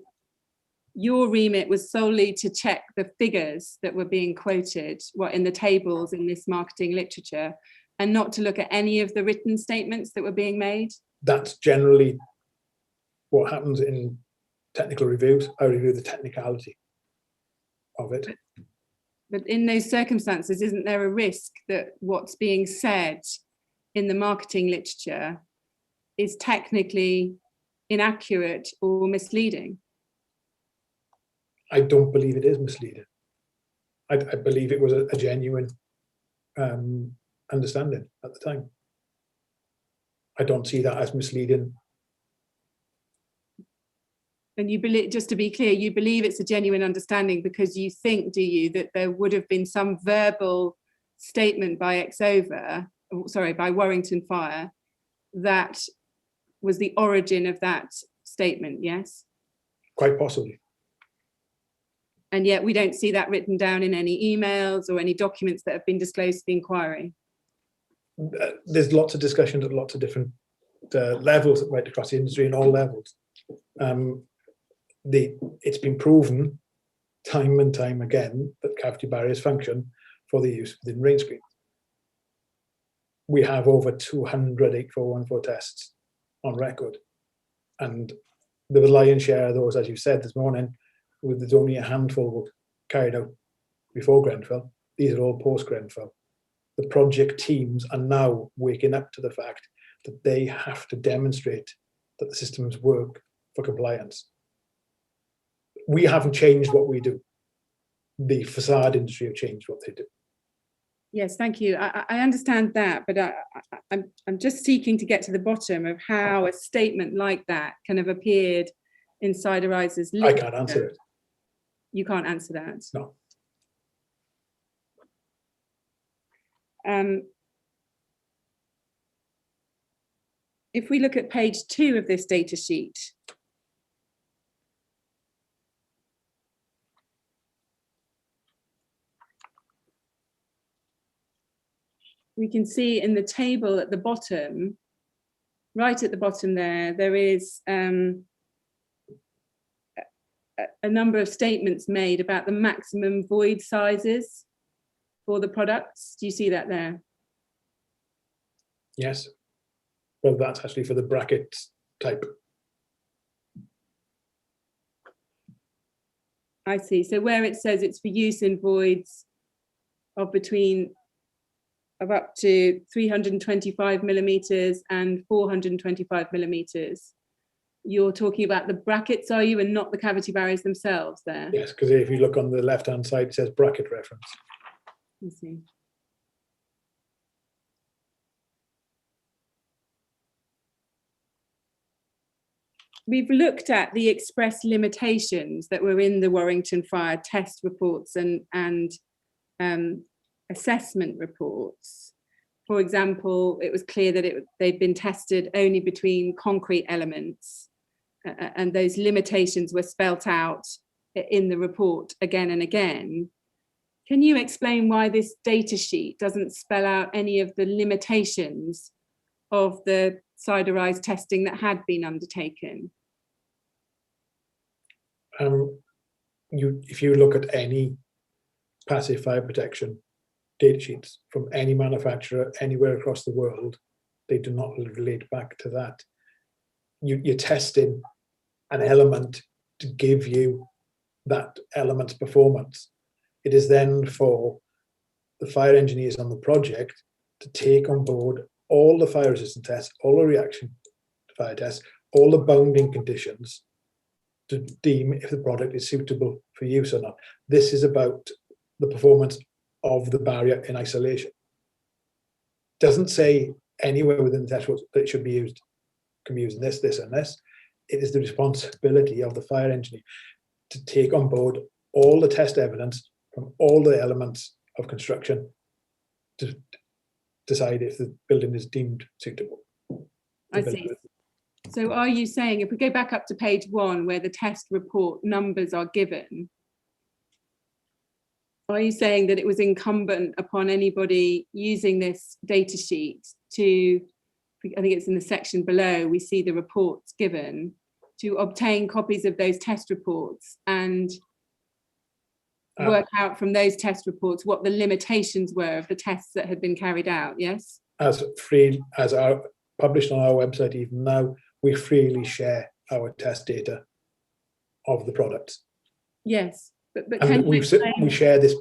your remit was solely to check the figures that were being quoted, what in the tables in this marketing literature, and not to look at any of the written statements that were being made? That's generally what happens in technical reviews. I review the technicality of it. But in those circumstances, isn't there a risk that what's being said in the marketing literature is technically inaccurate or misleading? I don't believe it is misleading. I believe it was a genuine understanding at the time. I don't see that as misleading. And you believe, just to be clear, you believe it's a genuine understanding because you think, do you, that there would have been some verbal statement by by Warrington Fire that was the origin of that statement, yes? Quite possibly. And yet we don't see that written down in any emails or any documents that have been disclosed to the inquiry. There's lots of discussions at lots of different levels right across the industry and all levels. It's been proven time and time again that cavity barriers function for the use within rain screens. We have over 200 8414 tests on record, and the lion's share of those, as you said this morning, there's only a handful carried out before Grenfell. These are all post-Grenfell. The project teams are now waking up to the fact that they have to demonstrate that the systems work for compliance. We haven't changed what we do. The facade industry have changed what they do. Yes, thank you. I understand that, but I'm just seeking to get to the bottom of how a statement like that can have appeared in Siderise's literature. I can't answer it. You can't answer that? No. If we look at page 2 of this data sheet, we can see in the table at the bottom, right at the bottom there is a number of statements made about the maximum void sizes for the products. Do you see that there? Yes. Well, that's actually for the bracket type. I see. So where it says it's for use in voids of up to 325 millimeters and 425 millimeters, you're talking about the brackets, are you, and not the cavity barriers themselves there? Yes, because if you look on the left-hand side, it says bracket reference. I see. we've looked at the express limitations that were in the Warrington Fire test reports and assessment reports. For example, it was clear that they'd been tested only between concrete elements, and those limitations were spelt out in the report again and again. Can you explain why this data sheet doesn't spell out any of the limitations of the Siderise testing that had been undertaken? If you look at any passive fire protection data sheets from any manufacturer anywhere across the world, they do not relate back to that. You're testing an element to give you that element's performance. It is then for the fire engineers on the project to take on board all the fire resistance tests, all the reaction to fire tests, all the bounding conditions to deem if the product is suitable for use or not. This is about the performance of the barrier in isolation. It doesn't say anywhere within the test rules that it should be used, can be used in this, this, and this. It is the responsibility of the fire engineer to take on board all the test evidence from all the elements of construction to decide if the building is deemed suitable. I see. So are you saying, if we go back up to page 1 where the test report numbers are given, are you saying that it was incumbent upon anybody using this data sheet to, I think it's in the section below, we see the reports given, to obtain copies of those test reports and work out from those test reports what the limitations were of the tests that had been carried out, yes? As our published on our website even now, we freely share our test data of the products. Yes, but and we share this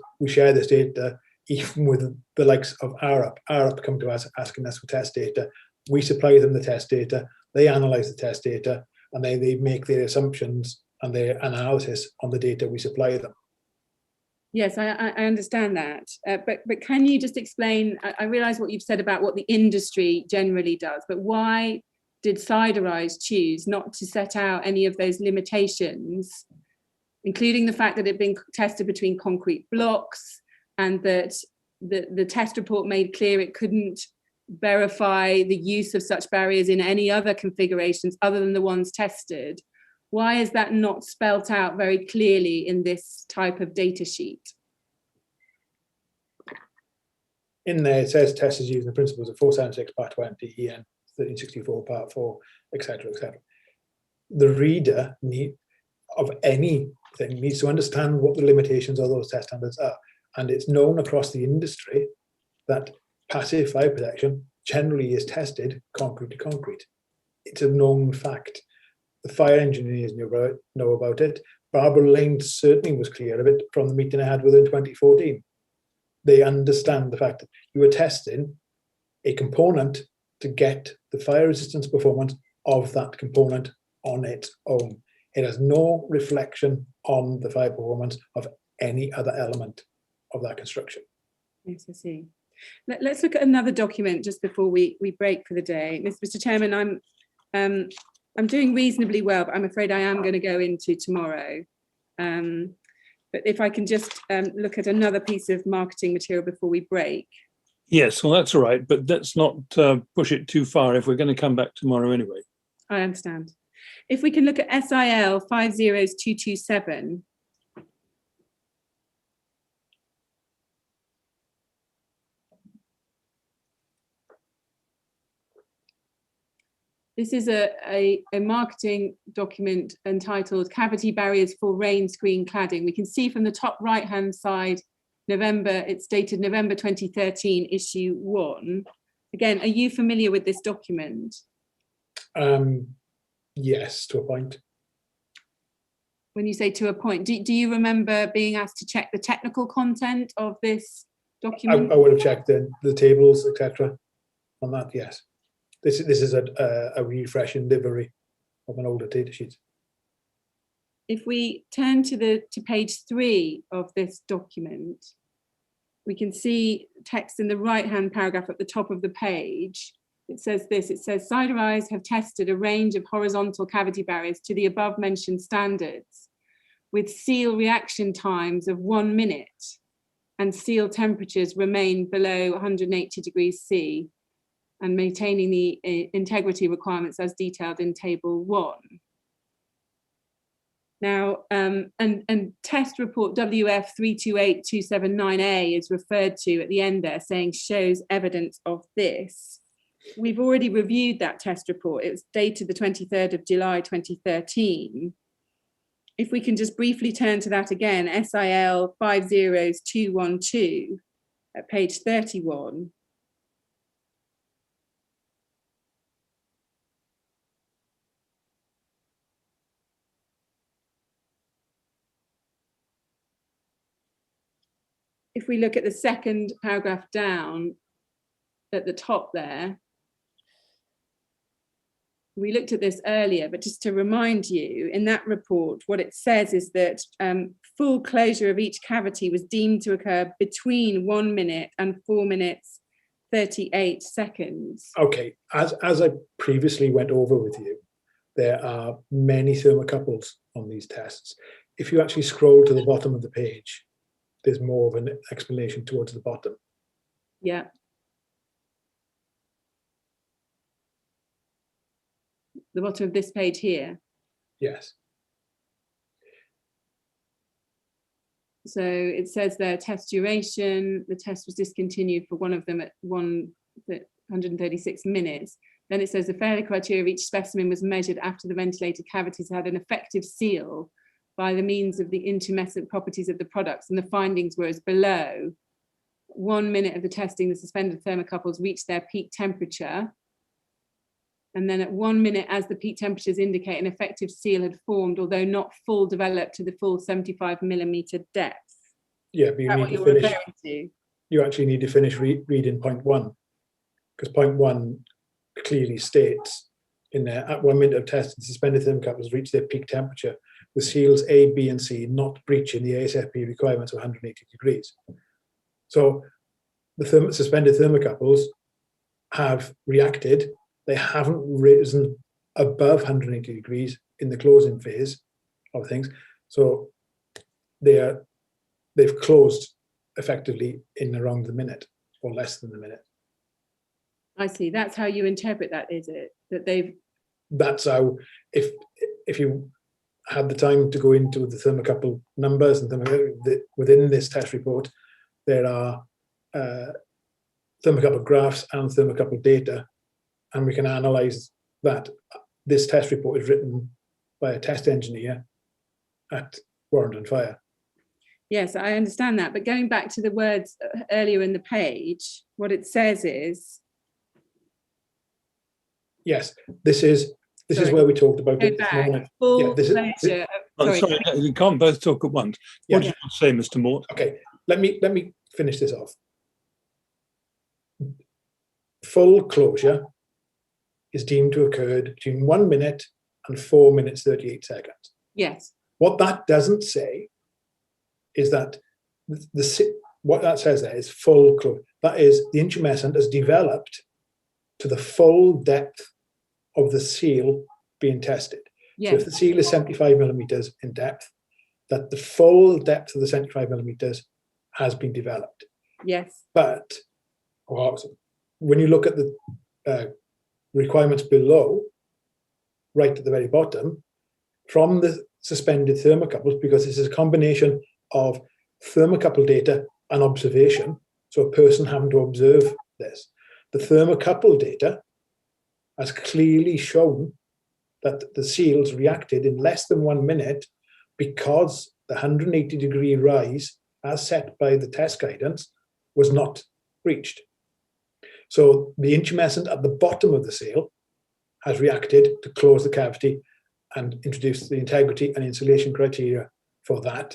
data even with the likes of Arup. Arup come to us asking us for test data. We supply them the test data. They analyze the test data, and they make their assumptions and their analysis on the data we supply them. Yes, I understand that, but can you just explain, I realise what you've said about what the industry generally does, but why did Siderise choose not to set out any of those limitations, including the fact that it had been tested between concrete blocks and that the test report made clear it couldn't verify the use of such barriers in any other configurations other than the ones tested? Why is that not spelt out very clearly in this type of data sheet? In there, it says test is using the principles of 476 part 20, EN 1364 part 4, etc., etc. The reader of anything needs to understand what the limitations of those test standards are. And it's known across the industry that passive fire protection generally is tested concrete to concrete. It's a known fact. The fire engineers know about it. Barbara Lane certainly was clear of it from the meeting I had with her in 2014. They understand the fact that you are testing a component to get the fire resistance performance of that component on its own. It has no reflection on the fire performance of any other element of that construction. Yes, I see. Let's look at another document just before we break for the day. Mr. Chairman, I'm doing reasonably well, but I'm afraid I am going to go into tomorrow. But if I can just look at another piece of marketing material before we break. Yes, well, that's all right, but let's not push it too far if we're going to come back tomorrow anyway. I understand. If we can look at SIL 50227. This is a marketing document entitled Cavity Barriers for Rain Screen Cladding. We can see from the top right-hand side, it's dated November 2013, issue 1. Again, are you familiar with this document? Yes, to a point. When you say to a point, do you remember being asked to check the technical content of this document? I would have checked the tables, etc. on that, yes. This is a refresh and livery of an older data sheet. If we turn to page 3 of this document, we can see text in the right-hand paragraph at the top of the page. It says this, it says Siderise have tested a range of horizontal cavity barriers to the above mentioned standards with seal reaction times of 1 minute and seal temperatures remain below 180 degrees C and maintaining the integrity requirements as detailed in table 1. Now, and test report WF 328279A is referred to at the end there, saying shows evidence of this. We've already reviewed that test report. It was dated the 23rd of July 2013. If we can just briefly turn to that again, SIL 50212 at page 31. If we look at the second paragraph down at the top there, we looked at this earlier, but just to remind you, in that report, what it says is that full closure of each cavity was deemed to occur between 1 minute and 4 minutes, 38 seconds. Okay, as I previously went over with you, there are many thermocouples on these tests. If you actually scroll to the bottom of the page, there's more of an explanation towards the bottom. Yeah. The bottom of this page here. Yes. So it says there, test duration, the test was discontinued for one of them at 136 minutes. Then it says the failure criteria of each specimen was measured after the ventilated cavities had an effective seal by the means of the intermescent properties of the products, and the findings were as below. 1 minute of the testing, the suspended thermocouples reached their peak temperature. And then at 1 minute, as the peak temperatures indicate, an effective seal had formed, although not full developed to the full 75mm depth. Yeah, but you need to finish. You actually need to finish reading point 1, because point 1 clearly states in there, at 1 minute of testing, suspended thermocouples reached their peak temperature with seals A, B, and C not breaching the ASFP requirements of 180 degrees. So the suspended thermocouples have reacted. They haven't risen above 180 degrees in the closing phase of things. So they've closed effectively in around the minute or less than the minute. I see. That's how you interpret that, is it? That they've. That's how, if you had the time to go into the thermocouple numbers and within this test report, there are thermocouple graphs and thermocouple data, and we can analyze that. This test report is written by a test engineer at Warrant and Fire. Yes, I understand that. But going back to the words earlier in the page, what it says is. Yes, this is where we talked about it this morning. Full yeah, closure. Sorry, you can't both talk at once. What did you say, Mr. Mort? Okay, let me finish this off. Full closure is deemed to have occurred between 1 minute and 4 minutes 38 seconds. Yes. What that doesn't say is that what that says there is full closure. That is, the intumescent has developed to the full depth of the seal being tested. Yes. So if the seal is 75mm in depth, that the full depth of the 75mm has been developed. Yes. But when you look at the requirements below, right at the very bottom, from the suspended thermocouples, because this is a combination of thermocouple data and observation, so a person having to observe this, the thermocouple data has clearly shown that the seals reacted in less than 1 minute because the 180 degree rise as set by the test guidance was not reached. So the intumescent at the bottom of the seal has reacted to close the cavity and introduce the integrity and insulation criteria for that.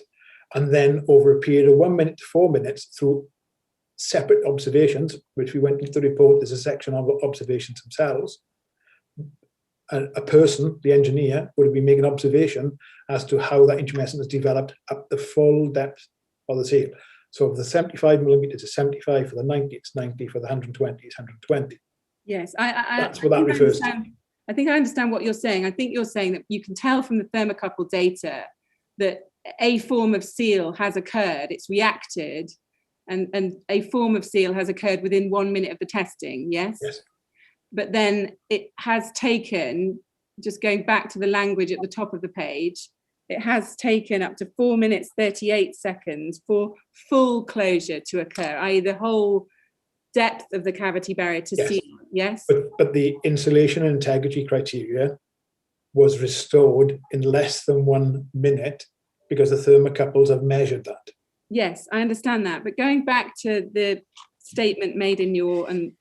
And then over a period of 1 minute to 4 minutes through separate observations, which we went into the report, there's a section on observations themselves. A person, the engineer, would have been making observation as to how that intumescent has developed at the full depth of the seal. So for the 75mm is 75, for the 90 it's 90, for the 120 it's 120. Yes, That's what that refers to. I think I understand what you're saying. I think you're saying that you can tell from the thermocouple data that a form of seal has occurred, it's reacted, and a form of seal has occurred within 1 minute of the testing, yes? Yes. But then it has taken, just going back to the language at the top of the page, it has taken up to 4 minutes 38 seconds for full closure to occur, i.e. the whole depth of the cavity barrier to Yes. seal, yes? But the insulation and integrity criteria was restored in less than 1 minute because the thermocouples have measured that. Yes, I understand that. But going back to the statement made in your, and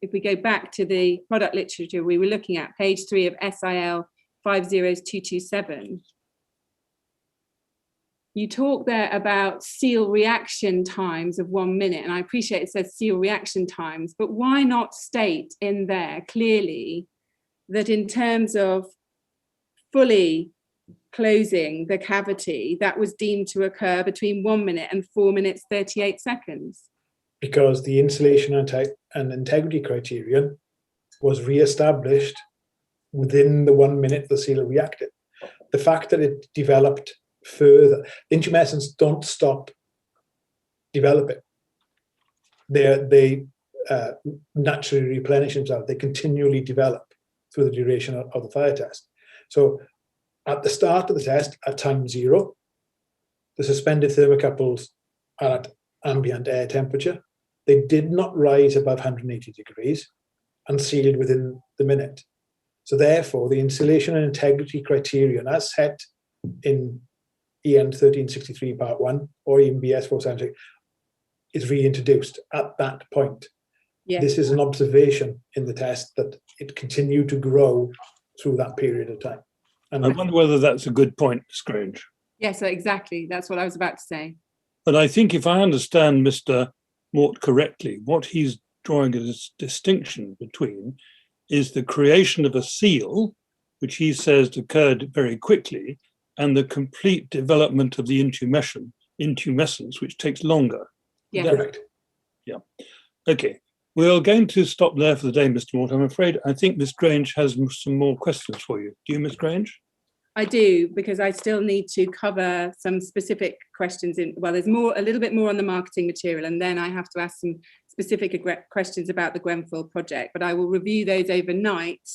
if we go back to the product literature we were looking at, page 3 of SIL 50227, you talk there about seal reaction times of 1 minute, and I appreciate it says seal reaction times, but why not state in there clearly that in terms of fully closing the cavity, that was deemed to occur between 1 minute and 4 minutes 38 seconds? Because the insulation and integrity criterion was re-established within the 1 minute the seal reacted. The fact that it developed further, intumescents don't stop developing. They naturally replenish themselves. They continually develop through the duration of the fire test. So at the start of the test, at time 0, the suspended thermocouples are at ambient air temperature. They did not rise above 180 degrees and sealed within the minute. So therefore, the insulation and integrity criterion as set in EN 1363 part 1 or even BS 476 is reintroduced at that point. Yes. This is an observation in the test that it continued to grow through that period of time. And I wonder whether that's a good point, Scrange. Yes, exactly. That's what I was about to say. But I think if I understand Mr. Mort correctly, what he's drawing a distinction between is the creation of a seal, which he says occurred very quickly, and the complete development of the intumescence, which takes longer. Yeah. correct. Yeah. Okay. We're going to stop there for the day, Mr. Mort. I'm afraid I think Miss Grange has some more questions for you. Do you, Miss Grange? I do, because I still need to cover some specific questions in, well, there's a little bit more on the marketing material, and then I have to ask some specific questions about the Grenfell project, but I will review those overnight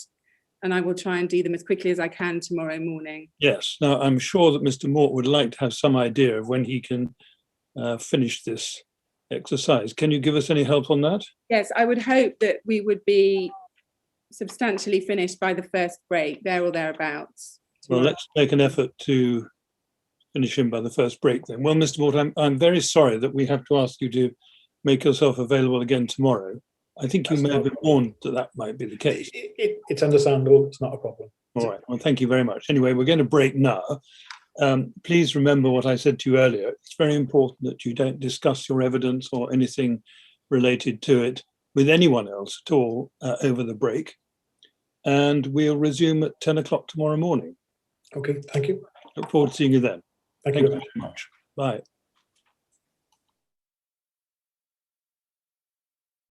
and I will try and do them as quickly as I can tomorrow morning. Yes. Now, I'm sure that Mr. Mort would like to have some idea of when he can finish this exercise. Can you give us any help on that? Yes, I would hope that we would be substantially finished by the first break, there or thereabouts. Well, let's make an effort to finish him by the first break then. Well, Mr. Mort, I'm very sorry that we have to ask you to make yourself available again tomorrow. I think you may have been warned that that might be the case. It's understandable. It's not a problem. All right. Well, thank you very much. Anyway, we're going to break now. Please remember what I said to you earlier. It's very important that you don't discuss your evidence or anything related to it with anyone else at all over the break. And we'll resume at 10 o'clock tomorrow morning. Okay, thank you. Look forward to seeing you then. Thank Thank you you very much. Bye.